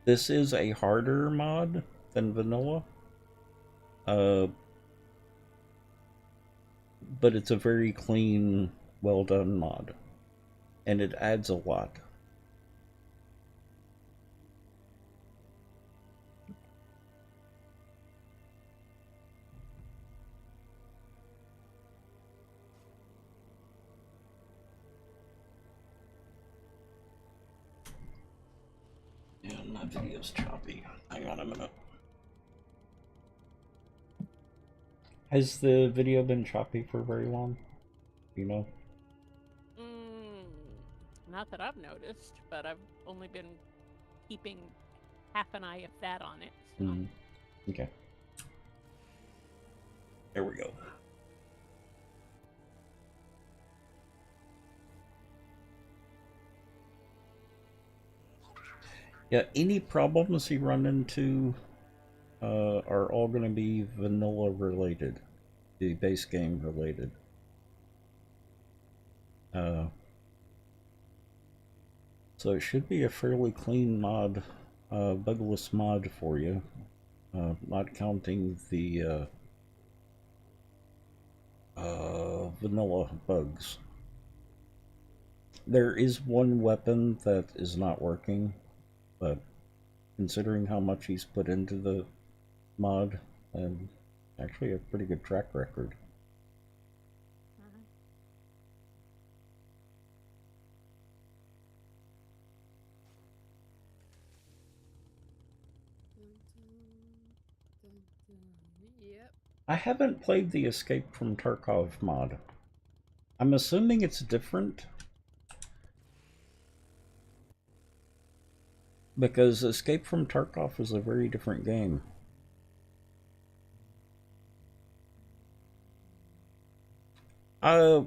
This is a harder mod than vanilla, but it's a very clean, well done mod, and it adds a lot. Yeah, my video's choppy. Hang on a minute. Has the video been choppy for very long? You know? Not that I've noticed, but I've only been keeping half an eye, if that, on it. So. Okay. There we go. Yeah, any problems you run into are all going to be vanilla related, the base game related. So it should be a fairly clean mod, bugless mod for you, not counting the vanilla bugs. There is one weapon that is not working, but considering how much he's put into the mod, and actually a pretty good track record. Yep. I haven't played the Escape from Tarkov mod. I'm assuming it's different, because Escape from Tarkov is a very different game. Uh,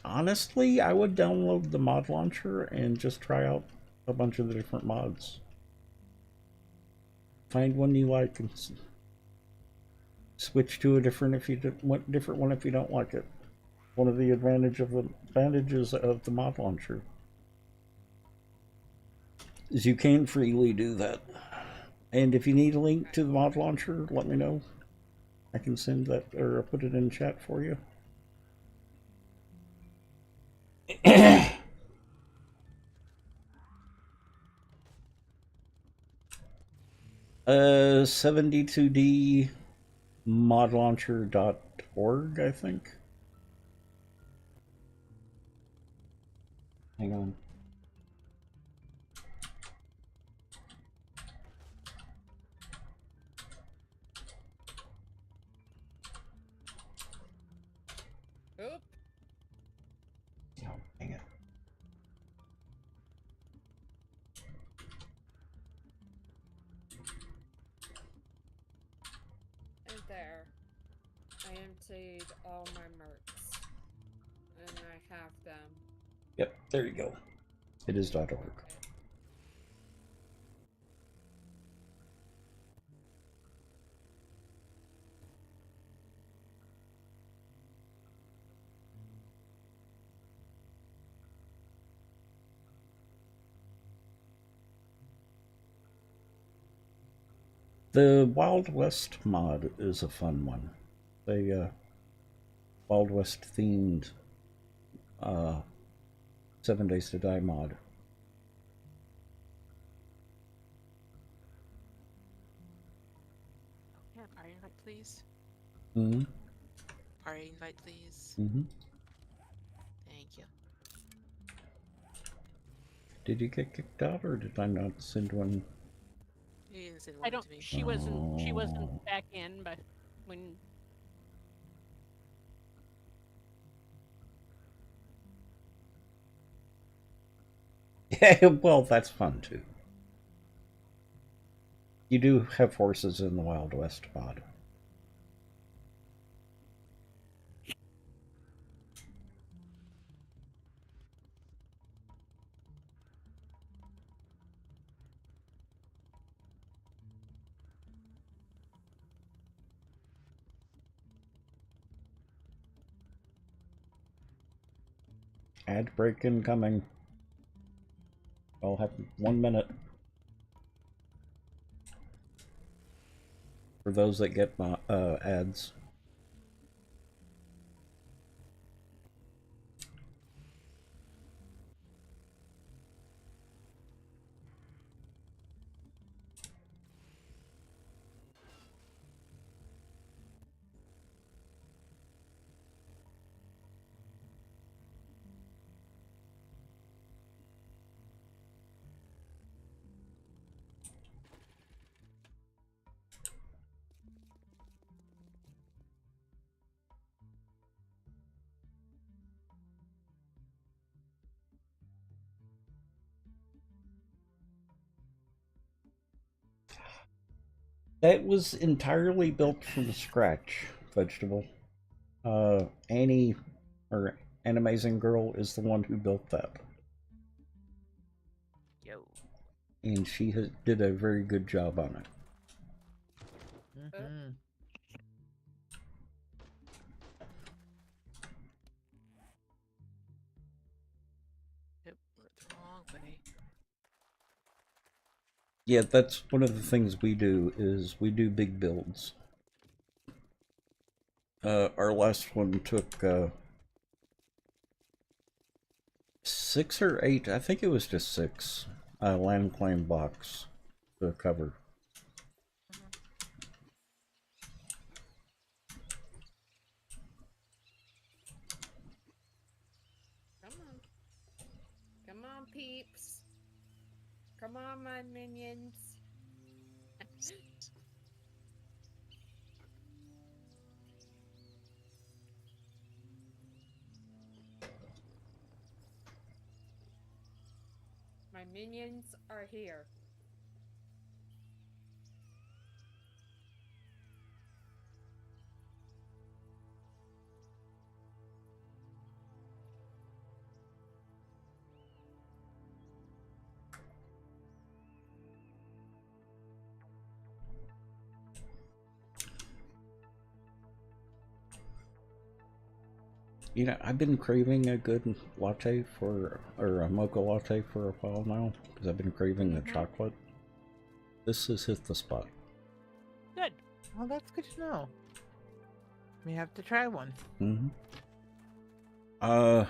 honestly, I would download the mod launcher and just try out a bunch of the different mods. Find one you like and switch to a different different one if you don't like it. One of the advantages of the mod launcher is you can freely do that. And if you need a link to the mod launcher, let me know. I can send that or put it in chat for you. 72D modlauncher.org, I think. Hang on. Oop. Oh, hang it. And there. I emptied all my mercs. And I have them. Yep, there you go. It is .org. The Wild West mod is a fun one. The Wild West themed 7 Days to Die mod. Yeah, party invite, please. Mm-hmm. Party invite, please. Mm-hmm. Thank you. Did you get kicked out, or did I not send one? You didn't send I one don't. to me. She wasn't. She Oh. wasn't back in, but when. Yeah, well, that's fun too. You do have horses in the Wild West mod. Ad break incoming. I'll have 1 minute. For those that get my ads. That was entirely built from scratch, Vegetable. Annie, or An Amazing Girl, is the one who built that. Yo. And she did a very good job on it. Mm-hmm. Yep, we're the wrong way. Yeah, that's one of the things we do, is we do big builds. Our last one took 6 or 8, I think it was just 6, land claim blocks to cover. Come on. Come on, peeps. Come on, my minions. My minions are here. You know, I've been craving a good latte or a mocha latte for a while now, because I've been craving the chocolate. This has hit the spot. Good. Well, that's good to know. We have to try one. Mm-hmm. Yeah,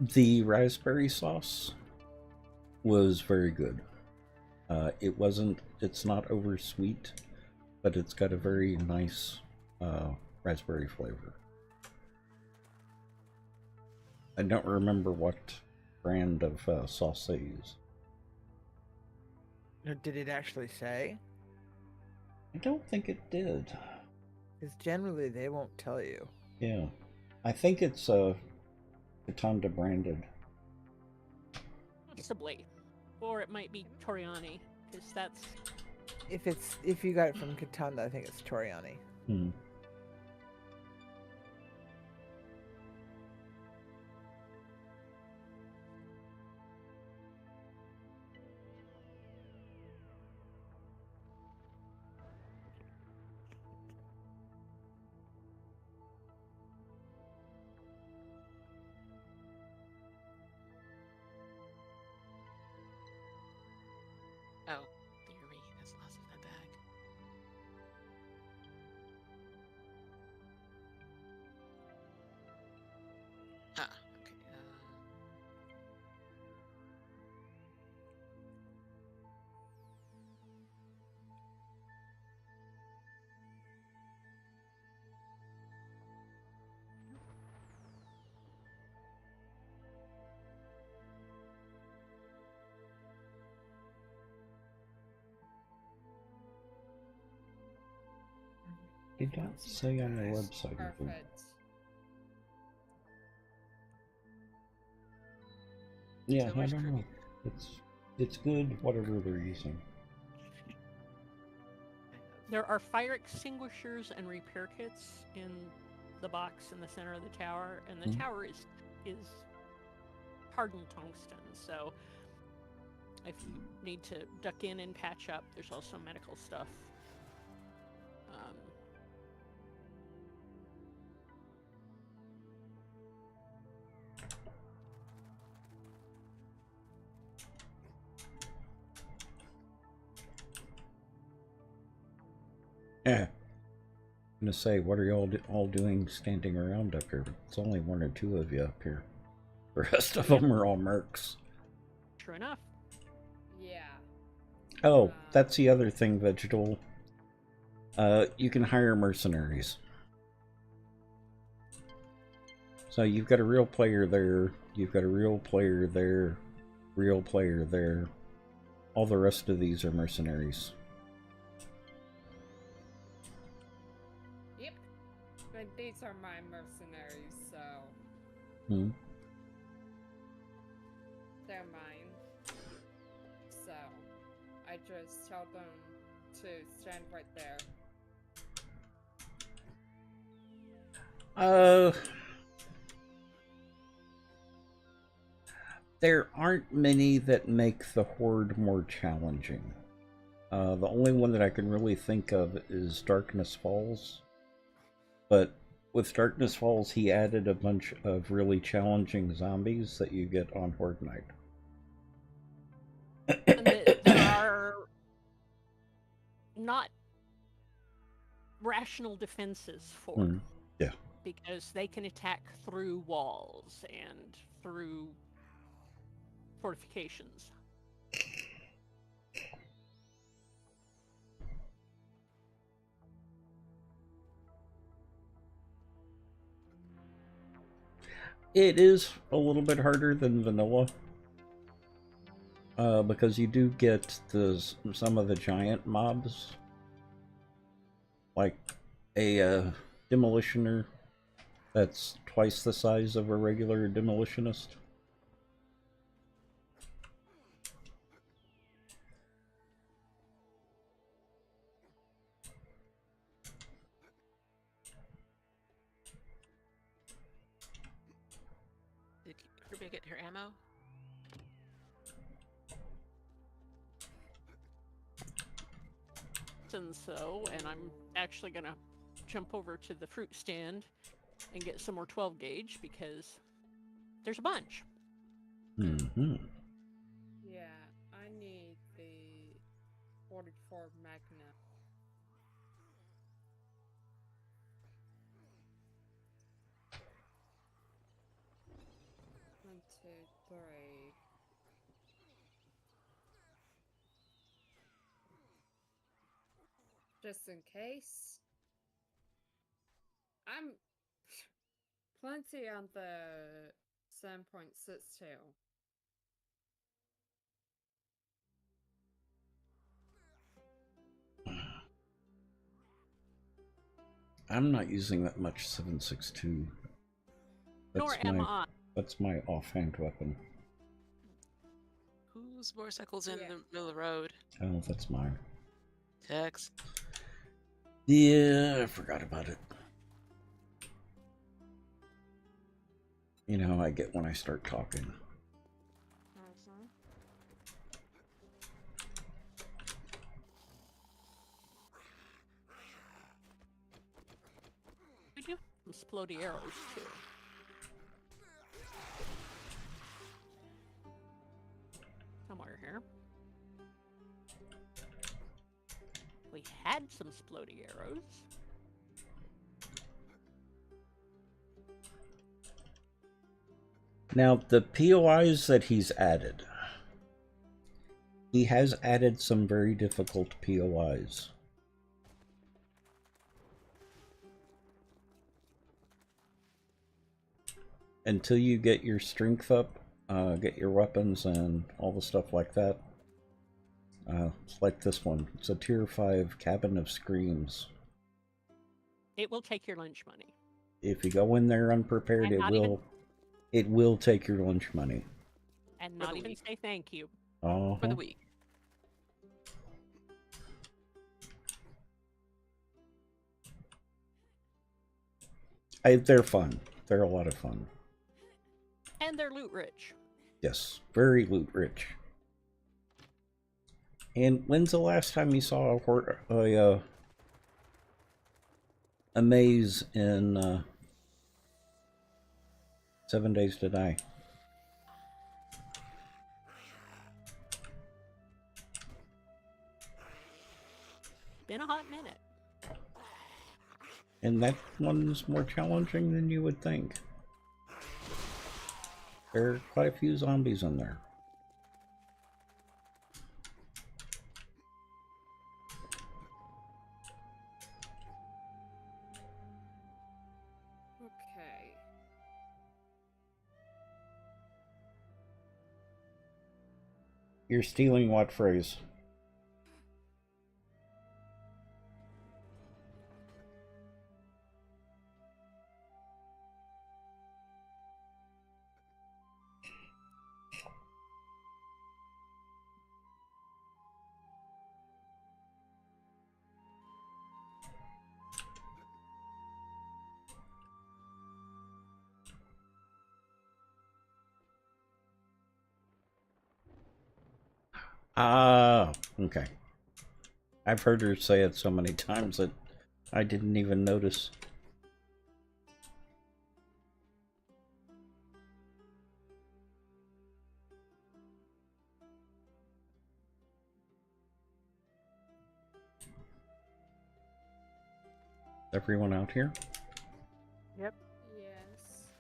The raspberry sauce was very good. It's not over sweet, but it's got a very nice raspberry flavor. I don't remember what brand of sauce they use. Or did it actually say? I don't think it did. Because generally they won't tell you. Yeah. I think it's Katanda branded. possibly. Or it might be Toriani, because that's... If you got it from Katanda, I think it's Toriani. Hmm. Oh, dear me, that's lots of that bag. Ah, okay. It don't say on the website. I think. Perfect. Yeah, So I where's don't know. Kirby? It's good, whatever they're using. There are fire extinguishers and repair kits in the box in the center of the tower, and the tower is hardened tungsten, so if you need to duck in and patch up, there's also medical stuff. Yeah. I'm gonna say, what are you all doing standing around up here? It's only one or two of you up here. The rest of them are all mercs. True enough. Yeah. Oh, that's the other thing, Vegetal. You can hire mercenaries. So you've got a real player there, you've got a real player there, real player there. All the rest of these are mercenaries. Yep. But these are my mercenaries, so Hmm. they're mine. So I just tell them to stand right there. There aren't many that make the Horde more challenging. The only one that I can really think of is Darkness Falls. But with Darkness Falls, he added a bunch of really challenging zombies that you get on Horde Night. And there are not rational defenses for Yeah. because they can attack through walls and through fortifications. It is a little bit harder than vanilla. Because you do get some of the giant mobs. Like a demolitioner that's twice the size of a regular demolitionist. Did Kirby get her ammo? And so, and I'm actually gonna jump over to the fruit stand and get some more 12 gauge because there's a bunch. Mm-hmm. Yeah, I need the 44 Magnum. One, two, three. Just in case. I'm plenty on the 7.62. I'm not using that much 7.62. Nor am I. That's my offhand weapon. Whose motorcycle's in Yeah. the middle of the road? Oh, that's mine. Tex. Yeah, I forgot about it. You know how I get when I start talking. We do have some splody arrows too. Somewhere here. We had some splody arrows. Now, the POIs that he's added. He has added some very difficult POIs. Until you get your strength up, get your weapons and all the stuff like that. It's like this one. It's a tier 5 Cabin of Screams. It will take your lunch money. If you go in there unprepared, And it will take your lunch money. And not even say thank you. For the week. They're fun. They're a lot of fun. And they're loot rich. Yes, very loot rich. And when's the last time you saw a maze in 7 Days to Die? Been a hot minute. And that one's more challenging than you would think. There are quite a few zombies in there. Okay. You're stealing what phrase? Ah, okay. I've heard her say it so many times that I didn't even notice. Everyone out here? Yep. Yes.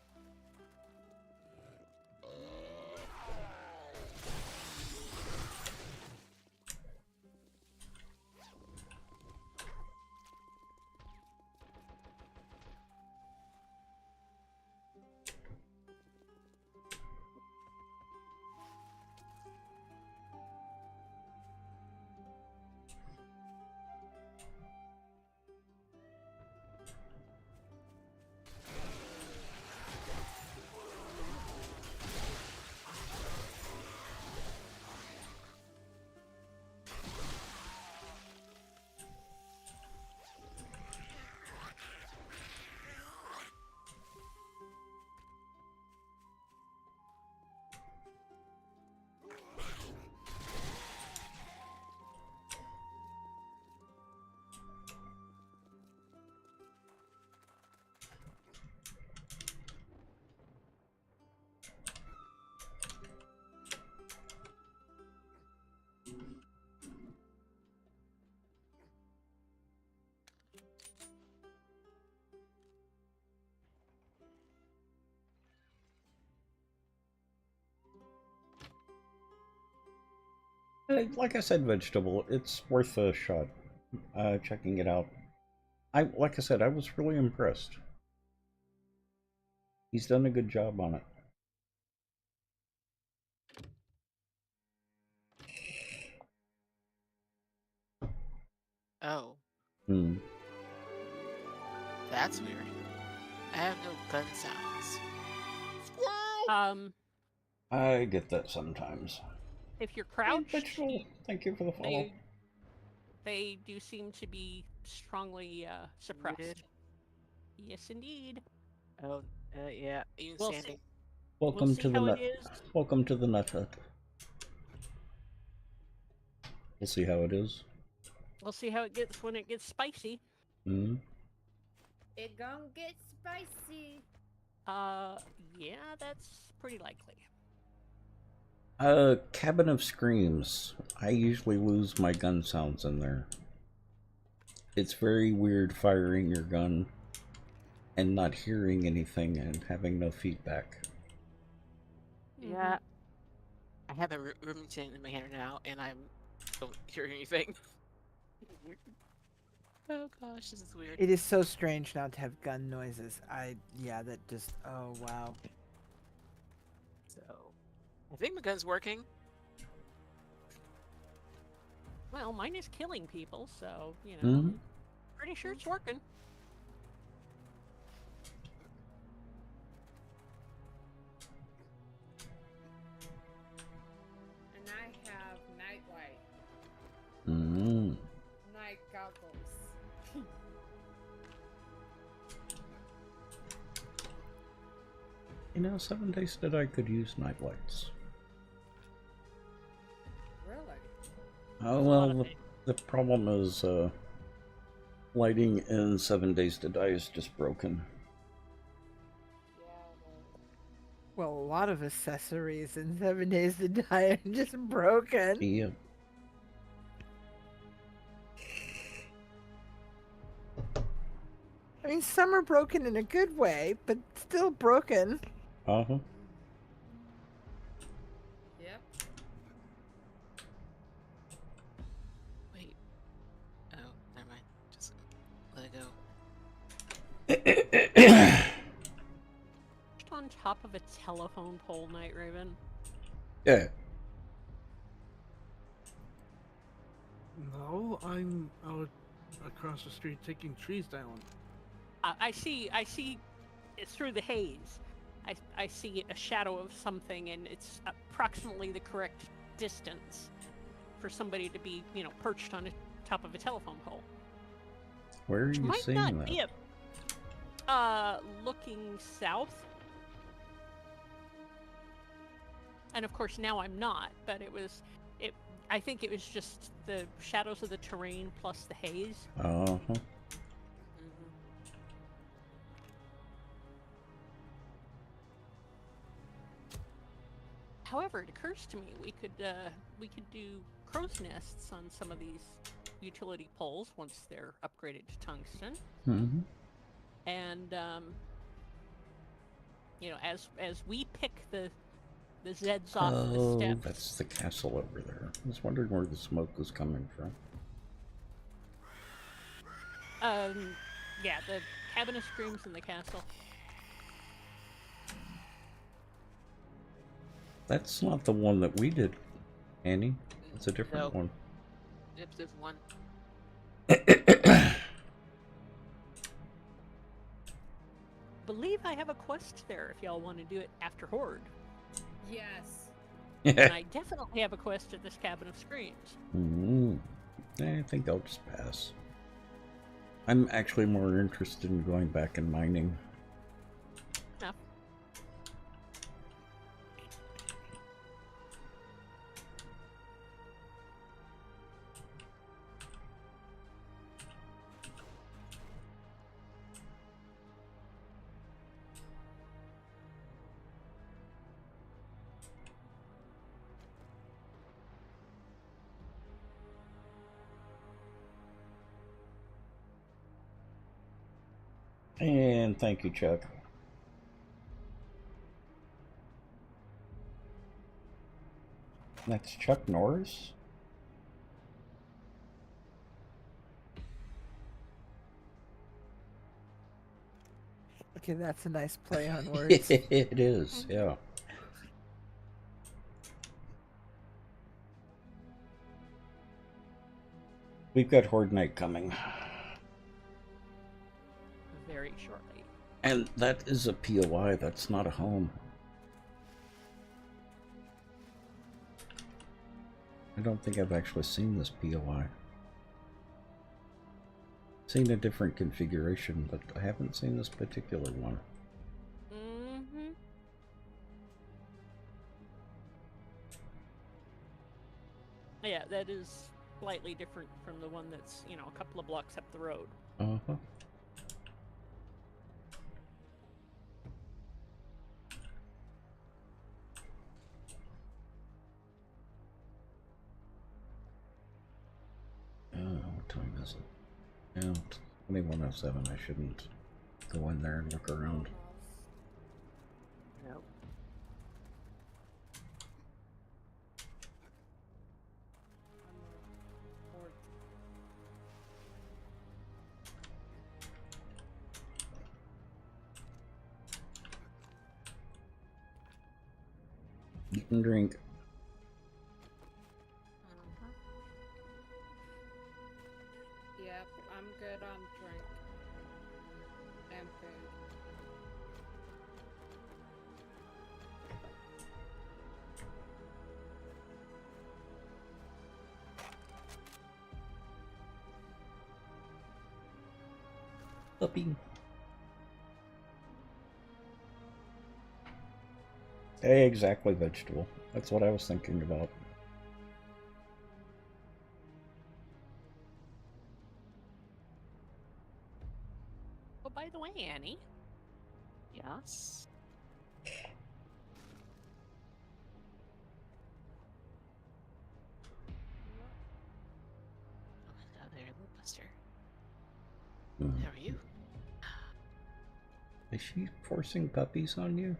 Like I said, vegetable. It's worth a shot. Checking it out. Like I said, I was really impressed. He's done a good job on it. Oh, Hmm. that's weird. I have no gun sounds. I get that sometimes. If you're Hey, crouched, vegetable, thank you for the follow. they do seem to be strongly suppressed. Muted. Yes, indeed. Oh, yeah. Even We'll standing. see. Welcome We'll see to the how nut. it is. Welcome to the nut hut. We'll see how it is. We'll see how it gets when it gets spicy. Hmm. It gon' get spicy. Yeah, that's pretty likely. Cabin of Screams. I usually lose my gun sounds in there. It's very weird firing your gun and not hearing anything and having no feedback. Yeah. I have a Remington in my hand now, and I don't hear anything. Oh gosh, this is weird. It is so strange not to have gun noises. That just, oh wow. So, I think my gun's working. Well, mine is killing people, so, you know, pretty sure it's working. And I have nightlight. Mm-hmm. Night goggles. You know, 7 Days to Die could use night lights. Really? Oh, well, the problem is, lighting in 7 Days to Die is just broken. Well, a lot of accessories in 7 Days to Die are just broken. Yeah. I mean, some are broken in a good way, but still broken. Uh-huh. Yep. Wait. Oh, never mind. Just let it go. Just on top of a telephone pole, Night Raven. Yeah. No, I'm out across the street taking trees down. I see it through the haze. I see a shadow of something, and it's approximately the correct distance for somebody to be, you know, perched on the top of a telephone pole. Where are Which you might seeing not that? be looking south. And of course now I'm not, but I think it was just the shadows of the terrain plus the haze. Uh-huh. However, it occurs to me we could do crow's nests on some of these utility poles once they're upgraded to tungsten. Mm-hmm. And you know, as we pick the Zeds off the steps. That's the castle over there. I was wondering where the smoke was coming from. Yeah, the Cabin of Screams in the castle. That's not the one that we did, Annie. It's a different one. There's one. Believe I have a quest there if y'all want to do it after Horde. Yes. And I definitely have a quest at this Cabin of Screams. I think I'll just pass. I'm actually more interested in going back and mining. Enough. And thank you, Chuck. That's Chuck Norris? Okay, that's a nice play on words. It is, yeah. We've got Horde Night coming. Very shortly. And that is a POI, that's not a home. I don't think I've actually seen this POI. Seen a different configuration, but I haven't seen this particular one. Mm-hmm. Yeah, that is slightly different from the one that's, you know, a couple of blocks up the road. Uh-huh. What time is it? Yeah, 21:07. I shouldn't go in there and look around. Nope. Eat and drink. Yep, I'm good on drink and food. Puppy. Exactly, vegetable. That's what I was thinking about. Oh, by the way, Annie. Yes. Oh, there, little Buster. Hmm. How are you? Is she forcing puppies on you?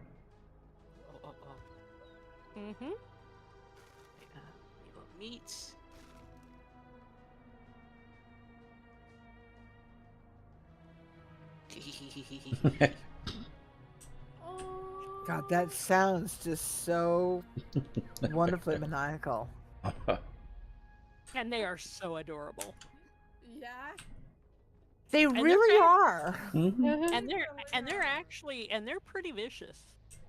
Mm-hmm. You want meat? God, that sounds just so wonderfully maniacal. And they are so adorable. Yeah. They they're really kind are. Mhm. And they're actually they're vicious.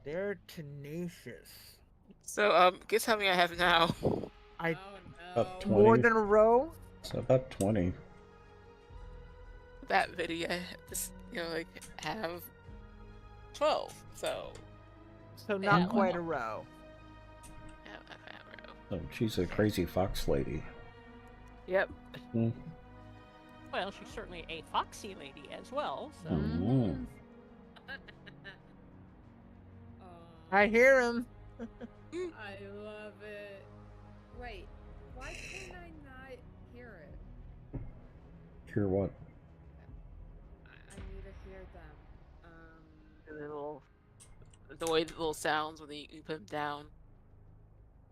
They're tenacious. So, guess how many I have now? I Oh About no. 20. more than a row. So about 20. That video, I just, like, have 12, so... So not Yeah, quite well. a row. Yeah, I have a row. Oh, she's a crazy fox lady. Yep. Mm. Well, she's certainly a foxy lady as well. So Oh. I hear him. I love it. Wait, why can I not hear it? Hear what? I need to hear them. The way the little sounds when you put them down.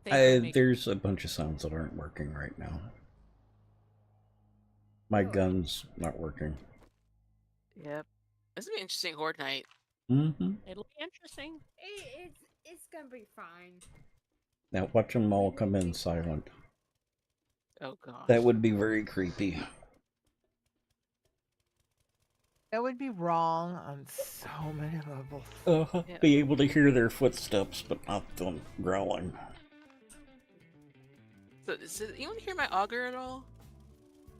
they do make There's a bunch of sounds that aren't working right now. My Oh. gun's not working. Yep. This is gonna be an interesting Horde night. Mm-hmm. it'll be interesting. It's gonna be fine. Now watch them all come in silent. Oh gosh. That would be very creepy. That would be wrong on so many levels. Yeah. Be able to hear their footsteps, but not them growling. So, does anyone hear my auger at all?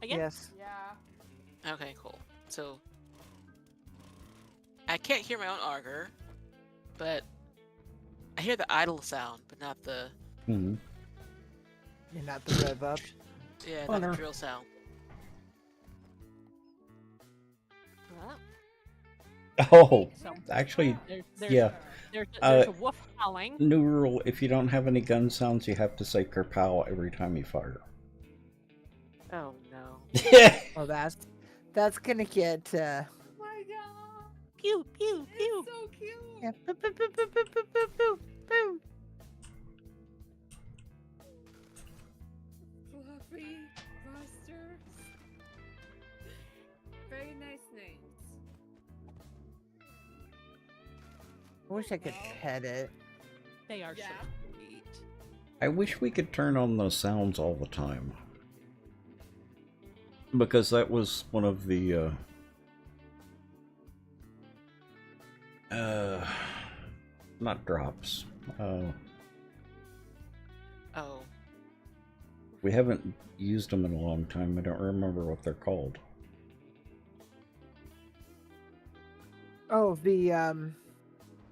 Again? Yes. Yeah. Okay, cool. So, I can't hear my own auger, but I hear the idle sound, but not the Mm-hmm. You're not the rev up. not Honor. the drill sound. Well, Oh, So actually, there's yeah. there's a wolf howling. New rule, if you don't have any gun sounds, you have to say kerpow every time you fire. oh no. Oh, that's gonna get. Oh my god. Pew pew pew. It's so cute. Yeah. Boop, boop, boop, boop, boop, boop, boop, boop, boop. Fluffy, Buster. Very nice names. I wish I could pet it. They are Yeah. so sweet. I wish we could turn on those sounds all the time. Because that was one of the, not drops. Oh. We haven't used them in a long time. I don't remember what they're called. Oh,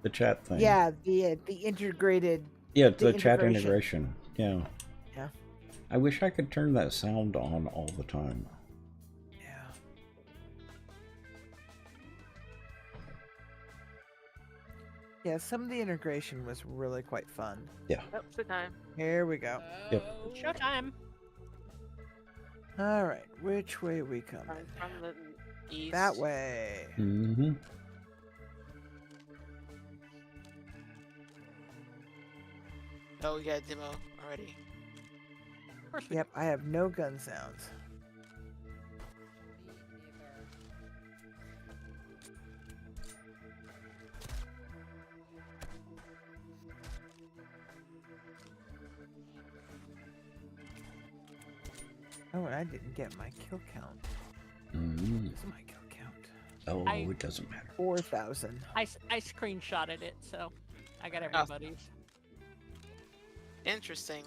the chat thing. yeah, the integrated. Yeah, the the chat integration. integration. Yeah. Yeah. I wish I could turn that sound on all the time. Yeah. Yeah, some of the integration was really quite fun. Yeah. Oh, it's the time. Here we go. Yep. Oh. Showtime. All right, which way we coming? From the east. That way. Mm-hmm. Oh, we got a demo already. Of course we Yep, I have no gun sounds. Me neither. Oh, and I didn't get my kill count. Mm-hmm. What's my kill count? Oh, I- it doesn't matter. 4,000. I screenshotted it, so I got Oh. everybody's. Interesting.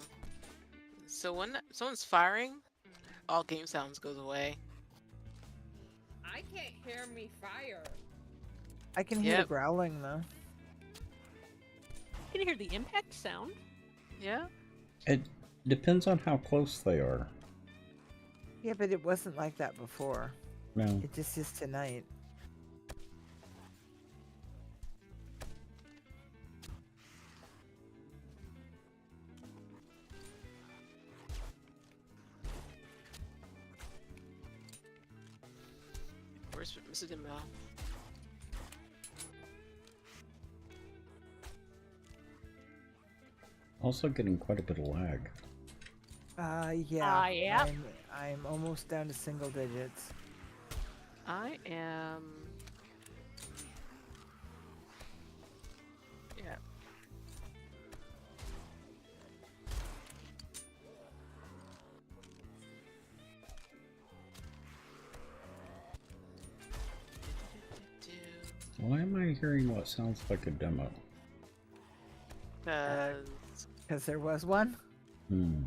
So when someone's firing, all game sounds goes away. I can't hear me fire. I can hear the Yep. growling though. You can hear the impact sound. Yeah. It depends on how close they are. Yeah, but it wasn't like that before. No. It just is tonight. Where's Mr. Demo? Also getting quite a bit of lag. Yeah. Yeah. I'm almost down to single digits. I am. Yeah. Why am I hearing what sounds like a demo? Because there was one. Hmm.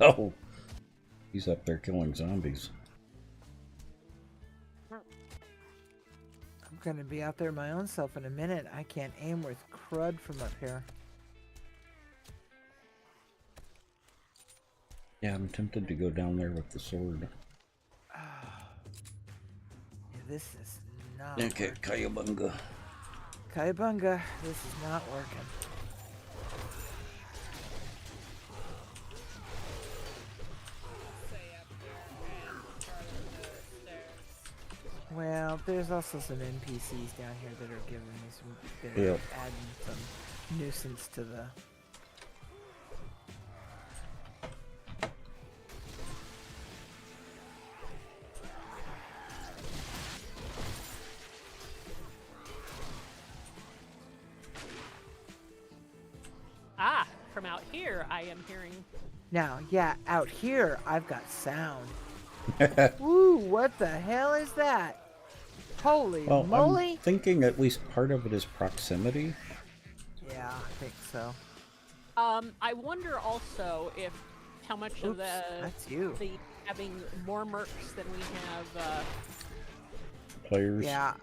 Oh! He's up there killing zombies. I'm gonna be out there my own self in a minute. I can't aim worth crud from up here. Yeah, I'm tempted to go down there with the sword. Yeah, this is not Okay, working. Kayabunga. Kaibunga, this is not working. Stay up here and further the stairs. Well, there's also some NPCs down here that are giving me some, that are Yep. adding some nuisance to the. Ah, from out here, I am hearing. Now, yeah, out here I've got sound. Ooh, what the hell is that? Holy Well, moly! I'm thinking at least part of it is proximity. Yeah, I think so. I wonder also if how much of Oops, the that's you. having more mercs than we have. Players. Yeah.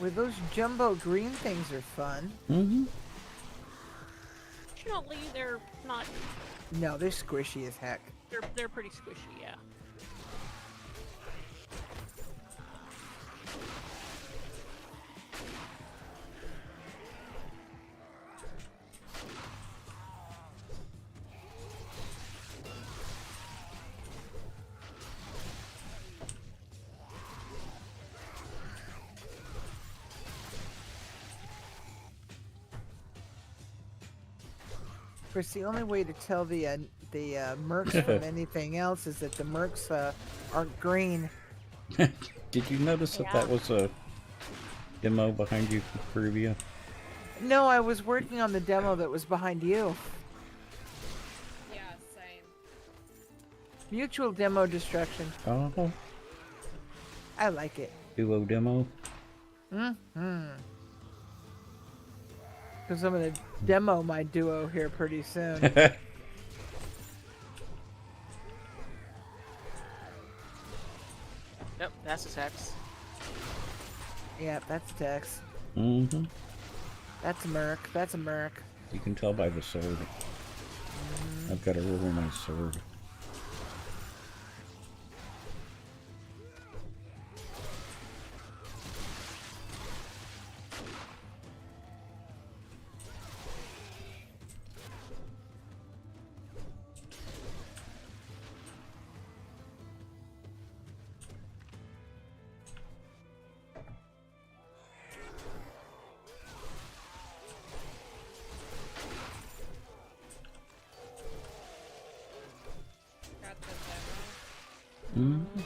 Well, those jumbo green things are fun. Mm-hmm. Fortunately, they're not. No, they're squishy as heck. They're pretty squishy, yeah. Of course, the only way to tell the mercs from anything else is that the mercs aren't green. Did you notice that that was a demo behind you, Pruvia? No, I was working on the demo that was behind you. Yeah, same. Mutual demo destruction. Oh, I like it. duo demo. Mm-hmm. Because I'm going to demo my duo here pretty soon. Yep, that's his hex. Yeah, that's Tex. Mm-hmm. That's a merc. That's a merc. You can tell by the sword. I've got a really nice sword. Got the demo. Mm-hmm.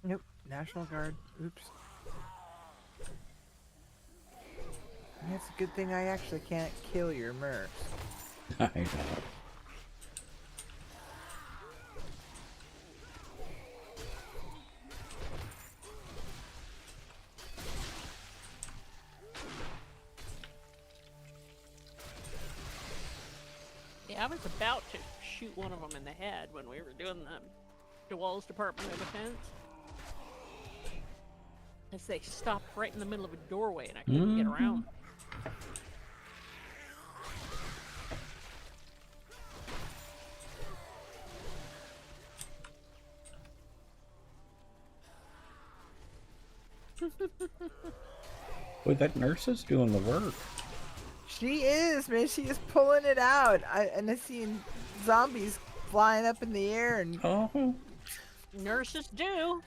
Nope. National Guard. Oops. That's a good thing I actually can't kill your mercs. I know. Yeah, I was about to shoot one of them in the head when we were doing the DeWall's Department of Defense. As they stopped right in the middle of a doorway and I couldn't get around. Boy, that nurse is doing the work. She is, man. She is pulling it out. And I seen zombies flying up in the air and Oh, Nurses do.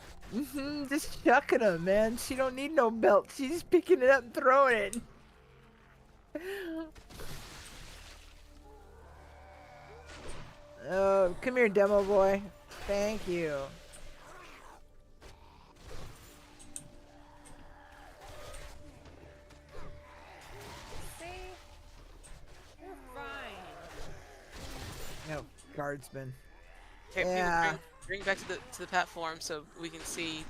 just chucking them, man. She don't need no belt. She's just picking it up and throwing it. Oh, come here, demo boy. Thank you. See? You're fine. No, guardsman. Here, people, Yeah. bring back to the platform so we can see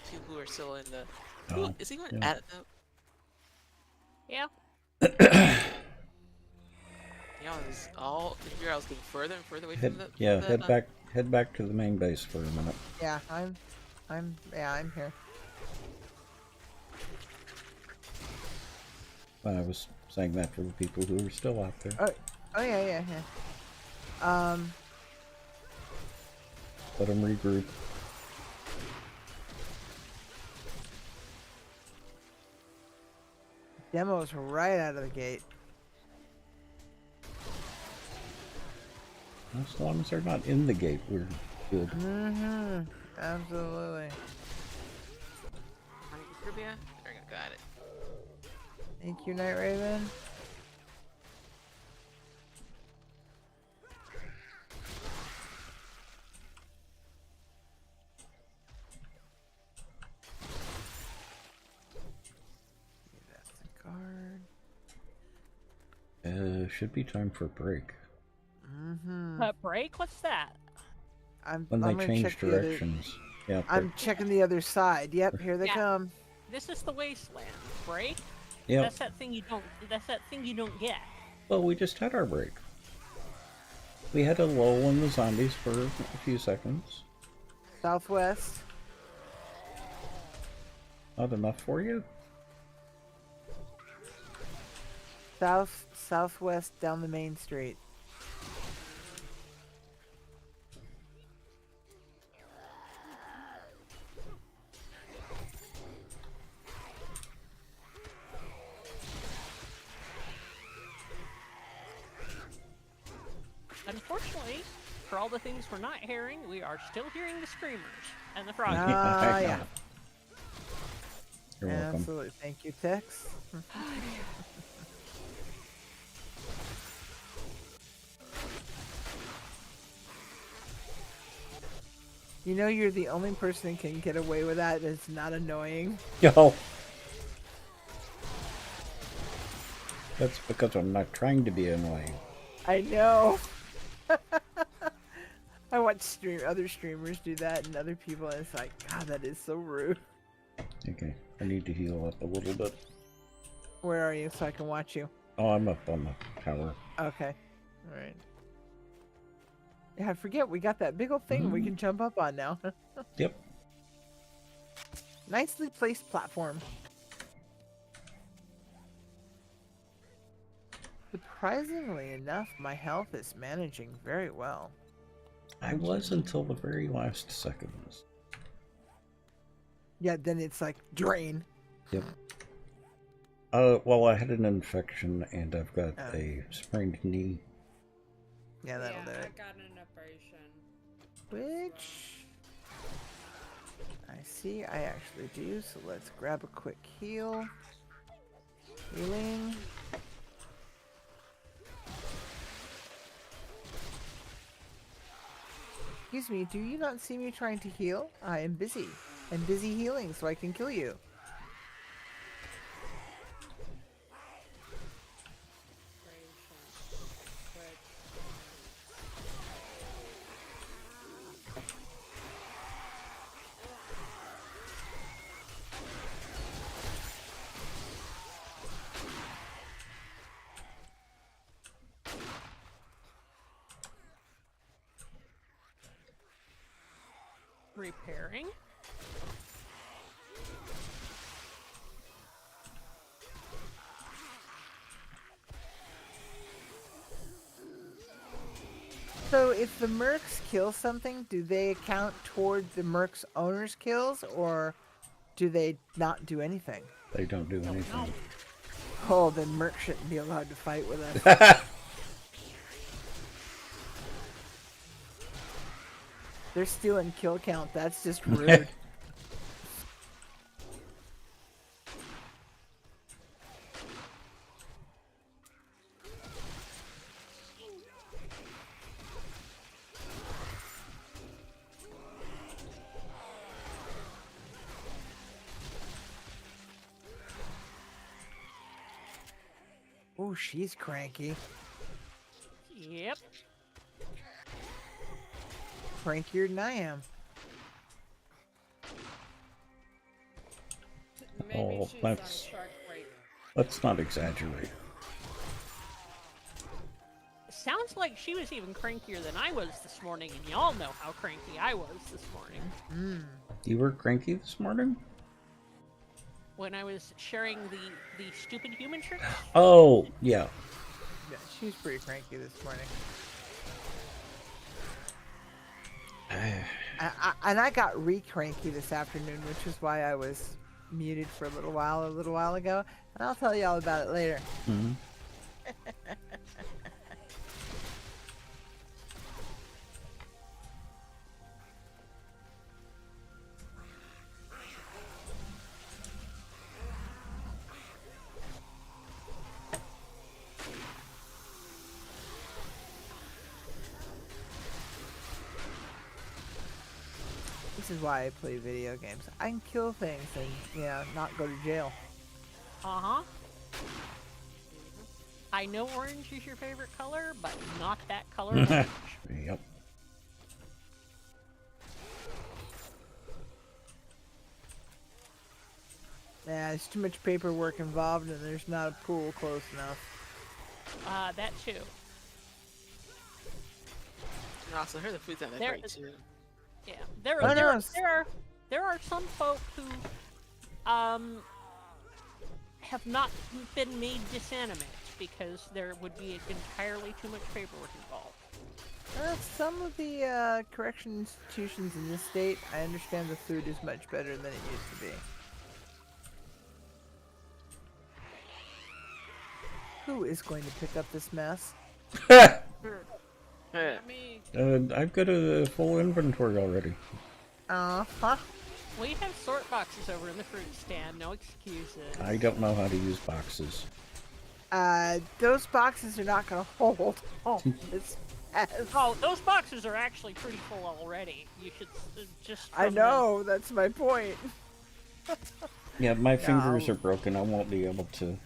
people who are still in the. Oh, Ooh, is he going yeah. at the? Yeah. You know, is all the heroes getting further and further away head, from the. yeah, the, head back to the main base for a minute. Yeah, I'm here. I was saying that for the people who are still out there. Oh yeah. Let them regroup. Demo's right out of the gate. As long as they're not in the gate, we're good. Absolutely. Trivia? There you go, got it. Thank you, Night Raven. That's a guard. Should be time for a break. Break? What's that? I'm when I'm they gonna change check the other. directions. Yeah. I'm checking the other side. Yep, here they Yeah. come. This is the wasteland. Break? Yep. That's that thing you don't. That's that thing you don't get. Well, we just had our break. We had a lull in the zombies for a few seconds. Southwest. Not enough for you? Southwest down the main street. Unfortunately, for all the things we're not hearing, we are still hearing the screamers and the froggies. Ah, yeah. You're welcome. Absolutely. Thank you, Tex. You know you're the only person who can get away with that that's not annoying. Yo. That's because I'm not trying to be annoying. I know. I watch other streamers do that and other people, and it's like, God, that is so rude. Okay, I need to heal up a little bit. Where are you so I can watch you? Oh, I'm up on the tower. Okay. Alright. Yeah, I forget we got that big old thing we can jump up on now. Yep. Nicely placed platform. Surprisingly enough, my health is managing very well. I was until the very last seconds. Yeah, then it's like drain. Yep. Well, I had an infection and I've got a sprained knee. Yeah, that'll do I it. got an operation. Which I see I actually do, so let's grab a quick heal. Healing. Excuse me, do you not see me trying to heal? I am busy. I'm busy healing so I can kill you. Repairing. So if the mercs kill something, do they account toward the mercs owner's kills, or do they not do anything? They don't do anything. Oh, then mercs shouldn't be allowed to fight with us. They're stealing kill count. That's just rude. Oh, she's cranky. Yep. Crankier than I am. Maybe Oh, she's on that's- shark break. Let's not exaggerate. Sounds like she was even crankier than I was this morning, and y'all know how cranky I was this morning. You were cranky this morning? When I was sharing the stupid human tricks. Oh, yeah. Yeah, she was pretty cranky this morning. And I got re-cranky this afternoon, which is why I was muted for a little while ago. And I'll tell you all about it later. Mhm. This is why I play video games. I can kill things and, you know, not go to jail. Uh-huh. I know orange is your favorite color, but not that color orange. Yep. Yeah, there's too much paperwork involved, and there's not a pool close enough. That too. And also, I heard the food's not that There great is- too. Yeah, Oh, no, there are some folk who have not been made disanimate because there would be entirely too much paperwork involved. Some of the correction institutions in this state, I understand the food is much better than it used to be. Who is going to pick up this mess? Yeah. Me. I've got a full inventory already. Uh-huh. We have sort boxes over in the fruit stand. No excuses. I don't know how to use boxes. Those boxes are not going to hold all this mess. Oh, those boxes are actually pretty full already. You should just. I from the- know, that's my point. Yeah, my fingers are broken. I won't be able to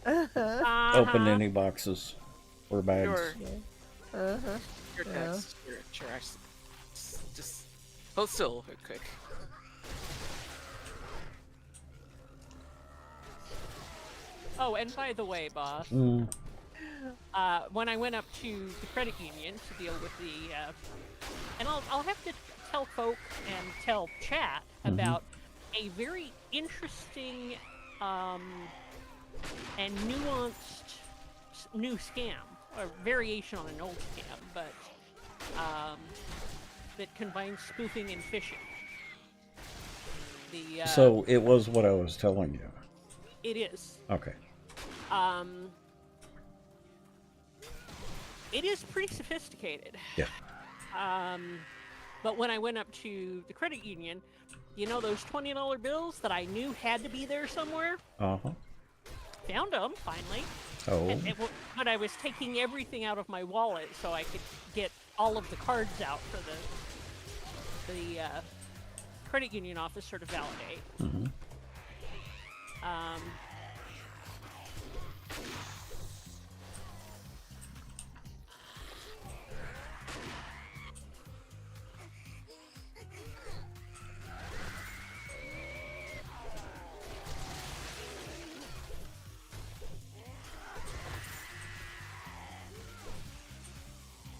Uh-huh. open any boxes or bags. Sure. Uh-huh. Your Yeah. text. Sure. Just hold still real quick. Oh, and by the way, boss, Mm. when I went up to the credit union to deal with the, and I'll have to tell folk and tell chat about a very interesting and nuanced new scam, or variation on an old scam, but that combines spoofing and phishing. The So it was what I was telling you. it is. Okay. It is pretty sophisticated. Yeah. But when I went up to the credit union, you know those $20 bills that I knew had to be there somewhere? Uh-huh. Found them, finally. Oh. But I was taking everything out of my wallet so I could get all of the cards out for the credit union officer to validate. Mm-hmm.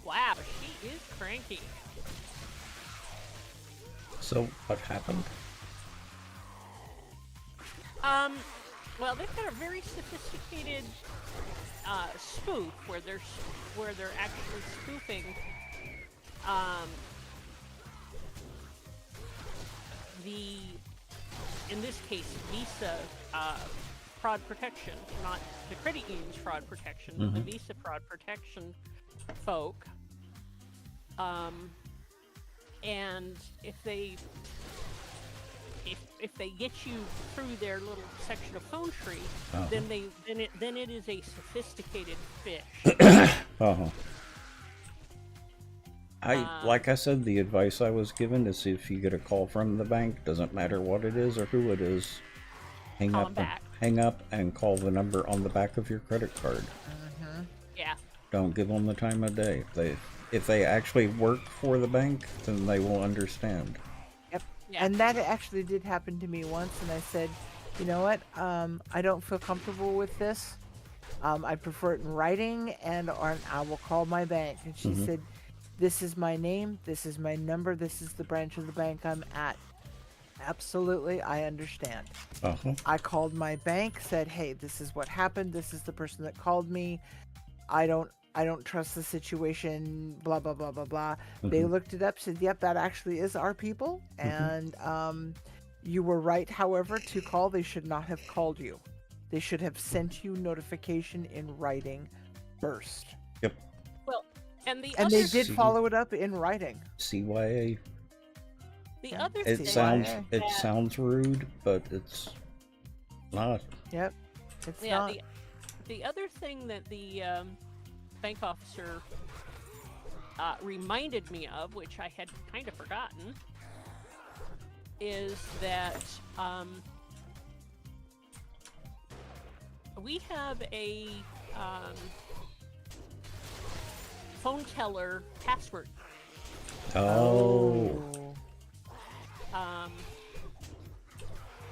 Wow, she is cranky. So what happened? Well, they've got a very sophisticated spoof where they're actually spoofing the, in this case, Visa fraud protection, not the credit union's fraud protection, but the Visa fraud protection folk. And if they get you through their little section of phone tree, then it is a sophisticated fish. Uh-huh. Like I said, the advice I was given is if you get a call from the bank, doesn't matter what it is or who it is, hang up and call the number on the back of your credit card. Yeah. Don't give them the time of day. If they actually work for the bank, then they will understand. Yep. Yeah. And that actually did happen to me once, and I said, you know what, I don't feel comfortable with this. I prefer it in writing, or I will call my bank. And she said, this is my name, this is my number, this is the branch of the bank I'm at. Absolutely, I understand. I called my bank, said, hey, this is what happened, this is the person that called me. I don't trust the situation, blah, blah, blah, blah, blah. They looked it up, said, yep, that actually is our people. And you were right, however, to call. They should not have called you. They should have sent you notification in writing first. Yep. Well, and And they did follow it up in writing. CYA. The other It thing sounds rude, but it's not. Yep. It's yeah, not. the other thing that the bank officer reminded me of, which I had kind of forgotten, is that we have a phone teller password. Oh.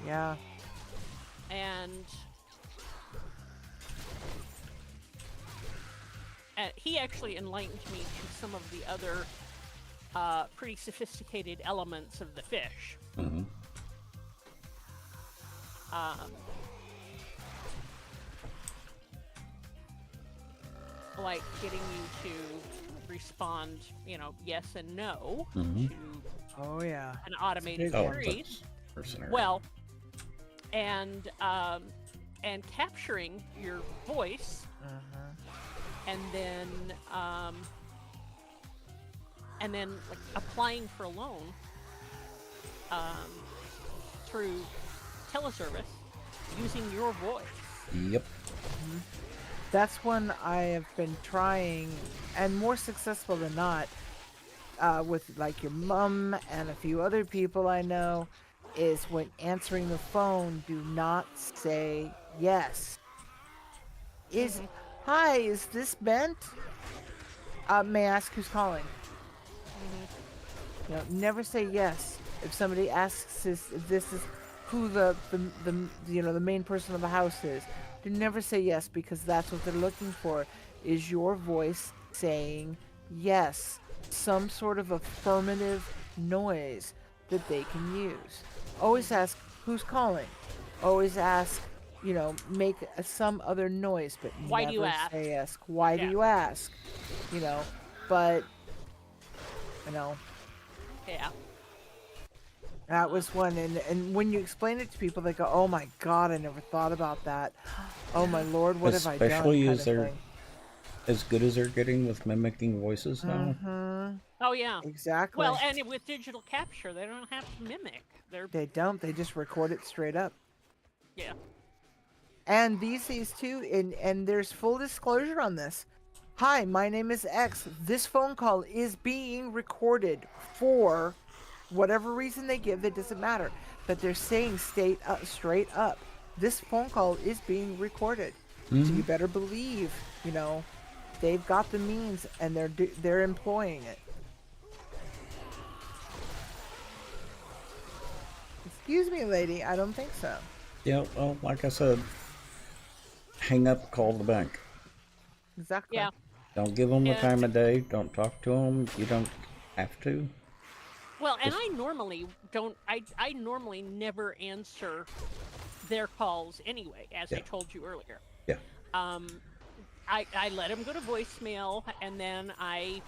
Yeah. and he actually enlightened me to some of the other pretty sophisticated elements of the fish. Mm-hmm. Like getting you to respond, yes and no Mhm. to Oh yeah. an automated Oh, query. that's her scenario. Well, and capturing your voice, and then like applying for a loan through teleservice using your voice. Yep. That's one I have been trying, and more successful than not, with like your mom and a few other people I know, is when answering the phone, do not say yes. Hi, is this Bent? May I ask who's calling? Never say yes. If somebif asks if this is who the main person of the house is, do never say yes, because that's what they're looking for, is your voice saying yes. Some sort of affirmative noise that they can use. Always ask who's calling. Always ask, make some other noise, but Why never do you ask? say yes. Why do you ask? But Yeah. that was one, and when you explain it to people, they go, "Oh my God, I never thought about that. Oh my Lord, what have I done?" Especially kind as of they're thing. as good as they're getting with mimicking voices now. Oh yeah. Exactly. Well, and with digital capture, they don't have to mimic. They don't. They just record it straight up. Yeah. And these days too, and there's full disclosure on this. Hi, my name is X. This phone call is being recorded for whatever reason they give. It doesn't matter. But they're saying straight up, this phone call is being recorded. So you better believe, they've got the means, and they're employing it. Excuse me, lady. I don't think so. Yeah, well, like I said, hang up, call the bank. Exactly. Yeah. Don't give them the And- time of day. Don't talk to them. You don't have to. Well, and I normally don't. I normally never answer their calls anyway, as I Yeah. told you earlier. Yeah. I let them go to voicemail, and then I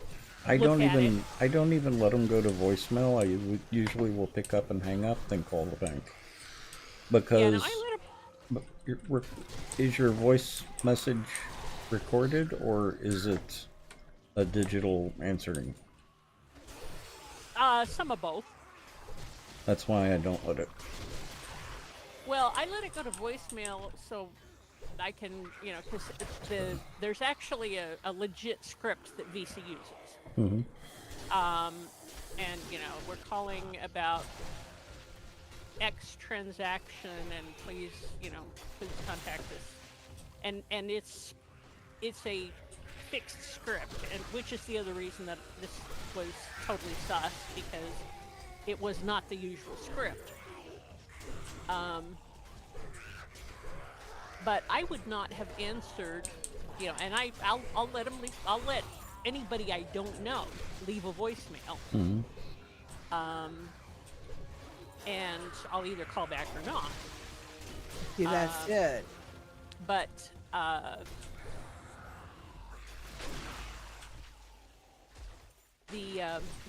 I look don't at even it. I don't even let them go to voicemail. I usually will pick up and hang up, then call the bank. Because Yeah, no, I let 'em- is your voice message recorded, or is it a digital answering? some of both. That's why I don't let it. Well, I let it go to voicemail so I can, because there's actually a legit script that Visa uses. Mm-hmm. And we're calling about X transaction, and please contact us. And it's a fixed script, and which is the other reason that this was totally sus, because it was not the usual script. But I would not have answered, and I'll let them leave. I'll let anybody I don't know leave a voicemail. Mm-hmm. And I'll either call back or not. See, that's it. But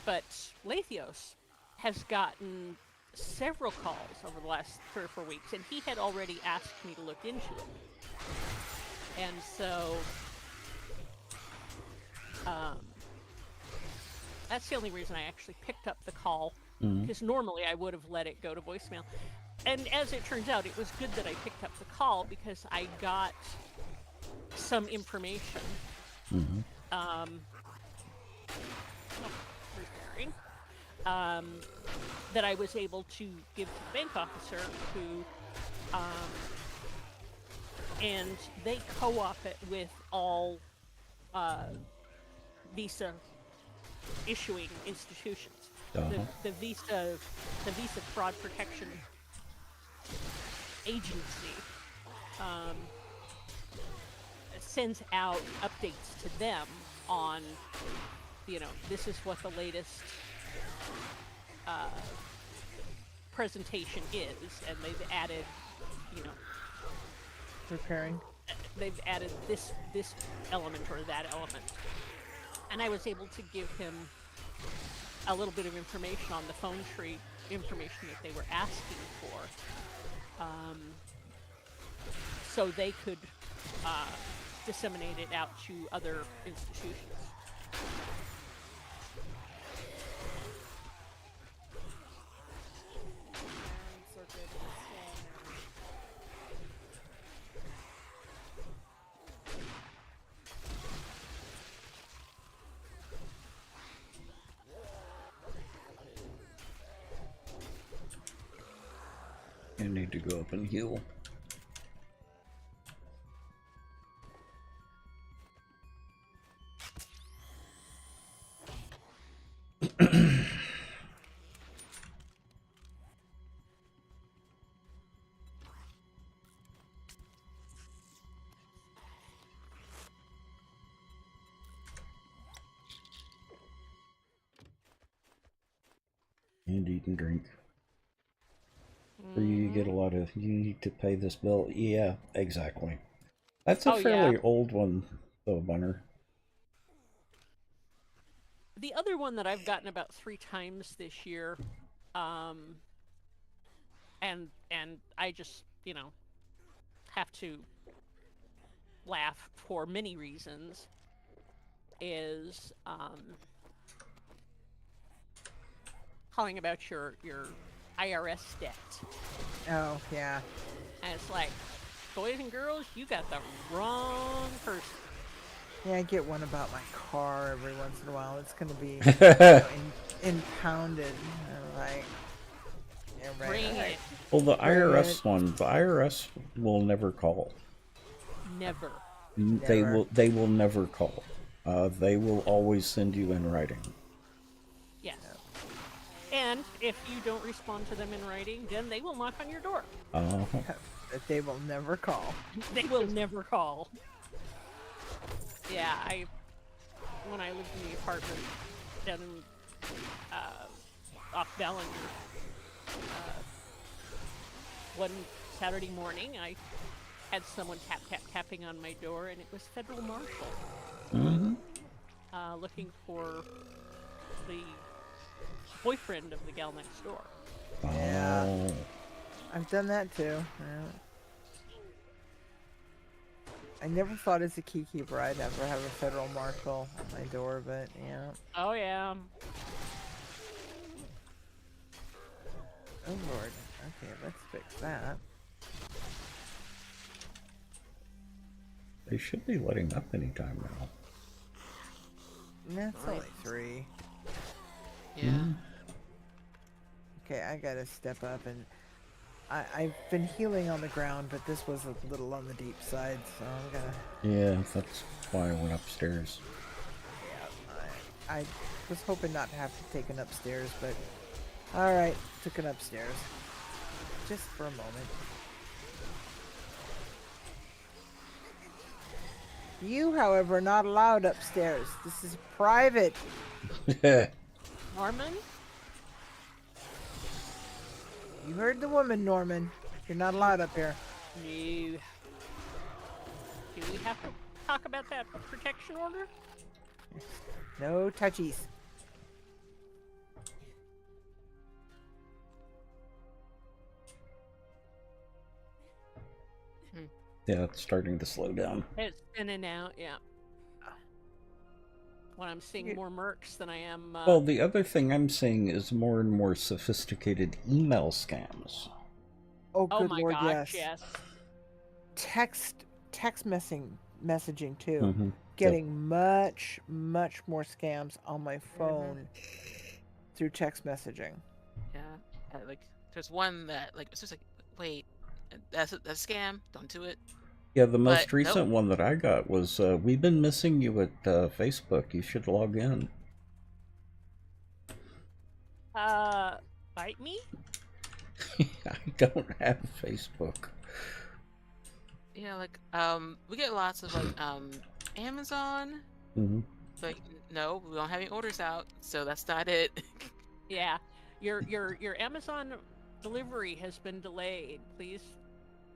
but Lathios has gotten several calls over the last 3 or 4 weeks, and he had already asked me to look into it. And so that's the only reason I actually picked up the call, because normally I would have let it go to voicemail. And as it turns out, it was good that I picked up the call, because I got some information. That I was able to give to the bank officer, who, and they co-op it with all Visa issuing institutions. The Visa fraud protection agency sends out updates to them on, this is what the latest presentation is, and they've added, Repairing. they've added this element or that element. And I was able to give him a little bit of information on the phone tree information that they were asking for, so they could disseminate it out to other institutions. You need to go up and heal. And eat and drink. Or you get a lot of, you need to pay this bill. Yeah, exactly. That's a fairly old one, though, Bunner. The other one that I've gotten about 3 times this year, and I just, have to laugh for many reasons, is calling about your IRS debt. Oh, yeah. And it's like, boys and girls, you got the wrong person. Yeah, I get one about my car every once in a while. It's going to be impounded. Like, yeah, right, Bring it. Well, the IRS one, the IRS will never call. Never. They will never call. They will always send you in writing. Yes. And if you don't respond to them in writing, then they will knock on your door. But they will never call. They will never call. Yeah, when I lived in the apartment down in, off Ballinger, one Saturday morning, I had someone tapping on my door, and it was Federal Marshal. Looking for the boyfriend of the gal next door. Yeah. I've done that too. Yeah. I never thought as a keykeeper I'd ever have a Federal Marshal at my door, but yeah. Oh yeah. Oh Lord. Okay, let's fix that. They should be letting up anytime now. That's only 3. Yeah. Okay, I gotta step up, and I've been healing on the ground, but this was a little on the deep side, so I'm gonna... Yeah, that's why I went upstairs. Yeah, I was hoping not to have to take it upstairs, but... Alright, took it upstairs. Just for a moment. You, however, are not allowed upstairs. This is private. Norman? You heard the woman, Norman. You're not allowed up here. No. Do we have to talk about that protection order? No touchies. Yeah, it's starting to slow down. It's in and out, yeah. When I'm seeing more mercs than I am... Well, the other thing I'm seeing is more and more sophisticated email scams. Oh, good my Lord, gosh, yes. yes. Text messaging too. Getting much more scams on my phone through text messaging. Yeah. Like, there's one that, like, it's just like, wait, that's a scam. Don't do it. Yeah, the most recent one that I got was, we've been missing you at Facebook. You should log in. Bite me? I don't have Facebook. Yeah, like we get lots of like Amazon, Mm-hmm. but no, we don't have any orders out, so that's not it. Yeah, your Amazon delivery has been delayed. Please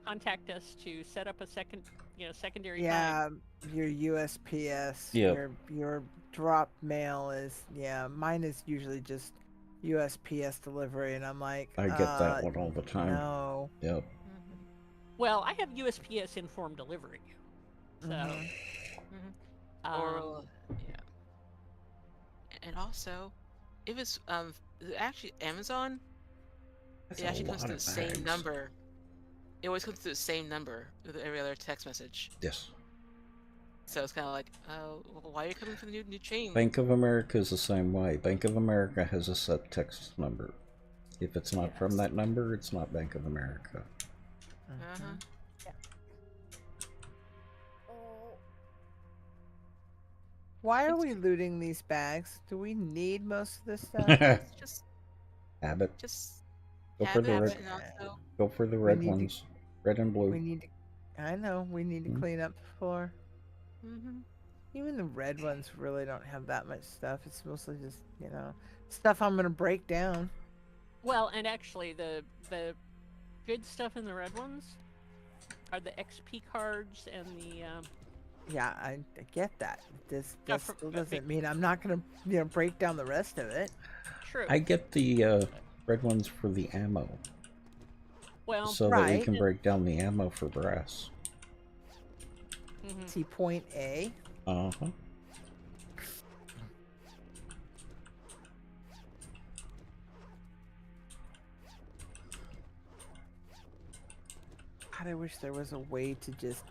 contact us to set up a secondary time. Yeah, your USPS, Yep. your drop mail is mine is usually just USPS delivery, and I'm like, I get that one all the time. no. Yep. Well, I have USPS informed delivery, so. Or yeah, and also, if it's actually Amazon, That's it actually a comes lot to the of same bags. number. It always comes to the same number with every other text message. Yes. So it's kind of like, well, why are you coming for the new chain? Bank of America is the same way. Bank of America has a set text number. If it's not from that number, it's not Bank of America. Oh, Why are we looting these bags? Do we need most of this stuff? It's just Habit. Go for the red. and also, Go for the red need to- ones. Red and blue. We need to. I know we need to clean up the floor. Even the red ones really don't have that much stuff. It's mostly just stuff I'm gonna break down. Well, and actually, the good stuff in the red ones are the XP cards and the. Yeah, I get that. This Yeah, still doesn't mean I'm not gonna break down the rest of it. True. I get the red ones for the ammo. Well, so that we can break down the ammo for brass. See point A. Uh-huh. God, I wish there was a way to just,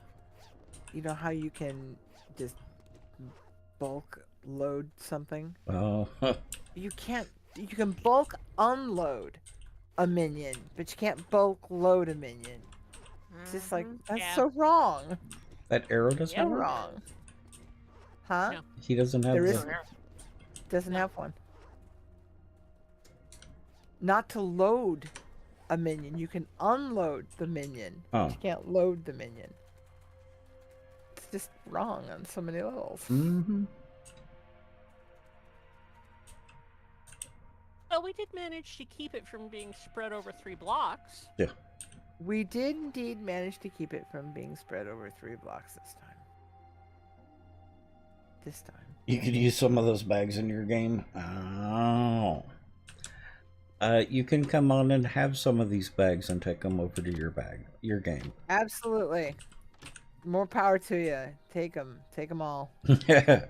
how you can just bulk load something? Oh. You can't, you can bulk unload a minion, but you can't bulk load a minion. It's just like, that's so wrong. That arrow doesn't So work? wrong. Huh? No. He doesn't have Doesn't have one. Not to load a minion. You can unload the minion. Oh. You can't load the minion. It's just wrong on so many levels. Mm-hmm. Well, we did manage to keep it from being spread over 3 blocks. Yeah. We did indeed manage to keep it from being spread over 3 blocks this time. You could use some of those bags in your game. Oh. You can come on and have some of these bags and take them over to your game. Absolutely. More power to you. Take them. Take them all. Yeah.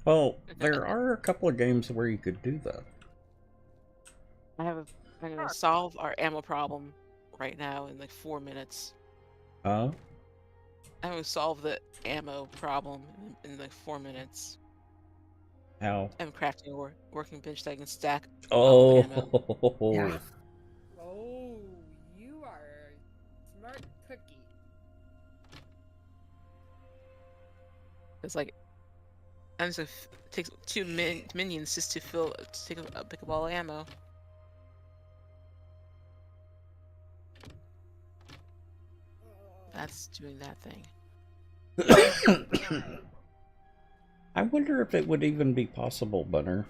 Well, there are a couple of games where you could do that. I'm gonna solve our ammo problem right now in like 4 minutes. Huh? I'm gonna solve the ammo problem in like 4 minutes. How? I'm crafting a working bench that I can stack. Oh. Yeah. Oh, you are a smart cookie. It's like I'm just gonna take 2 minions just to pick up all the ammo. That's doing that thing. I wonder if it would even be possible, Bunner,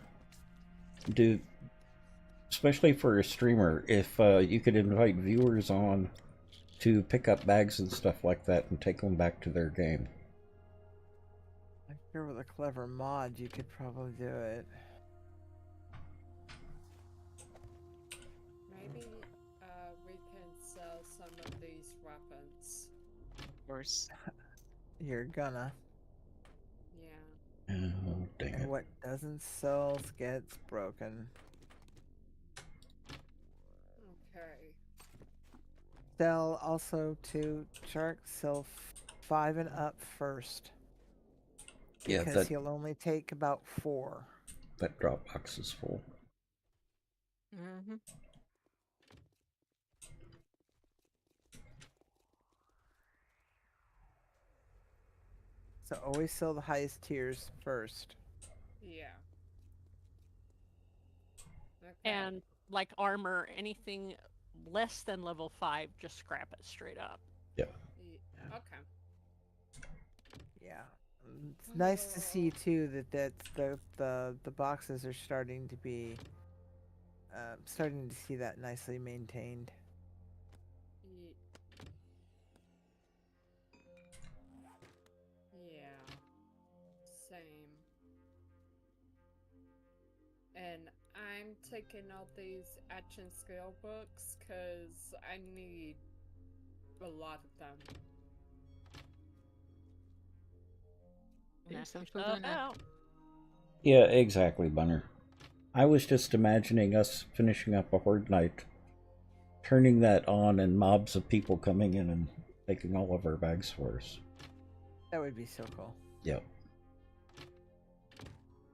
especially for a streamer, if you could invite viewers on to pick up bags and stuff like that and take them back to their game. I'm sure with a clever mod, you could probably do it. Maybe we can sell some of these weapons. Of course. You're gonna. Yeah. Oh, dang it. And what doesn't sell gets broken. Okay. Sell also to Shark, sell 5 and up first. Yeah, Because he'll only take about 4. That drop box is full. Mm-hmm. So always sell the highest tiers first. Yeah. Okay. And like armor, anything less than level 5, just scrap it straight up. Yeah. Okay. Yeah. It's nice to see too the boxes are starting to be starting to see that nicely maintained. Yeah. Same. And I'm taking all these action skill books because I need a lot of them. That's some Stuff out. Yeah, exactly, Bunner. I was just imagining us finishing up a Horde Night, turning that on, and mobs of people coming in and taking all of our bags for us. That would be so cool. Yep.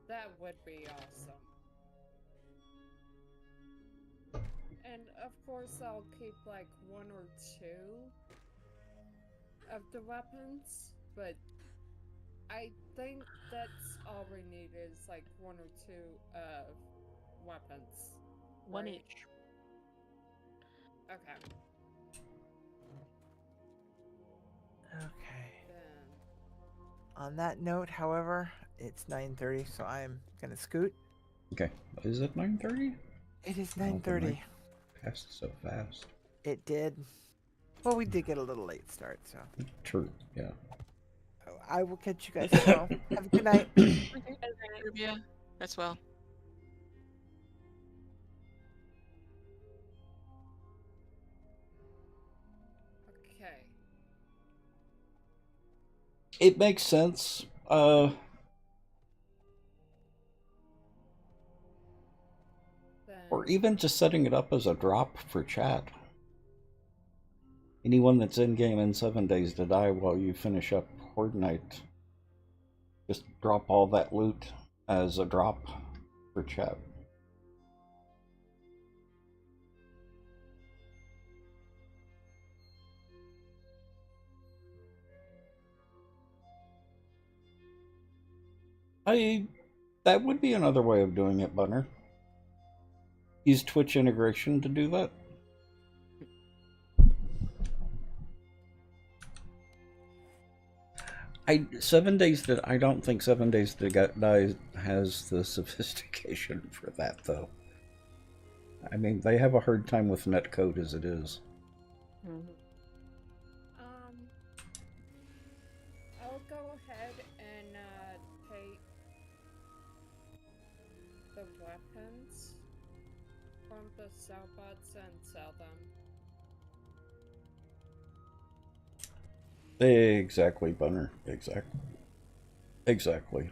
That would be awesome. And of course, I'll keep like 1 or 2 of the weapons, but I think that's all we need is like 1 or 2 weapons. 1 right? each. Okay. Okay. Then On that note, however, it's 9:30, so I'm gonna scoot. Okay. Is it 9:30? It is Oh, the 9:30. night passed so fast. It did. Well, we did get a little late start, so True. Yeah. I will catch you guys tomorrow. Have a good night. Yeah, that's well. okay. It makes sense. Then Or even just setting it up as a drop for chat. Anyone that's in game in 7 days to die while you finish up Horde Night, just drop all that loot as a drop for chat. That would be another way of doing it, Bunner. Use Twitch integration to do that. 7 days that I don't think 7 days to die has the sophistication for that, though. I mean, they have a hard time with netcode as it is. I'll go ahead and take the weapons from the sell bots and sell them. Exactly, Bunner. Exactly.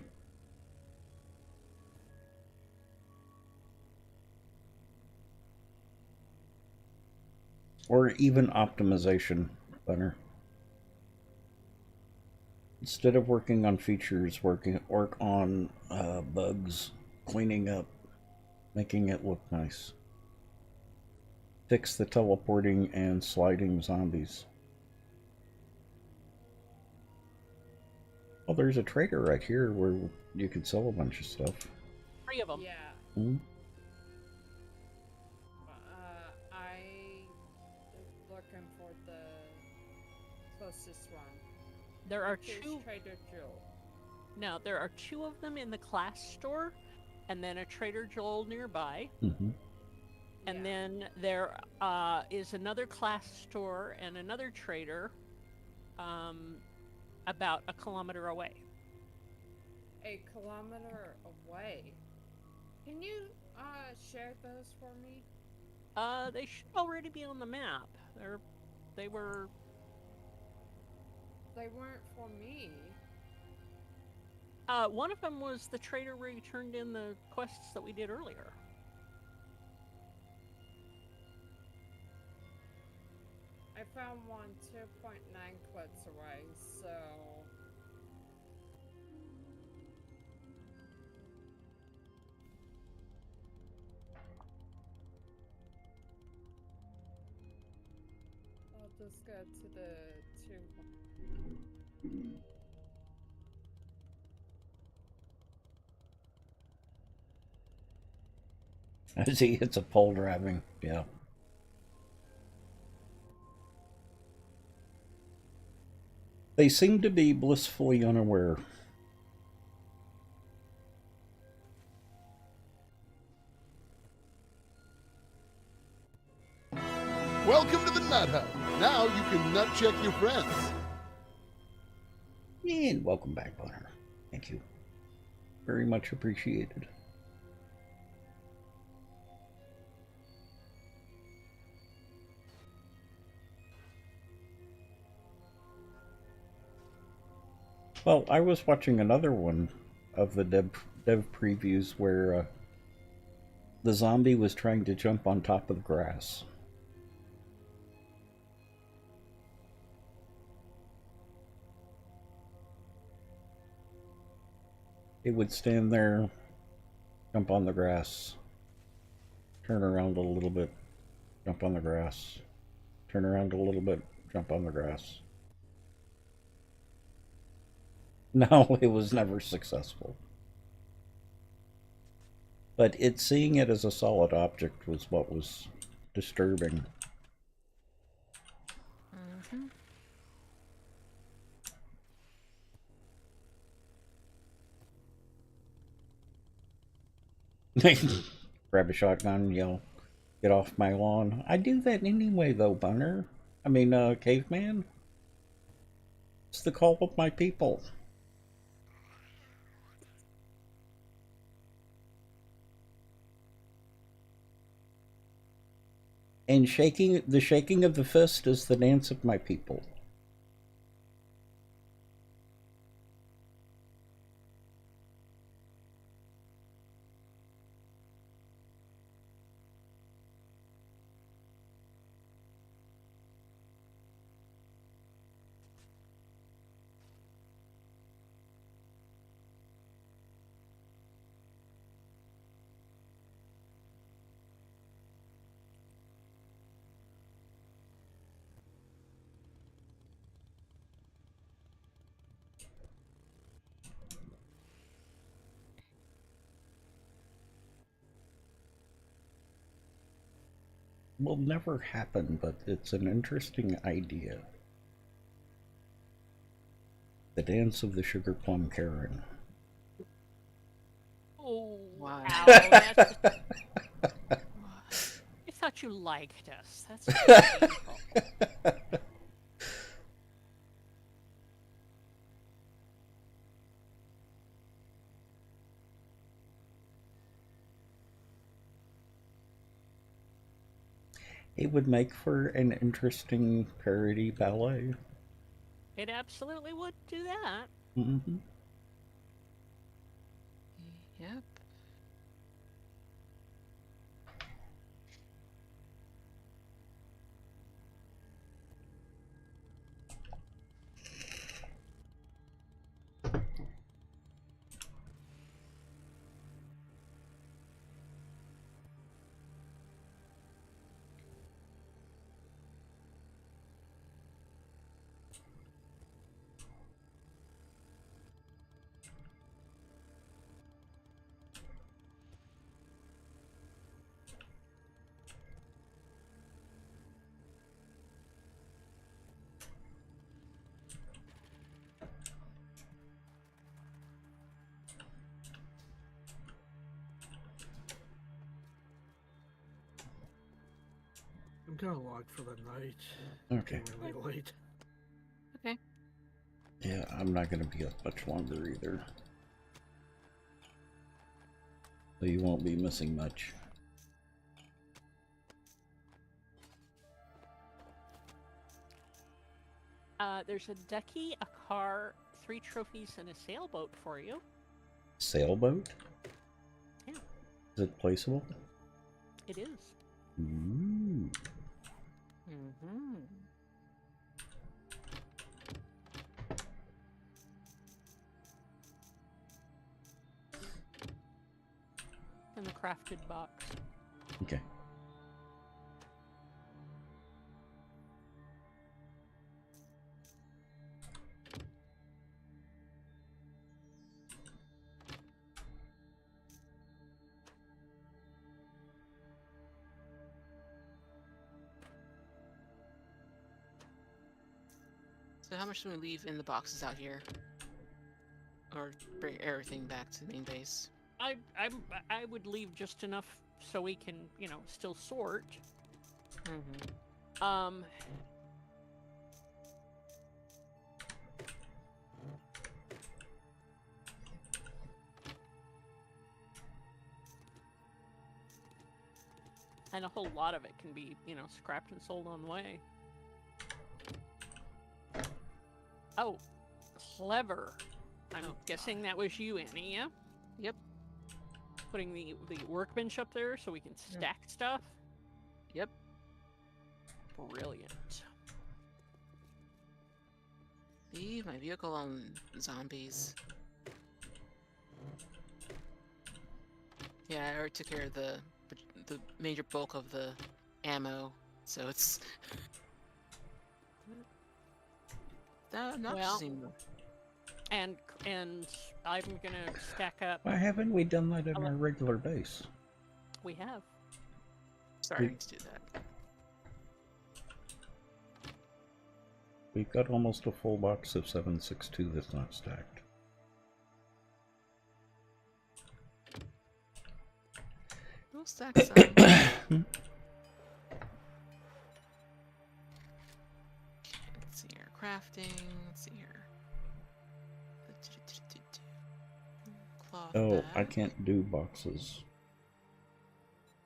Or even optimization, Bunner. Instead of working on features, work on bugs, cleaning up, making it look nice. Fix the teleporting and sliding zombies. Oh, there's a trader right here where you could sell a bunch of stuff. 3 of them. Yeah. Hmm? I looking for the closest one. There are Here's 2. Trader Joe. No, there are 2 of them in the class store, and then a Trader Joel nearby. Mm-hmm. And Yeah. then there is another class store and another trader about a kilometer away. A kilometer away. Can you share those for me? They should already be on the map. They weren't for me. One of them was the trader where you turned in the quests that we did earlier. I found one 2.9 clicks away, so I'll just go to the 2. As he hits a pole driving, yeah. They seem to be blissfully unaware. Welcome to the Nut Hut. Now you can nut check your friends. And welcome back, Bonner. Thank you. Very much appreciated. Well, I was watching another one of the dev previews where the zombie was trying to jump on top of the grass. It would stand there, jump on the grass, turn around a little bit, jump on the grass, turn around a little bit, jump on the grass. No, it was never successful. But seeing it as a solid object was what was disturbing. Grab a shotgun, yell, "Get off my lawn." I do that anyway, though, Bunner. I mean, caveman. It's the call of my people. And the shaking of the fist is the dance of my people. Will never happen, but it's an interesting idea. The dance of the sugar plum Karen. Oh, Wow. I thought you liked us. That's painful. It would make for an interesting parody ballet. It absolutely would do that. Mm-hmm. Yep. I'm gonna log for the night. Okay. It's getting really late. Okay. Yeah, I'm not going to be up much longer either. So you won't be missing much. There's a ducky, a car, 3 trophies, and a sailboat for you. Sailboat? Yeah. Is it placeable? It is. Ooh. Mm-hmm. In the crafted box. Okay. So how much do we leave in the boxes out here? Or bring everything back to the main base? I would leave just enough so we can, you know, still sort. Mm-hmm. And a whole lot of it can be, you know, scrapped and sold on the way. Oh, clever. I'm guessing that was you, Annie, yeah? Yep. Putting the workbench up there so we can stack stuff? Yep. Brilliant. Leave my vehicle on zombies. Yeah, I already took care of the major bulk of the ammo, so it's not Well, anymore. and I'm gonna stack up. Why haven't we done that in our regular base? We have. Starting to do that. We've got almost a full box of 7.62 that's not stacked. We'll stack some. Let's see here. Crafting. Let's see here. Cloth Oh, bag. I can't do boxes.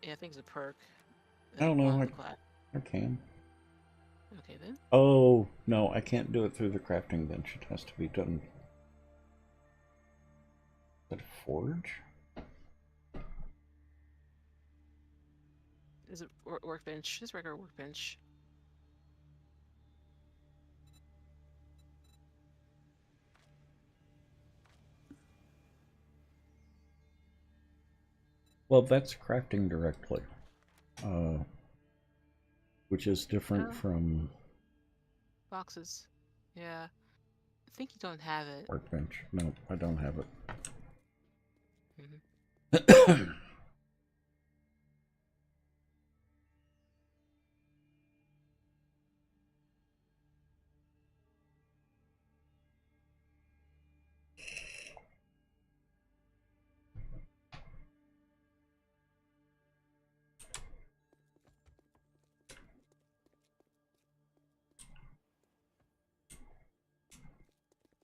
Yeah, I think it's a perk. I don't know. Cloth clad. I can. Okay then. Oh, no, I can't do it through the crafting bench. It has to be done. Is it a forge? Is it workbench? Just regular workbench. Well, that's crafting directly. Which is different from Boxes. Yeah. I think you don't have it. workbench. No, I don't have it. Mm-hmm.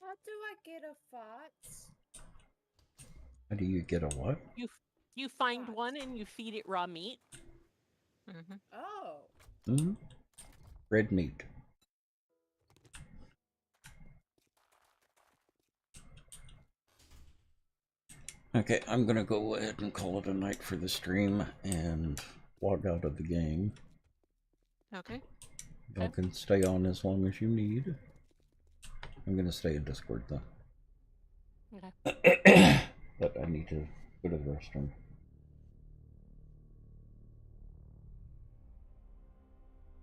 How do I get a fox? How do you get a what? You find Fox. one and you feed it raw meat. Mm-hmm. Oh. Hmm? Red meat. Okay, I'm gonna go ahead and call it a night for the stream and log out of the game. Okay. Y'all can stay on as long as you need. I'm gonna stay in Discord though. Okay. But I need to go to the restroom.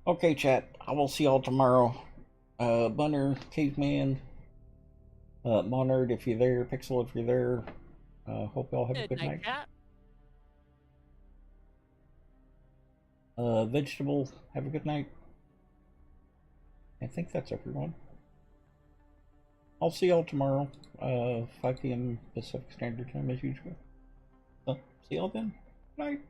Okay, chat. I will see y'all tomorrow. Bunner, Caveman, Monard if you're there, Pixel if you're there. Hope y'all have a good night. Cat. Vegetable, have a good night. I think that's everyone. I'll see y'all tomorrow, 5 p.m. Pacific Standard Time as usual. So, see y'all then. Night.